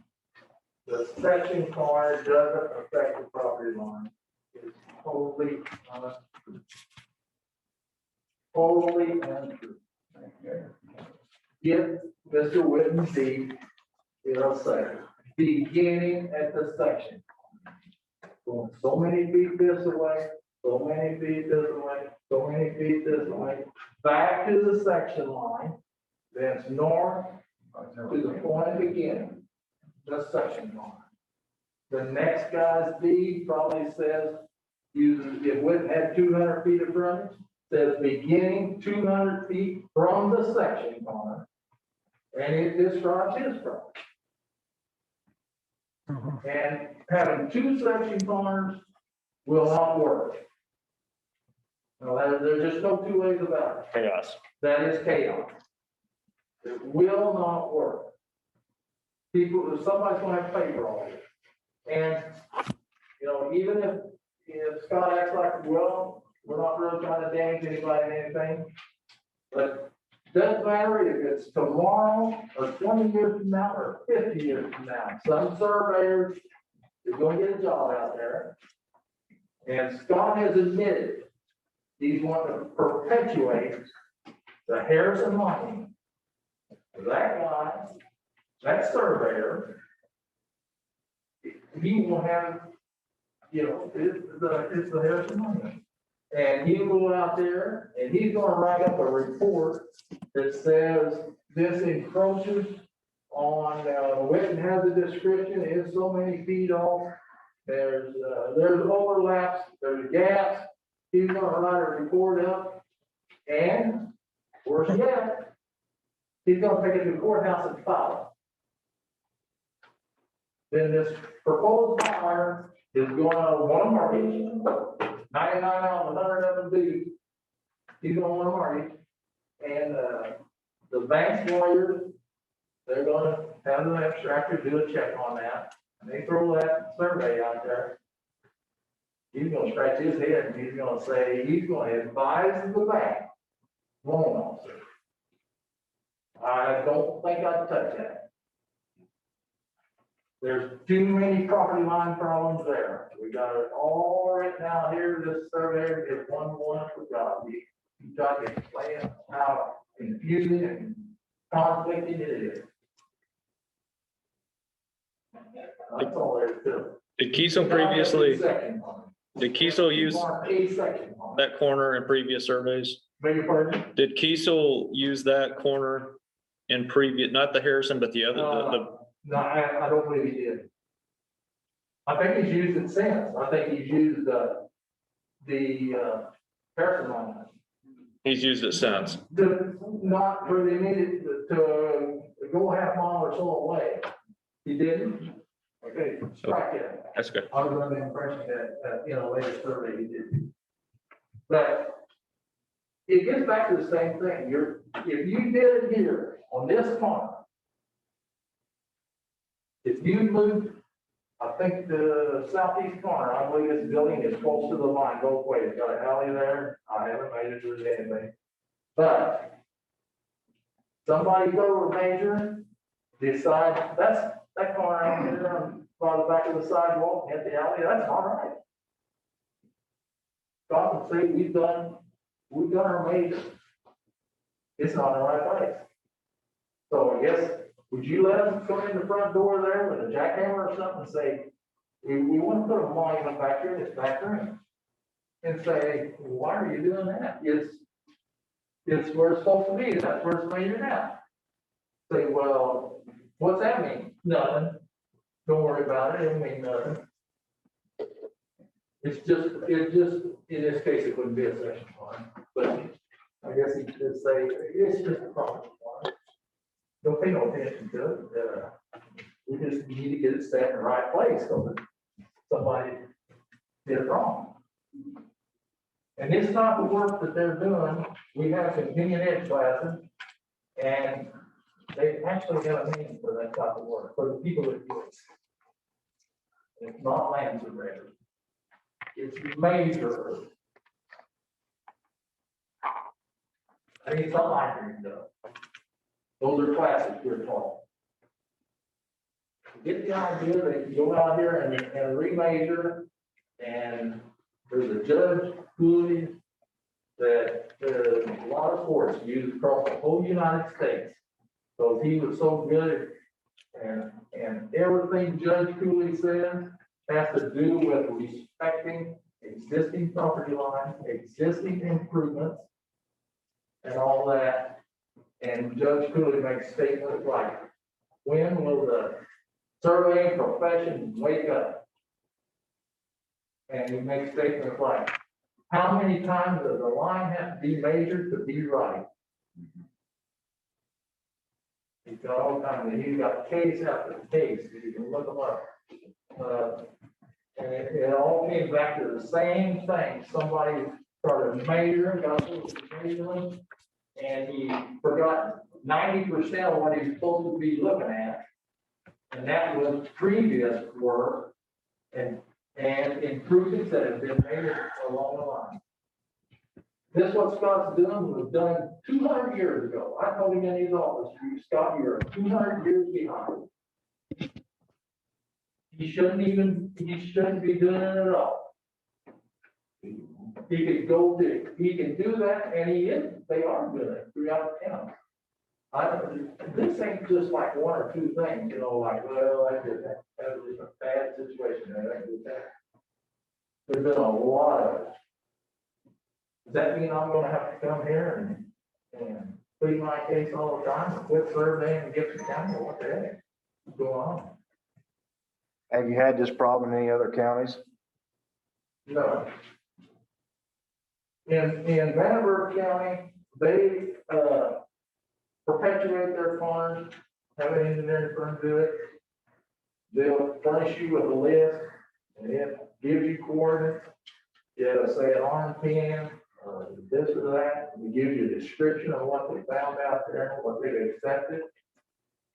the section corner doesn't affect the property line, is totally untrue. Totally untrue. Give Mr. Witten's deed, it'll say, beginning at the section. Going so many feet this way, so many feet this way, so many feet this way, back to the section line, that's north to the point of beginning, the section line. The next guy's deed probably says, uses, it wouldn't have 200 feet of frontage, says beginning 200 feet from the section corner. And it describes his property. And having two section corners will not work. No, there's just no two ways about it. Chaos. That is chaos. It will not work. People, somebody's gonna have to pay for all this. And, you know, even if Scott acts like, well, we're not really trying to damage anybody or anything, but doesn't matter if it's tomorrow or 20 years from now or 50 years from now, some surveyors is gonna get a job out there. And Scott has admitted he's wanting to perpetuate the Harrison Monument. That guy, that surveyor, he will have, you know, it's the Harrison Monument. And he will go out there and he's gonna write up a report that says this encroaches on, Witten has a description, it's so many feet off. There's overlaps, there's gaps. He's gonna write a report up, and worse yet, he's gonna take it to the courthouse and file it. Then this proposed buyer is gonna want a mortgage, 99 out of 100 of them do. He's gonna want a mortgage, and the bank's lawyers, they're gonna have the abstractor do a check on that. And they throw that survey out there. He's gonna scratch his head and he's gonna say, he's gonna advise the bank, loan officer. I don't think I'd touch that. There's too many property line problems there. We got it all right now here, this surveyor is one for God. We try to explain how confusing and conflicting it is. That's all there is to it. Did Kiesel previously, did Kiesel use that corner in previous surveys? Beg your pardon? Did Kiesel use that corner in previous, not the Harrison, but the other, No, I don't believe he did. I think he's used it since. I think he's used the Harrison line. he's used it since. Not where they needed to go a half mile or so away. He didn't? Okay, strike it. That's good. I was under the impression that, you know, later survey he did. But it gets back to the same thing. If you did it here on this corner, if you moved, I think the southeast corner, I believe this building is close to the line, both ways. Got an alley there. I haven't made it to anything. But somebody go to major, decide that corner out here by the back of the sidewalk, at the alley, that's all right. God would say, we've done our major. It's not in the right place. So I guess, would you let them come in the front door there with a jackhammer or something and say, we want to put a monument back here in this back room? And say, why are you doing that? It's where it's supposed to be, that's where it's measured out. Say, well, what's that mean? Nothing. Don't worry about it, it don't mean nothing. It's just, in this case, it wouldn't be a section line, but I guess he could say, it's just a property line. Don't pay no attention to it. We just need to get it set in the right place, because somebody did it wrong. And this type of work that they're doing, we have continuing ed classes, and they actually got a name for that type of work, for the people that do it. It's not land surveyors. It's major. I think it's not like those are classes we're taught. Get the idea that you go out here and remeasure, and there's a judge Cooley that a lot of courts use across the whole United States. So he was so good, and everything Judge Cooley says has to do with respecting existing property lines, existing improvements, and all that. And Judge Cooley makes statements like, when will the Surveying profession, wake up. And you make statements like, how many times does the line have to be measured to be right? He's got all kinds of, he's got case after case, you can look them up. And it all came back to the same thing, somebody started measuring, got those measurements, and he forgot 90% of what he's supposed to be looking at. And that was previous work and improvements that have been made along the line. This what Scott's doing was done 200 years ago. I told him in his office, Scott, you're 200 years behind. He shouldn't be doing it at all. He could go do, he can do that, and he is, they are doing it throughout the county. This ain't just like one or two things, you know, like, well, I did that, that was a bad situation, I did that. There's been a lot of it. Does that mean I'm gonna have to come here and plead my case all the time, and quit surveying and get the county, or what the heck is going on? Have you had this problem in any other counties? No. In Vanderburgh County, they, perpetuate their farms, have an engineering firm do it. They'll furnish you with a list, and it gives you coordinates. It'll say an arm pin, or this or that, it gives you a description of what they found out there, what they've accepted.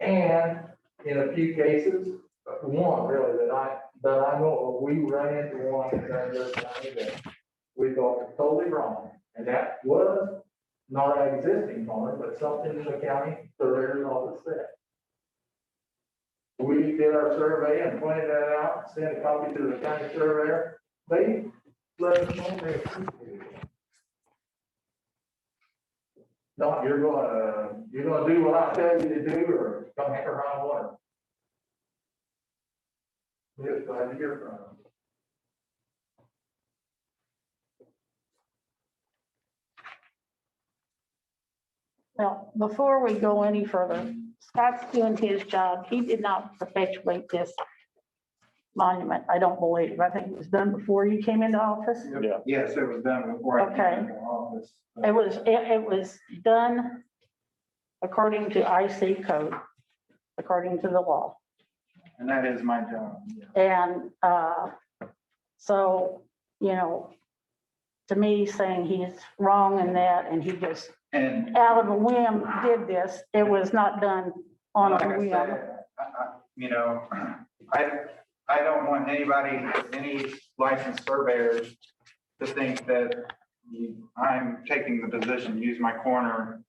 And in a few cases, one really that I know of, we ran into one in Vanderburgh County that we thought was totally wrong, and that was not an existing farm, but something in the county surveyor's office said. We did our survey and pointed that out, sent a copy to the county surveyor. They let us know they appreciated it. No, you're gonna do what I tell you to do, or come hang around water. We're just glad to hear from them. Well, before we go any further, Scott's doing his job. He did not perpetuate this monument, I don't believe. I think it was done before you came into office. Yeah. Yes, it was done before I came into office. It was done according to IC code, according to the law. And that is my job. And so, you know, to me, saying he's wrong in that, and he just out of a whim did this, it was not done on Like a I whim. said, you know, I don't want anybody, any licensed surveyors to think that I'm taking the position, use my corner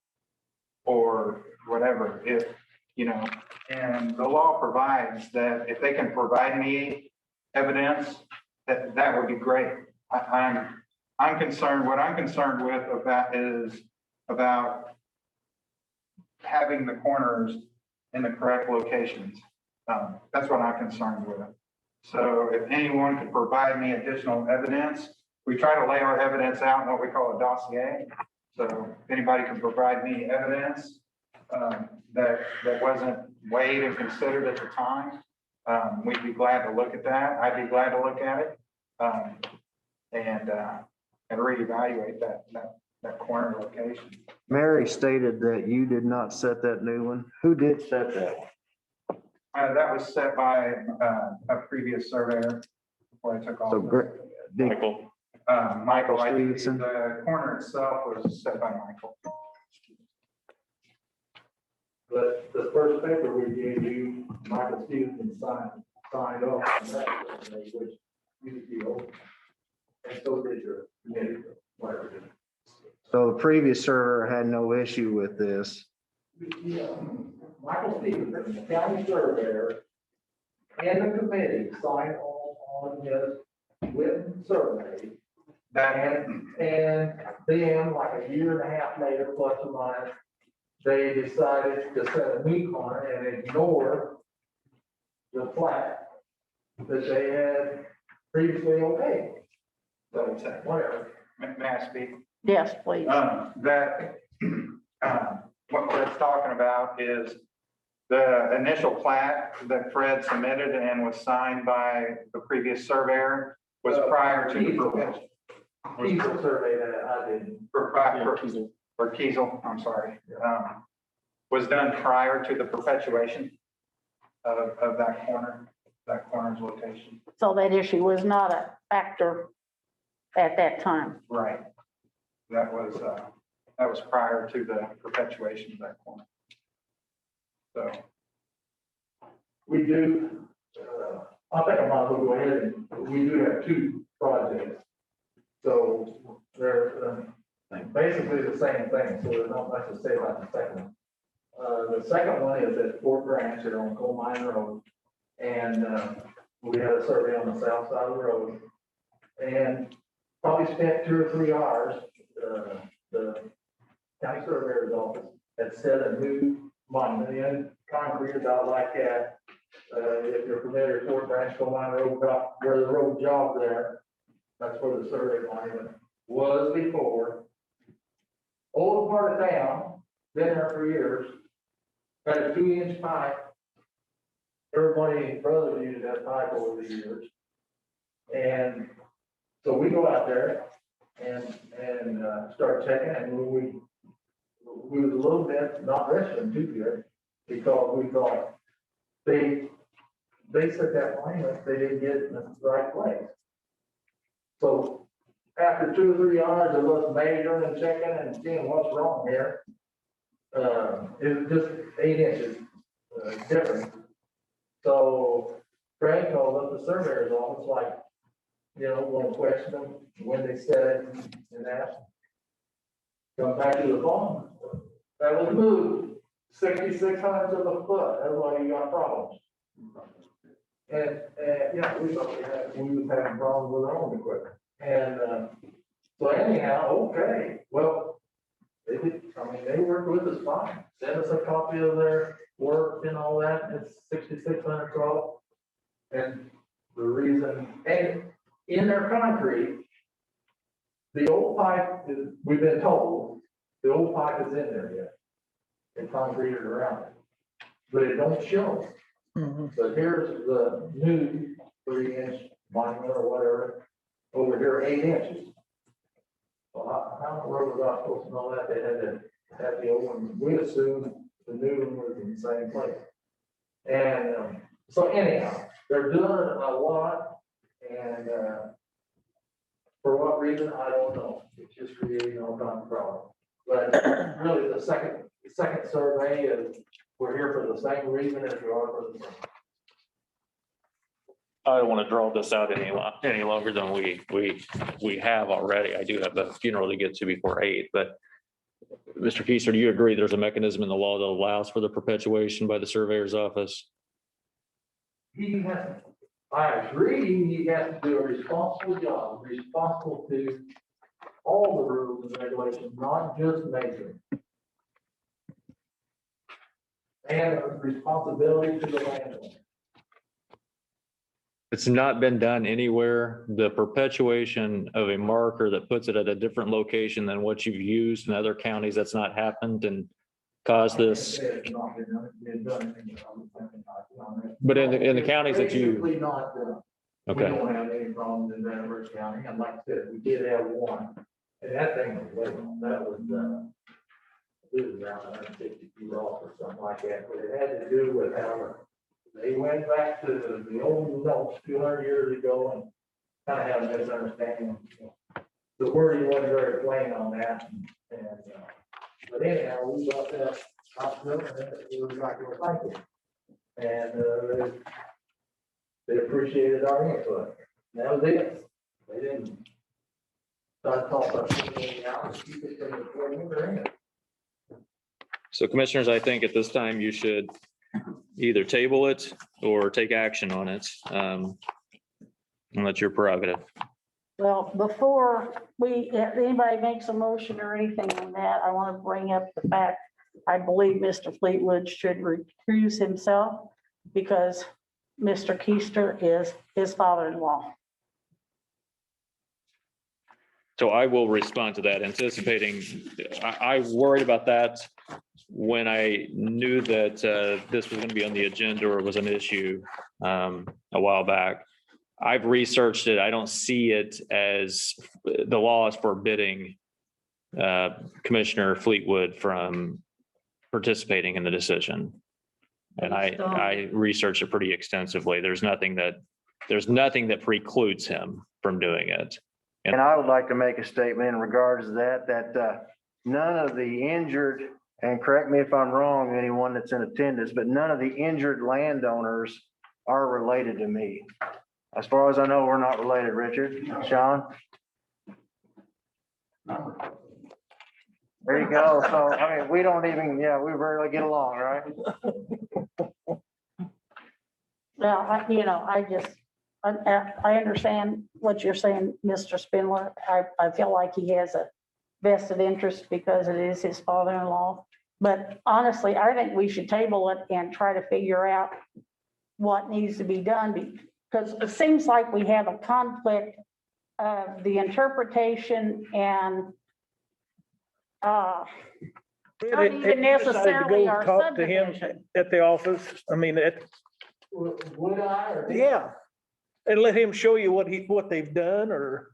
or whatever, if, you know, and the law provides that if they can provide me evidence, that would be great. I'm concerned, what I'm concerned with about having the corners in the correct locations. That's what I'm concerned with. So if anyone could provide me additional evidence, we try to lay our evidence out in what we call a dossier. So if anybody can provide me evidence that wasn't weighed and considered at the time, we'd be glad to look at that. I'd be glad to look at it and reevaluate that corner location. Mary stated that you did not set that new one. Who did set that? That was set by a previous surveyor before I took off. So Michael Stevenson. The corner itself was set by Michael. But the first paper we gave you, Michael Stevenson signed off on that, which you could open. And so did your committee, whatever. So the previous server had no issue with this. Yeah, Michael Stevenson, the county surveyor, and the committee signed on his written survey. And then like a year and a half later, plus or minus, they decided to set a new corner and ignore the plat that they had previously okayed. So whatever. May I speak? Yes, please. What it's talking about is The initial plat that Fred submitted and was signed by the previous surveyor was prior to the. Diesel survey that I did. Or Kiesel, I'm sorry, was done prior to the perpetuation of that corner's location. So that issue was not a factor at that time. Right. That was prior to the perpetuation of that corner. So. We do, I think I might as well go ahead and, we do have two projects. So they're basically the same thing, so there's not much to say about the second one. The second one is at Fort Branch here on Coal Mine Road. And we had a survey on the south side of the road. And probably spent 2 or 3 hours, the county surveyor's office had set a new monument in concrete about like that. If you're familiar with Fort Branch, Coal Mine Road, about where the road job there, that's where the survey monument was before. Old part of town, been there for years, got a 2-inch pipe. Everybody, brothers used that pipe over the years. And so we go out there and start checking, and we was a little bit not wrestling too good, because we thought they said that monument, they didn't get it in the right place. So after 2 or 3 hours of us measuring and checking and seeing what's wrong here, it was just 8 inches different. So Frank called up the surveyor's office, like, want to question them when they said it and asked. Come back to the phone. That was moved 6,600 to the foot. That's why you got problems. And yeah, we thought we was having problems with our own equipment. And so anyhow, okay, well, they worked with us fine. Send us a copy of their work and all that. It's 6,600 call. And the reason, and in their concrete, the old pipe is, we've been told, the old pipe is in there yet. They concreted around it, but it don't show. So here's the new 3-inch monument or whatever, over here 8 inches. Well, how in the world was I supposed to know that? They had to have the old one. We assumed the new one was in the same place. And so anyhow, they're doing a lot, and for what reason, I don't know. It's just creating all kinds of problems. But really, the second survey is, we're here for the same reason as we are for the first. I don't want to draw this out any longer than we have already. I do have a funeral to get to before 8, but Mr. Keister, do you agree there's a mechanism in the law that allows for the perpetuation by the surveyor's office? I agree, he has to do a responsible job, responsible to all the rules and regulations, not just measuring. And a responsibility to the landowner. It's not been done anywhere. The perpetuation of a marker that puts it at a different location than what you've used in other counties, that's not happened and caused this. But in the counties that you. Basically not done. Okay. We don't have any problems in Van Bush County, and like I said, we did have one, and that thing was late, that was, it was around 160 feet off or something like that, but it had to do with how they went back to the old notes 200 years ago and kind of had a misunderstanding. The wording wasn't very plain on that, and but anyhow, we got that hospital, and it was like they were thanking. And they appreciated our input. That was it. They didn't start talking about anything else. Keep it from the board member. So commissioners, I think at this time you should either table it or take action on it. And that's your prerogative. Well, before if anybody makes a motion or anything on that, I want to bring up the fact, I believe Mr. Fleetwood should recuse himself because Mr. Keister is his father-in-law. So I will respond to that, anticipating, I worried about that when I knew that this was going to be on the agenda or was an issue a while back. I've researched it. I don't see it as the law is forbidding Commissioner Fleetwood from participating in the decision. And I researched it pretty extensively. There's nothing that precludes him from doing it. And I would like to make a statement in regards to that none of the injured, and correct me if I'm wrong, anyone that's in attendance, but none of the injured landowners are related to me. As far as I know, we're not related, Richard. Sean? There you go. So, I mean, we don't even, we rarely get along, right? Well, I understand what you're saying, Mr. Spindler. I feel like he has a vested interest because it is his father-in-law. But honestly, I think we should table it and try to figure out what needs to be done, because it seems like we have a conflict of the interpretation and not even necessarily our talk to him subdivision. at the office. I mean, Would I or? yeah. And let him show you what they've done, or.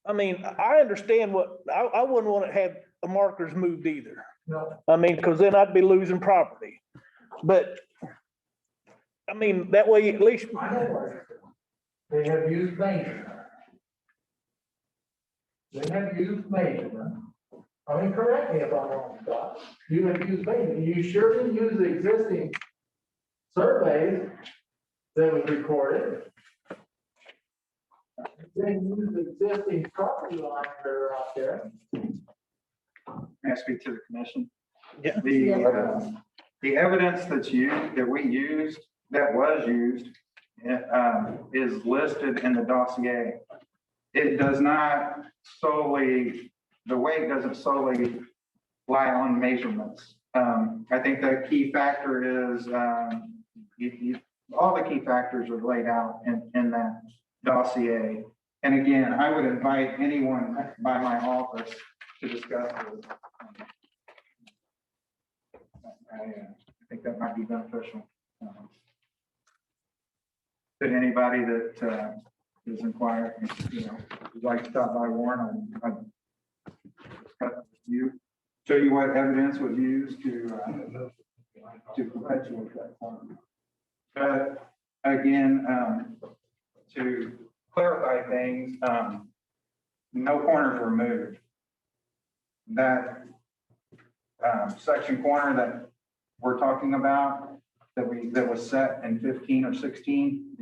I mean, I understand I wouldn't want to have the markers moved either. No. I mean, because then I'd be losing property. But, I mean, that way at least. I know where they have used measurement. They have used measurement. I mean, correct me if I'm wrong, Scott. You have used measurement. You sure didn't use the existing surveys that was recorded. Then use the existing property lines that are out there. May I speak to the commission? Yeah. The evidence that we used, that was used, is listed in the dossier. It does not solely, the weight doesn't solely lie on measurements. I think the key factor is, all the key factors are laid out in that dossier. And again, I would invite anyone by my office to discuss this. I think that might be beneficial. To anybody that is inquiring, would like to stop by Warren, I'd discuss with you, show you what evidence was used to perpetuate that form. But again, to clarify things, no corners were moved. That section corner that we're talking about, that was set in 15 or 16,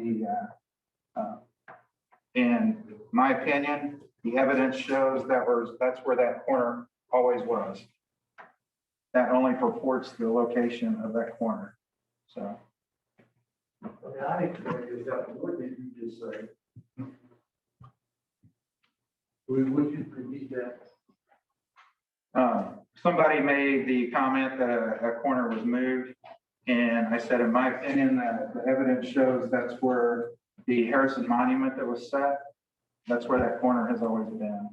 in my opinion, the evidence shows that's where that corner always was. That only purports the location of that corner, so. I mean, I think what did you just say? Would you repeat that? Somebody made the comment that a corner was moved. And I said, in my opinion, that the evidence shows that's where the Harrison monument that was set, that's where that corner has always been.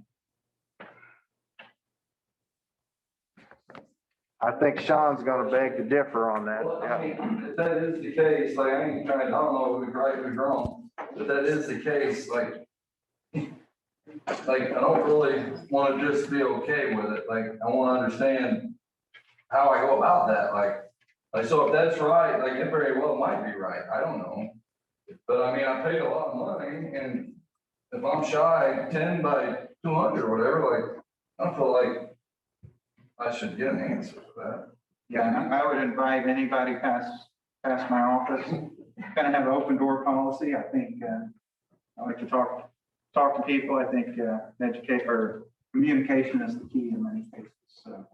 I think Sean's gonna beg to differ on that. Well, I mean, if that is the case, like, I ain't trying, I don't know if we're right or wrong, but that is the case, like, I don't really want to just be okay with it. Like, I want to understand how I go about that. Like, so if that's right, like, it very well might be right. I don't know. But I mean, I paid a lot of money, and if I'm shy 10 by 200 or whatever, like, I feel like I should get an answer for that. Yeah, and I would invite anybody past my office. Kind of have an open door policy. I think I like to talk to people. I think educate or communication is the key in many cases. So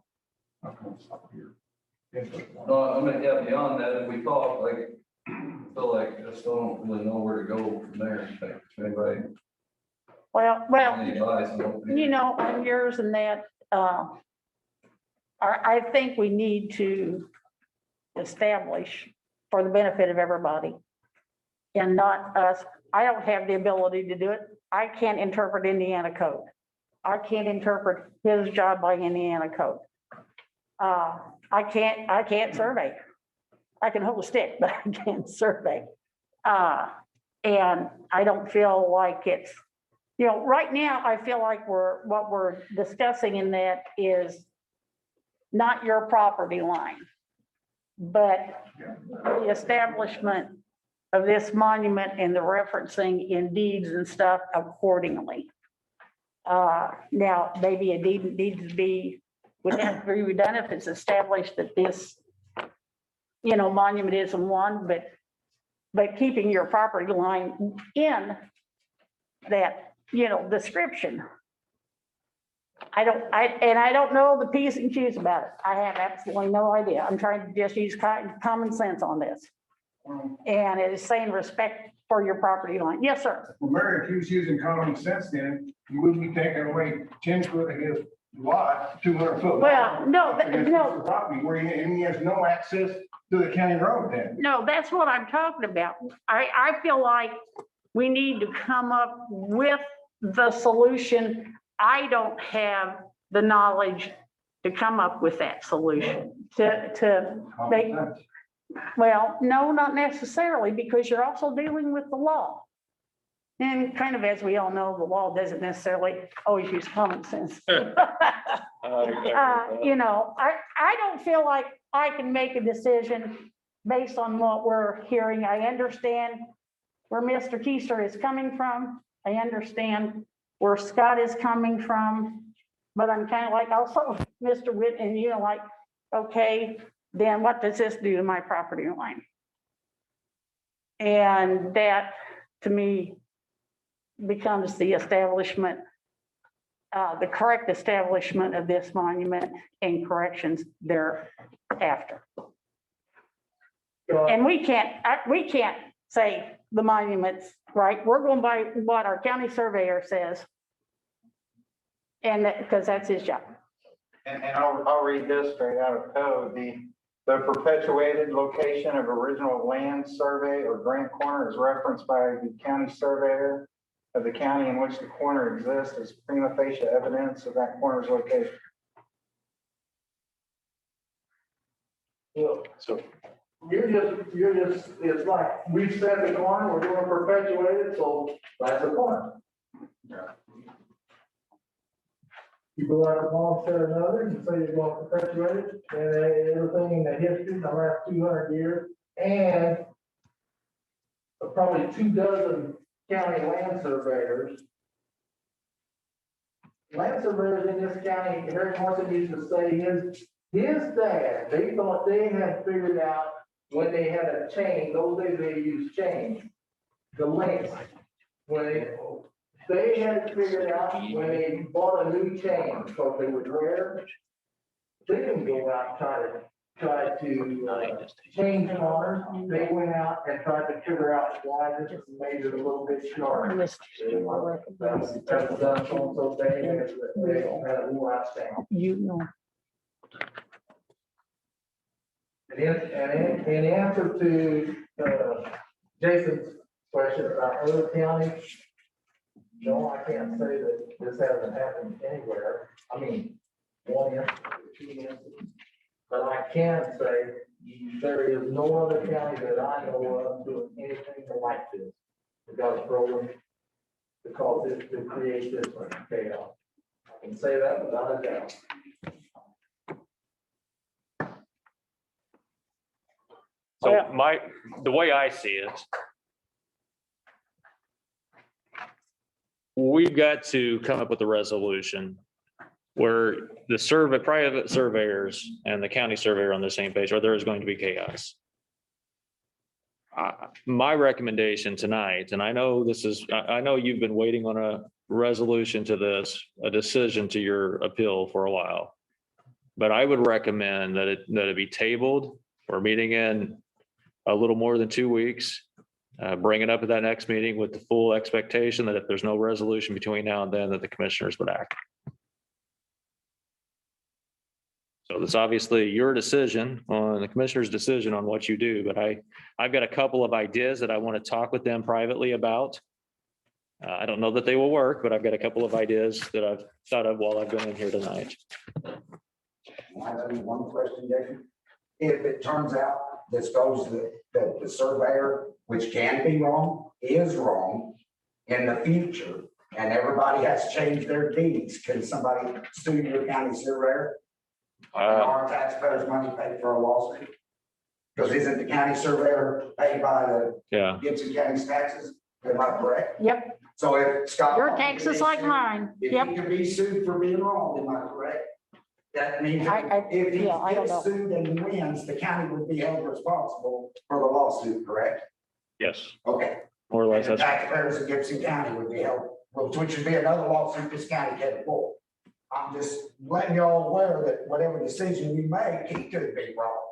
I'm going to stop here. No, I mean, yeah, beyond that, if we talk, like, I feel like I still don't really know where to go from there. Like, anybody? Well, Any advice? on yours and that, I think we need to establish for the benefit of everybody and not us. I don't have the ability to do it. I can't interpret Indiana code. I can't interpret his job by Indiana code. I can't survey. I can hold a stick, but I can't survey. And I don't feel like it's, you know, right now, I feel like what we're discussing in that is not your property line, but the establishment of this monument and the referencing in deeds and stuff accordingly. Now, maybe a deed needs to be, would have to be redone if it's established that this, you know, monument isn't one, but keeping your property line in that, you know, description. I don't know the P's and Q's about it. I have absolutely no idea. I'm trying to just use common sense on this. And it is saying respect for your property line. Yes, sir. Well, Mary, if he was using common sense, then you wouldn't be taking away 10 foot of his lot, 200 foot. Well, no, no. Property where he has no access to the county road then. No, that's what I'm talking about. I feel like we need to come up with the solution. I don't have the knowledge to come up with that solution to make. Well, no, not necessarily, because you're also dealing with the law. And kind of, as we all know, the law doesn't necessarily always use common sense. You know, I don't feel like I can make a decision based on what we're hearing. I understand where Mr. Keister is coming from. I understand where Scott is coming from, but I'm kind of like also Mr. Whitten, you know, like, okay, then what does this do to my property line? And that, to me, becomes the establishment, the correct establishment of this monument and corrections thereafter. And we can't say the monument's right. We're going by what our county surveyor says. And that, because that's his job. And I'll read this straight out of code. The perpetuated location of original land survey or grant corner is referenced by the county surveyor of the county in which the corner exists as prima facie evidence of that corner's location. So you're just, it's like, we set the corner, we're gonna perpetuate it, so that's the corner. You go out of one set another, and say you're gonna perpetuate it, and everything in the history, in the last 200 years, and probably 24 county land surveyors. Land surveyors in this county, Harry Morrison used to say his dad, they thought they had figured out when they had a chain, those days they used chain, the length. When they had figured out when they bought a new chain, because they would wear, they didn't go out and try to change corners. They went out and tried to figure out why this is made it a little bit shorter. That's done so they had a new outstanding. You know. And in answer to Jason's question about other counties, no, I can't say that this hasn't happened anywhere. I mean, one instance, two instances. But I can say there is no other county that I know of doing anything like this. Because it to create this chaos. I can say that without a doubt. So the way I see it, we've got to come up with a resolution where the private surveyors and the county surveyor are on the same page, or there is going to be chaos. My recommendation tonight, and I know you've been waiting on a resolution to this, a decision to your appeal for a while. But I would recommend that it be tabled. We're meeting in a little more than 2 weeks. Bring it up at that next meeting with the full expectation that if there's no resolution between now and then, that the commissioners would act. So that's obviously your decision on the commissioner's decision on what you do, but I've got a couple of ideas that I want to talk with them privately about. I don't know that they will work, but I've got a couple of ideas that I've thought of while I've been in here tonight. I have one question, Jason. If it turns out this goes that the surveyor, which can be wrong, is wrong in the future, and everybody has changed their deeds, can somebody sue your county surveyor? And our taxpayers' money paid for a lawsuit? Because isn't the county surveyor paid by the Gibson County's taxes? Am I correct? Yep. So if Scott. Your taxes like mine. If Yep. he can be sued for being wrong, am I correct? That means I if he don't gets know. sued and wins, the county would be held responsible for the lawsuit, correct? Yes, Okay. more or less. And the That's taxpayers of Gibson County would be held, which would be another lawsuit this county can't afford. I'm just letting y'all aware that whatever decision you make, he could be wrong.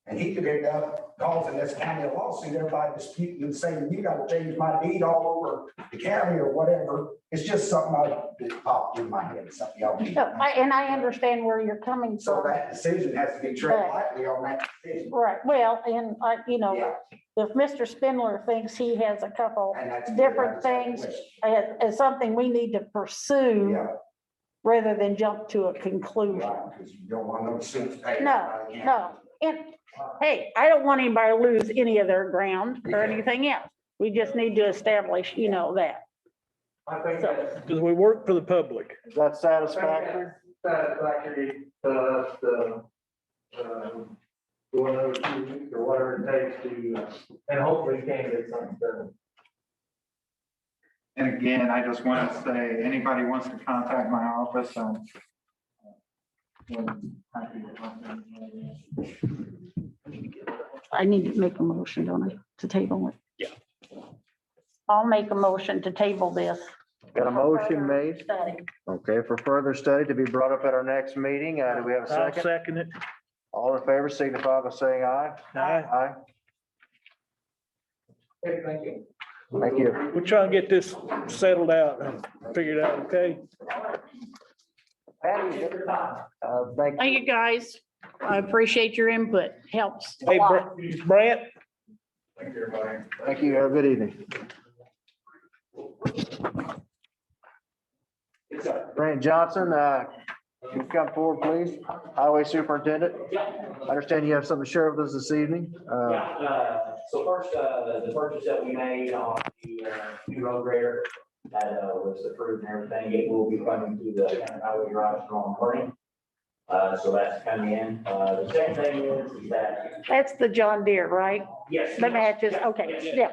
And he could end up causing this county a lawsuit, everybody disputing and saying, you gotta change my deed all over the county or whatever. It's just something that popped in my head, something y'all. need to know. And I understand where you're coming So from. that decision has to be treated lightly on that decision. Right, well, and you know, Yeah. if Mr. Spindler thinks he has a couple And that's. different things as something we need to pursue Yeah, rather than jump to a conclusion. right, because you don't want no suits paid. No, no. And hey, I don't want anybody to lose any of their ground or anything else. We just need to establish, you know, that. I think that's Because we work for the public. Is that satisfactory? satisfactory to us, go another 2 weeks or whatever it takes to, and hopefully we can get something done. And again, I just want to say, anybody wants to contact my office, happy to help them. I need to make a motion, don't I, to table it? Yeah. I'll make a motion to table this. Got a motion made. Study. Okay, for further study to be brought up at our next meeting. Do we have a I'll second? second it. All in favor signify by saying aye. Aye. Aye. Okay, thank you. Thank you. We'll try and get this settled out and figured out, okay? Patty, thank Thank you, guys. I appreciate your input. Helps a Hey, lot. Brant, Thank you, everybody. Thank you. Have a good evening. Brent Johnson, you come forward, please. Highway Superintendent. I understand you have something to share with us this evening. So first, the purchase that we made on the new road grader that was approved and everything, it will be coming to the county highway garage tomorrow morning. So that's coming in. The second thing is that, That's the John Deere, right? yes. The matches, okay, Yes. yeah.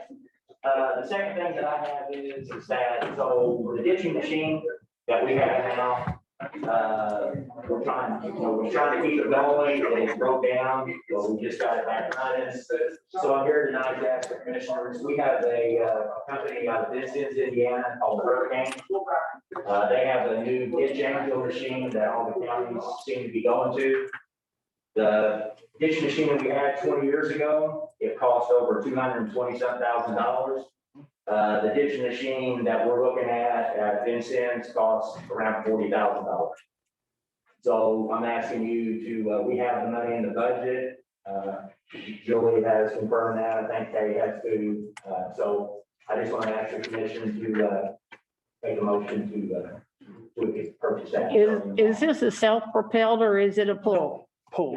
The second thing that I have is that, so the ditching machine that we have now, we're trying to keep it going, and it broke down, so we just got it back running. So I'm here tonight to ask the commissioners, we have a company out of Vincennes, Indiana, called Hurricane. They have a new ditch angel machine that all the counties seem to be going to. The ditch machine that we had 20 years ago, it cost over $227,000. The ditch machine that we're looking at Vincennes costs around $40,000. So I'm asking you to, we have the money in the budget. Julie has confirmed that, I think Kay has to. So I just want to ask your commission to make a motion to purchase that. Is this a self-propelled or is it a pull? pull.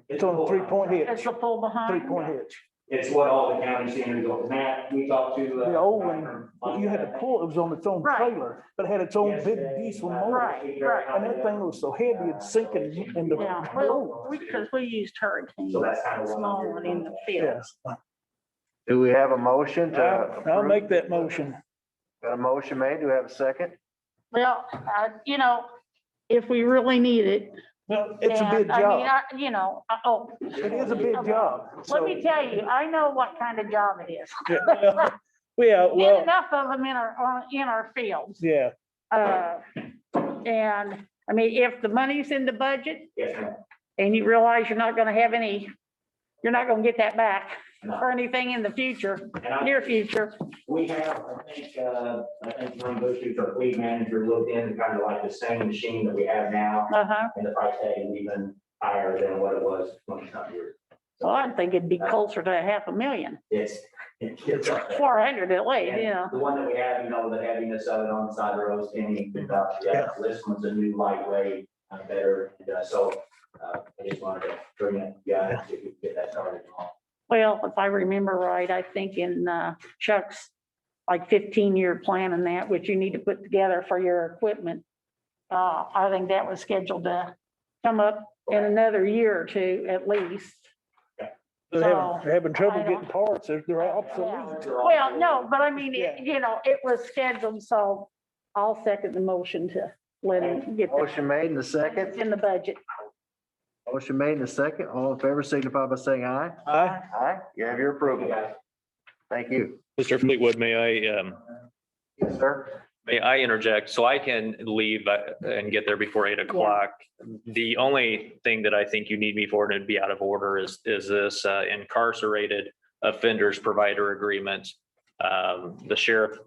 It's on a 3-point hitch. It's a pull behind? 3-point hitch. It's what all the county seem to go. Matt, we talked to. The old one, you had to pull, it was on its own trailer, but it had its own big diesel motor. Right, right. And that thing was so heavy, it's sinking in the. Yeah, well, because we used Hurricane, So that's kind of what I'm small doing. one in the field. Yes. Do we have a motion to? I'll approve? make that motion. Got a motion made. Do we have a second? Well, you know, if we really need it. Well, it's a and, big I mean, job. you know, oh. It is a big job. Let me tell you, I know what kind of job it is. Yeah, And well, enough of them in our fields. yeah. And I mean, if the money's in the budget Yes, ma'am. and you realize you're not gonna have any, you're not gonna get that back No. or anything in the future, And I- near future. We have, I think Ron Bush's our fleet manager looked into kind of like the same machine that we have now. Uh-huh. And the price tag is even higher than what it was 20 some years. Well, I think it'd be closer to $500,000. It's, It's 400 at least, And yeah. the one that we have, the heaviness of it on the side of the road, standing without, this one's a new lightweight, better, and I just wanted to bring it, yeah, see if we can get that started. Well, if I remember right, I think in Chuck's like 15-year plan and that, which you need to put together for your equipment. I think that was scheduled to come up in another year or two at least. They're having trouble I don't- getting parts. They're obsolete. Well, no, but I mean, Yeah. it was scheduled, so I'll second the motion to let him get Motion made in the that second. in the budget. Motion made in the second. All in favor signify by saying aye. Aye. Aye. You have your approval. Thank you. Mr. Fleetwood, may I, Yes, sir. may I interject? So I can leave and get there before 8 o'clock. The only thing that I think you need me for, and it'd be out of order, is this incarcerated offenders provider agreement. The sheriff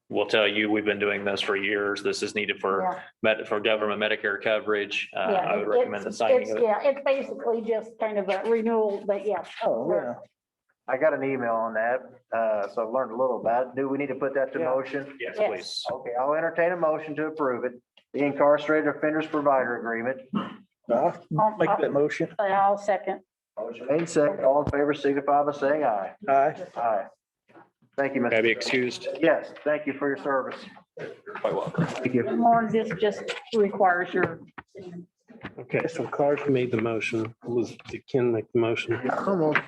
will tell you, we've been doing this for years. This is needed for government Medicare coverage. I would recommend the signing of it. Yeah, it's basically just kind of a renewal, but yeah. Oh, yeah. I got an email on that, so I've learned a little about it. Do we need to put that to motion? Yes, Yes. please. Okay, I'll entertain a motion to approve it. The incarcerated offenders provider agreement. I'll make that motion. I'll second. Motion made second. All in favor signify by saying aye. Aye. Aye. Thank you, May I be Mr. excused? Yes, thank you for your service. You're quite welcome. Thank you. More, this just requires your. Okay, so Clark made the motion. Did Ken make the motion? Almost.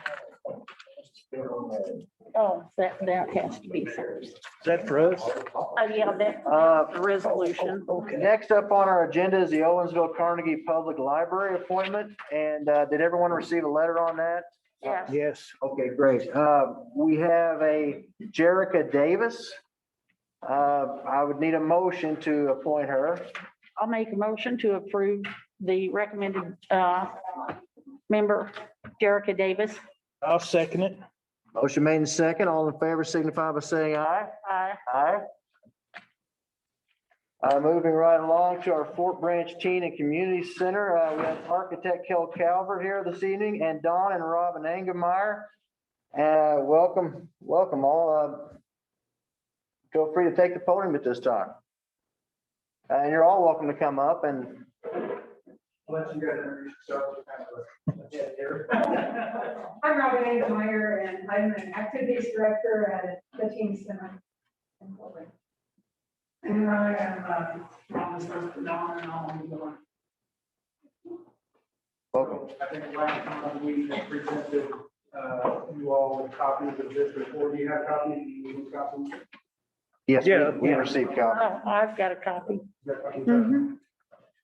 Oh, that has to be first. Is that for us? Yeah, that, the resolution. Okay. Next up on our agenda is the Owensville Carnegie Public Library appointment. And did everyone receive a letter on that? Yeah. Yes. Okay, great. We have a Jerica Davis. I would need a motion to appoint her. I'll make a motion to approve the recommended member, Jerica Davis. I'll second it. Motion made in second. All in favor signify by saying aye. Aye. Aye. Moving right along to our Fort Branch Teen and Community Center. We have architect Kel Calvert here this evening and Don and Robin Engemeyer. Welcome all. Feel free to take the podium at this time. And you're all welcome to come up and Let you guys introduce yourselves. I'm Robin Engemeyer, and I'm an activities director at the Teen Center. And I am, Thomas Don, and I'm the welcome. I think last time we presented, you all with copies of this report. Do you have copies? Do you need copies? Yes, Yeah, we received copy. Oh, I've got a copy. Mhm.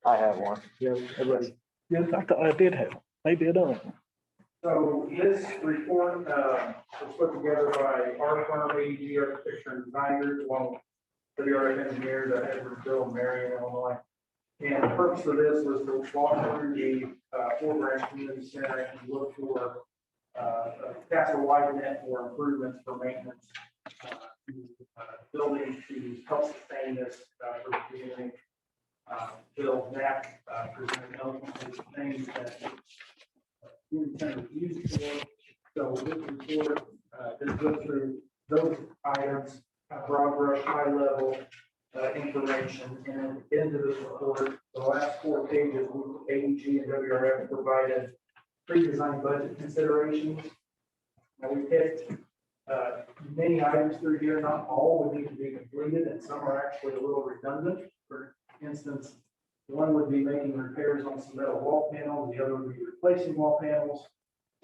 I have one. Yeah, everybody. Yeah, I thought I did have. Maybe I don't. So this report was put together by our firm, AEG Architecture and Design Group, along with WRF engineers at Edward, Bill, and Marion, Illinois. And the purpose of this was to walk through the Fort Branch Community Center and look for a castle-wide net for improvements for maintenance building to help sustain this for the community. Bill Knapp presented elements of things that community center is used for. So this report just goes through those items, broad brush, high level information, and then into this report, the last 4 pages, AEG and WRF provided pre-design budget considerations. Now we picked many items through here, not all would need to be completed, and some are actually a little redundant. For instance, one would be making repairs on some metal wall panels, the other would be replacing wall panels,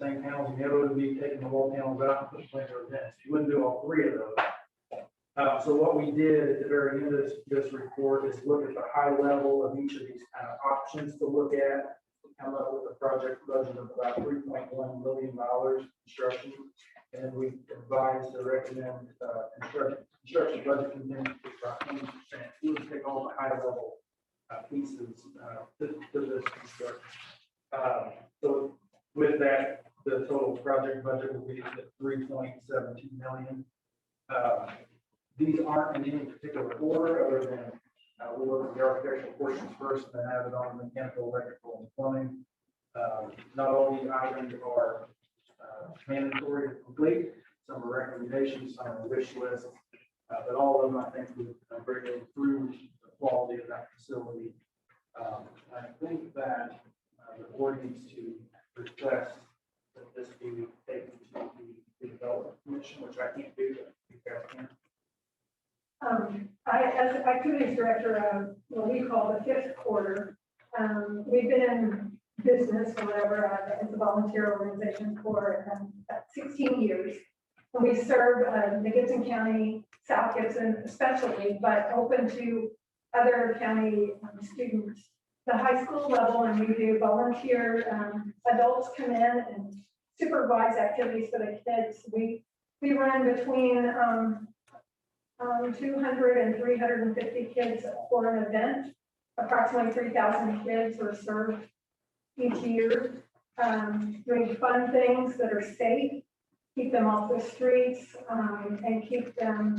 same panels, and the other would be taking the wall panels out and putting windows in. You wouldn't do all 3 of those. So what we did at the very end of this report is look at the high level of each of these kind of options to look at. Come up with a project budget of about $3.1 million construction. And we advise to recommend construction budget contingency about 20%. We would take all the high level pieces to this construction. So with that, the total project budget will be at $3.72 million. These aren't in any particular order, other than we'll look at the architectural portions first and then add it on mechanical, electrical, and plumbing. Not all these items are mandatory to complete. some are recommendations, some are wish lists. But all of them, I think, would greatly improve the quality of that facility. I think that the board needs to request that this be taken to the development commission, which I can't do, but you guys can. I, as activities director of what we call the fifth quarter, we've been in business or whatever, as a volunteer organization for about 16 years. And we serve the Gibson County, South Gibson especially, but open to other county students. The high school level, and we do volunteer, adults come in and supervise activities for the kids. We run between 200 and 350 kids for an event. Approximately 3,000 kids are served each year, doing fun things that are safe, keep them off the streets, and keep them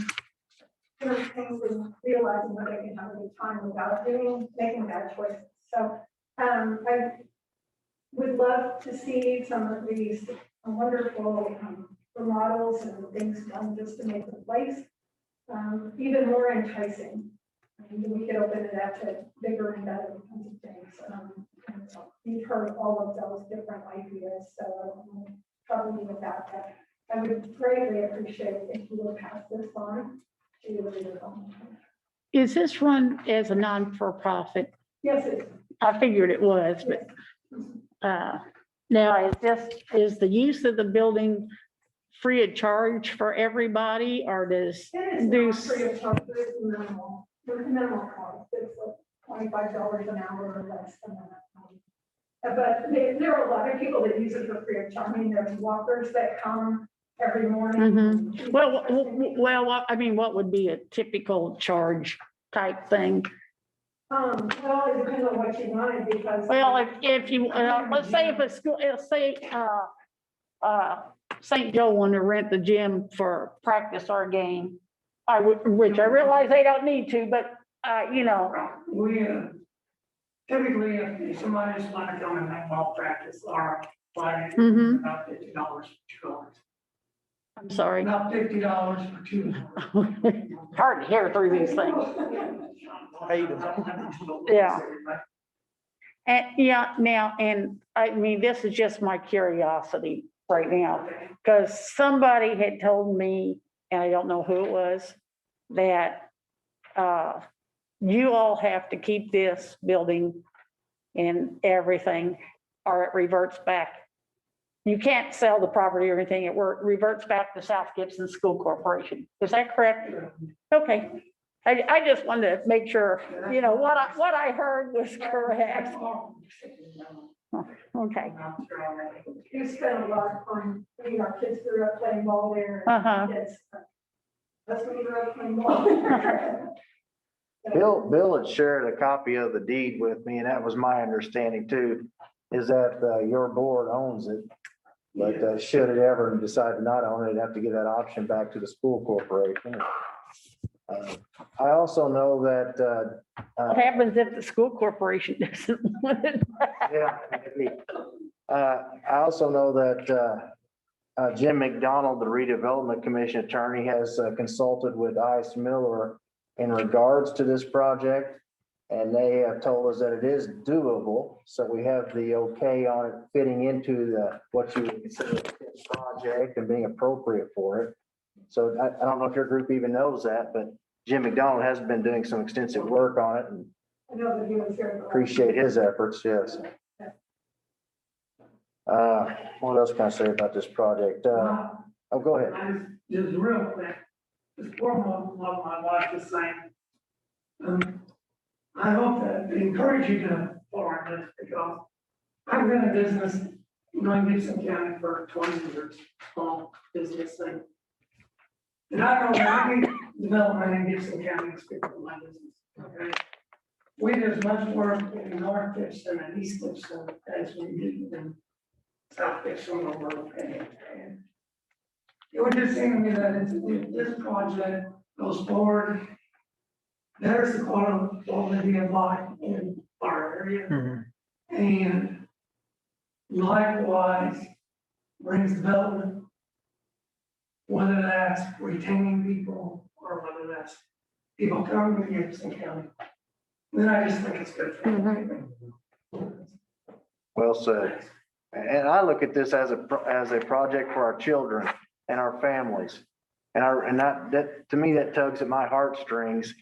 doing things and realizing that they can have a good time without making bad choices. So I would love to see some of these wonderful remodels and things done just to make the place even more enticing. And we could open it up to bigger and better kinds of things. You've heard all of those different ideas, so I won't trouble you with that. I would greatly appreciate if you would pass this on to the development. Is this run as a non-for-profit? Yes, it is. I figured it was, but now is the use of the building free of charge for everybody, or does It is not free of charge, it's minimal. There's minimal cost. It's like $25 an hour or less than that. But there are a lot of people that use it for free of charge. I mean, there's walkers that come every morning. Well, I mean, what would be a typical charge type thing? Well, it depends on what you wanted, because. Well, if you, let's say if a school, let's say, St. Joe wanted to rent the gym for practice or a game, I would, which I realize they don't need to, but, you know. We, typically, if somebody's want to come and have ball practice, or flying about $50 for 2 hours. I'm sorry. About $50 for 2 hours. Hard to hear through these things. Yeah. And yeah, now, and I mean, this is just my curiosity right now, because somebody had told me, and I don't know who it was, that you all have to keep this building and everything, or it reverts back. You can't sell the property or anything, it reverts back to South Gibson School Corporation. Is that correct? Okay. I just wanted to make sure, you know, what I heard was correct. Okay. We spent a lot of time, our kids grew up playing ball there. Yes. That's when we grew up playing ball. Bill had shared a copy of the deed with me, and that was my understanding too, is that your board owns it. But should it ever decide to not own it, it'd have to give that option back to the school corporation. I also know that. What happens if the school corporation doesn't want it? Yeah. I also know that Jim McDonald, the redevelopment commission attorney, has consulted with Ice Miller in regards to this project. And they have told us that it is doable. So we have the okay on it fitting into what you would consider a project and being appropriate for it. So I don't know if your group even knows that, but Jim McDonald has been doing some extensive work on it, and I know that he was here. appreciate his efforts, yes. What else can I say about this project? Oh, go ahead. Just real quick, just foremost, what my wife is saying. I hope that they encourage you to forward this, because I've been in business in Gibson County for 20 years, small business thing. And I know any development in Gibson County is good for my business, okay? We do as much work in North Gibson and East Gibson as we do in South Gibson or okay. And it would just seem to me that if this project goes forward, there's the quality of life in our area. And likewise brings development whether that's retaining people or whether that's people coming to Gibson County. Then I just think it's good for everything. Well said. And I look at this as a project for our children and our families. And that, to me, that tugs at my heartstrings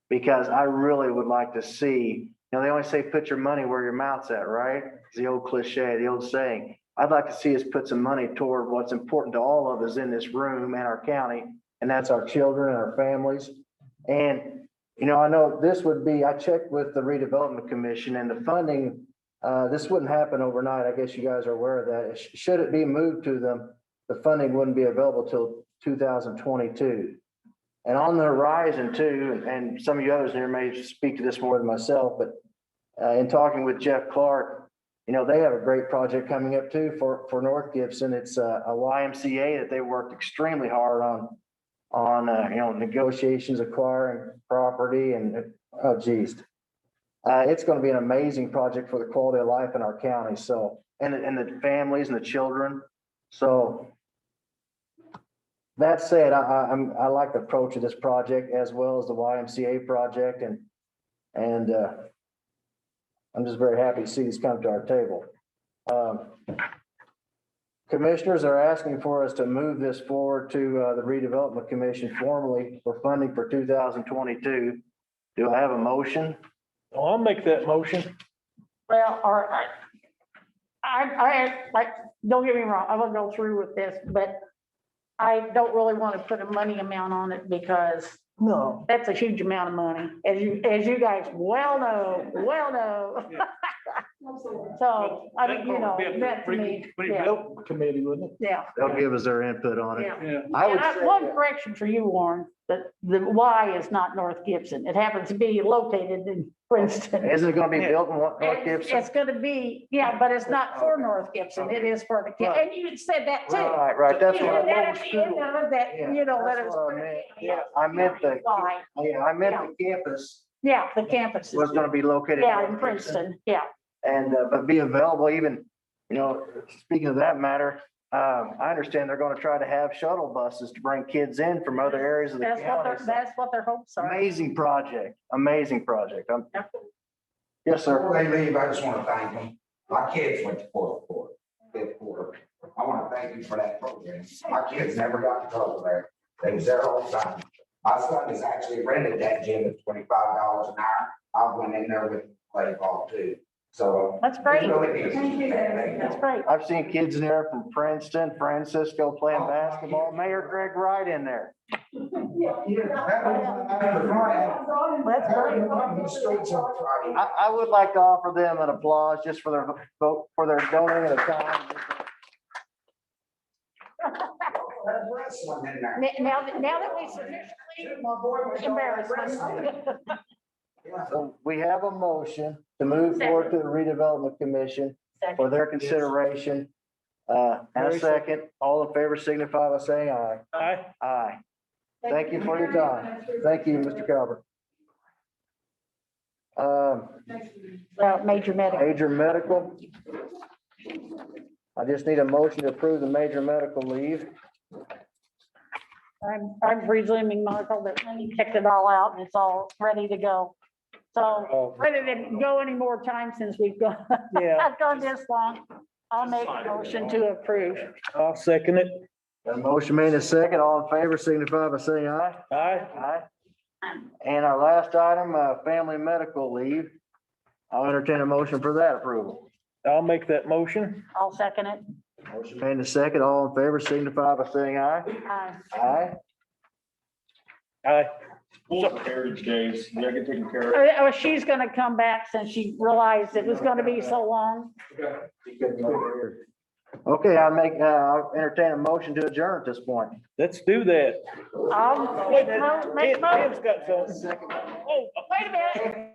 because I really would like to see, they always say, put your money where your mouth's at, right? It's the old cliche, the old saying. I'd like to see us put some money toward what's important to all of us in this room and our county, and that's our children and our families. And, I know this would be, I checked with the redevelopment commission and the funding, this wouldn't happen overnight. I guess you guys are aware of that. Should it be moved to them, the funding wouldn't be available till 2022. And on the horizon too, and some of you others here may speak to this more than myself, but in talking with Jeff Clark, they have a great project coming up too for North Gibson. It's a YMCA that they worked extremely hard on negotiations, acquiring property, and oh geez. It's going to be an amazing project for the quality of life in our county. So, and the families and the children. So that said, I like the approach of this project as well as the YMCA project, and I'm just very happy to see these come to our table. Commissioners are asking for us to move this forward to the redevelopment commission formally for funding for 2022. Do I have a motion? Oh, I'll make that motion. Well, all right. I don't get me wrong, I will go through with this, but I don't really want to put a money amount on it because No. that's a huge amount of money, as you guys well know. So, I mean, that to me, yeah, Redevelopment committee, wouldn't it? yeah. They'll give us their input on it. Yeah. Yeah. I would And say, one correction for you, Warren, that the Y is not North Gibson. It happens to be located in Princeton. isn't it going to be built in North Gibson? It's gonna be, yeah, but it's not for North Gibson. It is for the, and you had said that too. Right, that's You what had that I at the end of it, that, Yeah, that that's it was. what I for the meant. county. Yeah, I meant the, Y. I meant the campus Yeah, the campus. was going to be located. Yeah, in Princeton, yeah. And, but be available even, speaking of that matter, I understand they're going to try to have shuttle buses to bring kids in from other areas of the county. That's what their hopes are. Amazing project. Yes, sir. Before they leave, I just want to thank them. My kids went to fifth quarter. I want to thank you for that program. My kids never got in trouble there. They was there all the time. My son has actually rented that gym at $25 an hour. I went in there with play ball too. So. That's great. it's really neat. Thank you. That's great. I've seen kids in there from Princeton, Francisco playing basketball. Mayor Greg Wright in there. That's great. I would like to offer them an applause just for their vote, for their donating of time. Now that we sufficiently embarrassed. So we have a motion to move forward to the redevelopment commission for their consideration. And a second, all in favor signify by saying aye. Aye. Aye. Thank you for your time. Thank you, Mr. Calvert. Major medical. Major medical. I just need a motion to approve the major medical leave. I'm presuming, Michael, that he checked it all out and it's all ready to go. So rather than go any more time since we've gone, Yeah. I've gone this long, I'll make a motion to approve. I'll second it. Got a motion made in a second. All in favor signify by saying aye. Aye. Aye. And our last item, family medical leave. I'll entertain a motion for that approval. I'll make that motion. I'll second it. Motion made in a second. All in favor signify by saying aye. Aye. Aye. Aye. Heritage Days, they get taken care of. Oh, she's gonna come back since she realized it was gonna be so long. Okay, I'll entertain a motion to adjourn at this point. Let's do that. I'll make Tim's got something. Oh, wait a minute.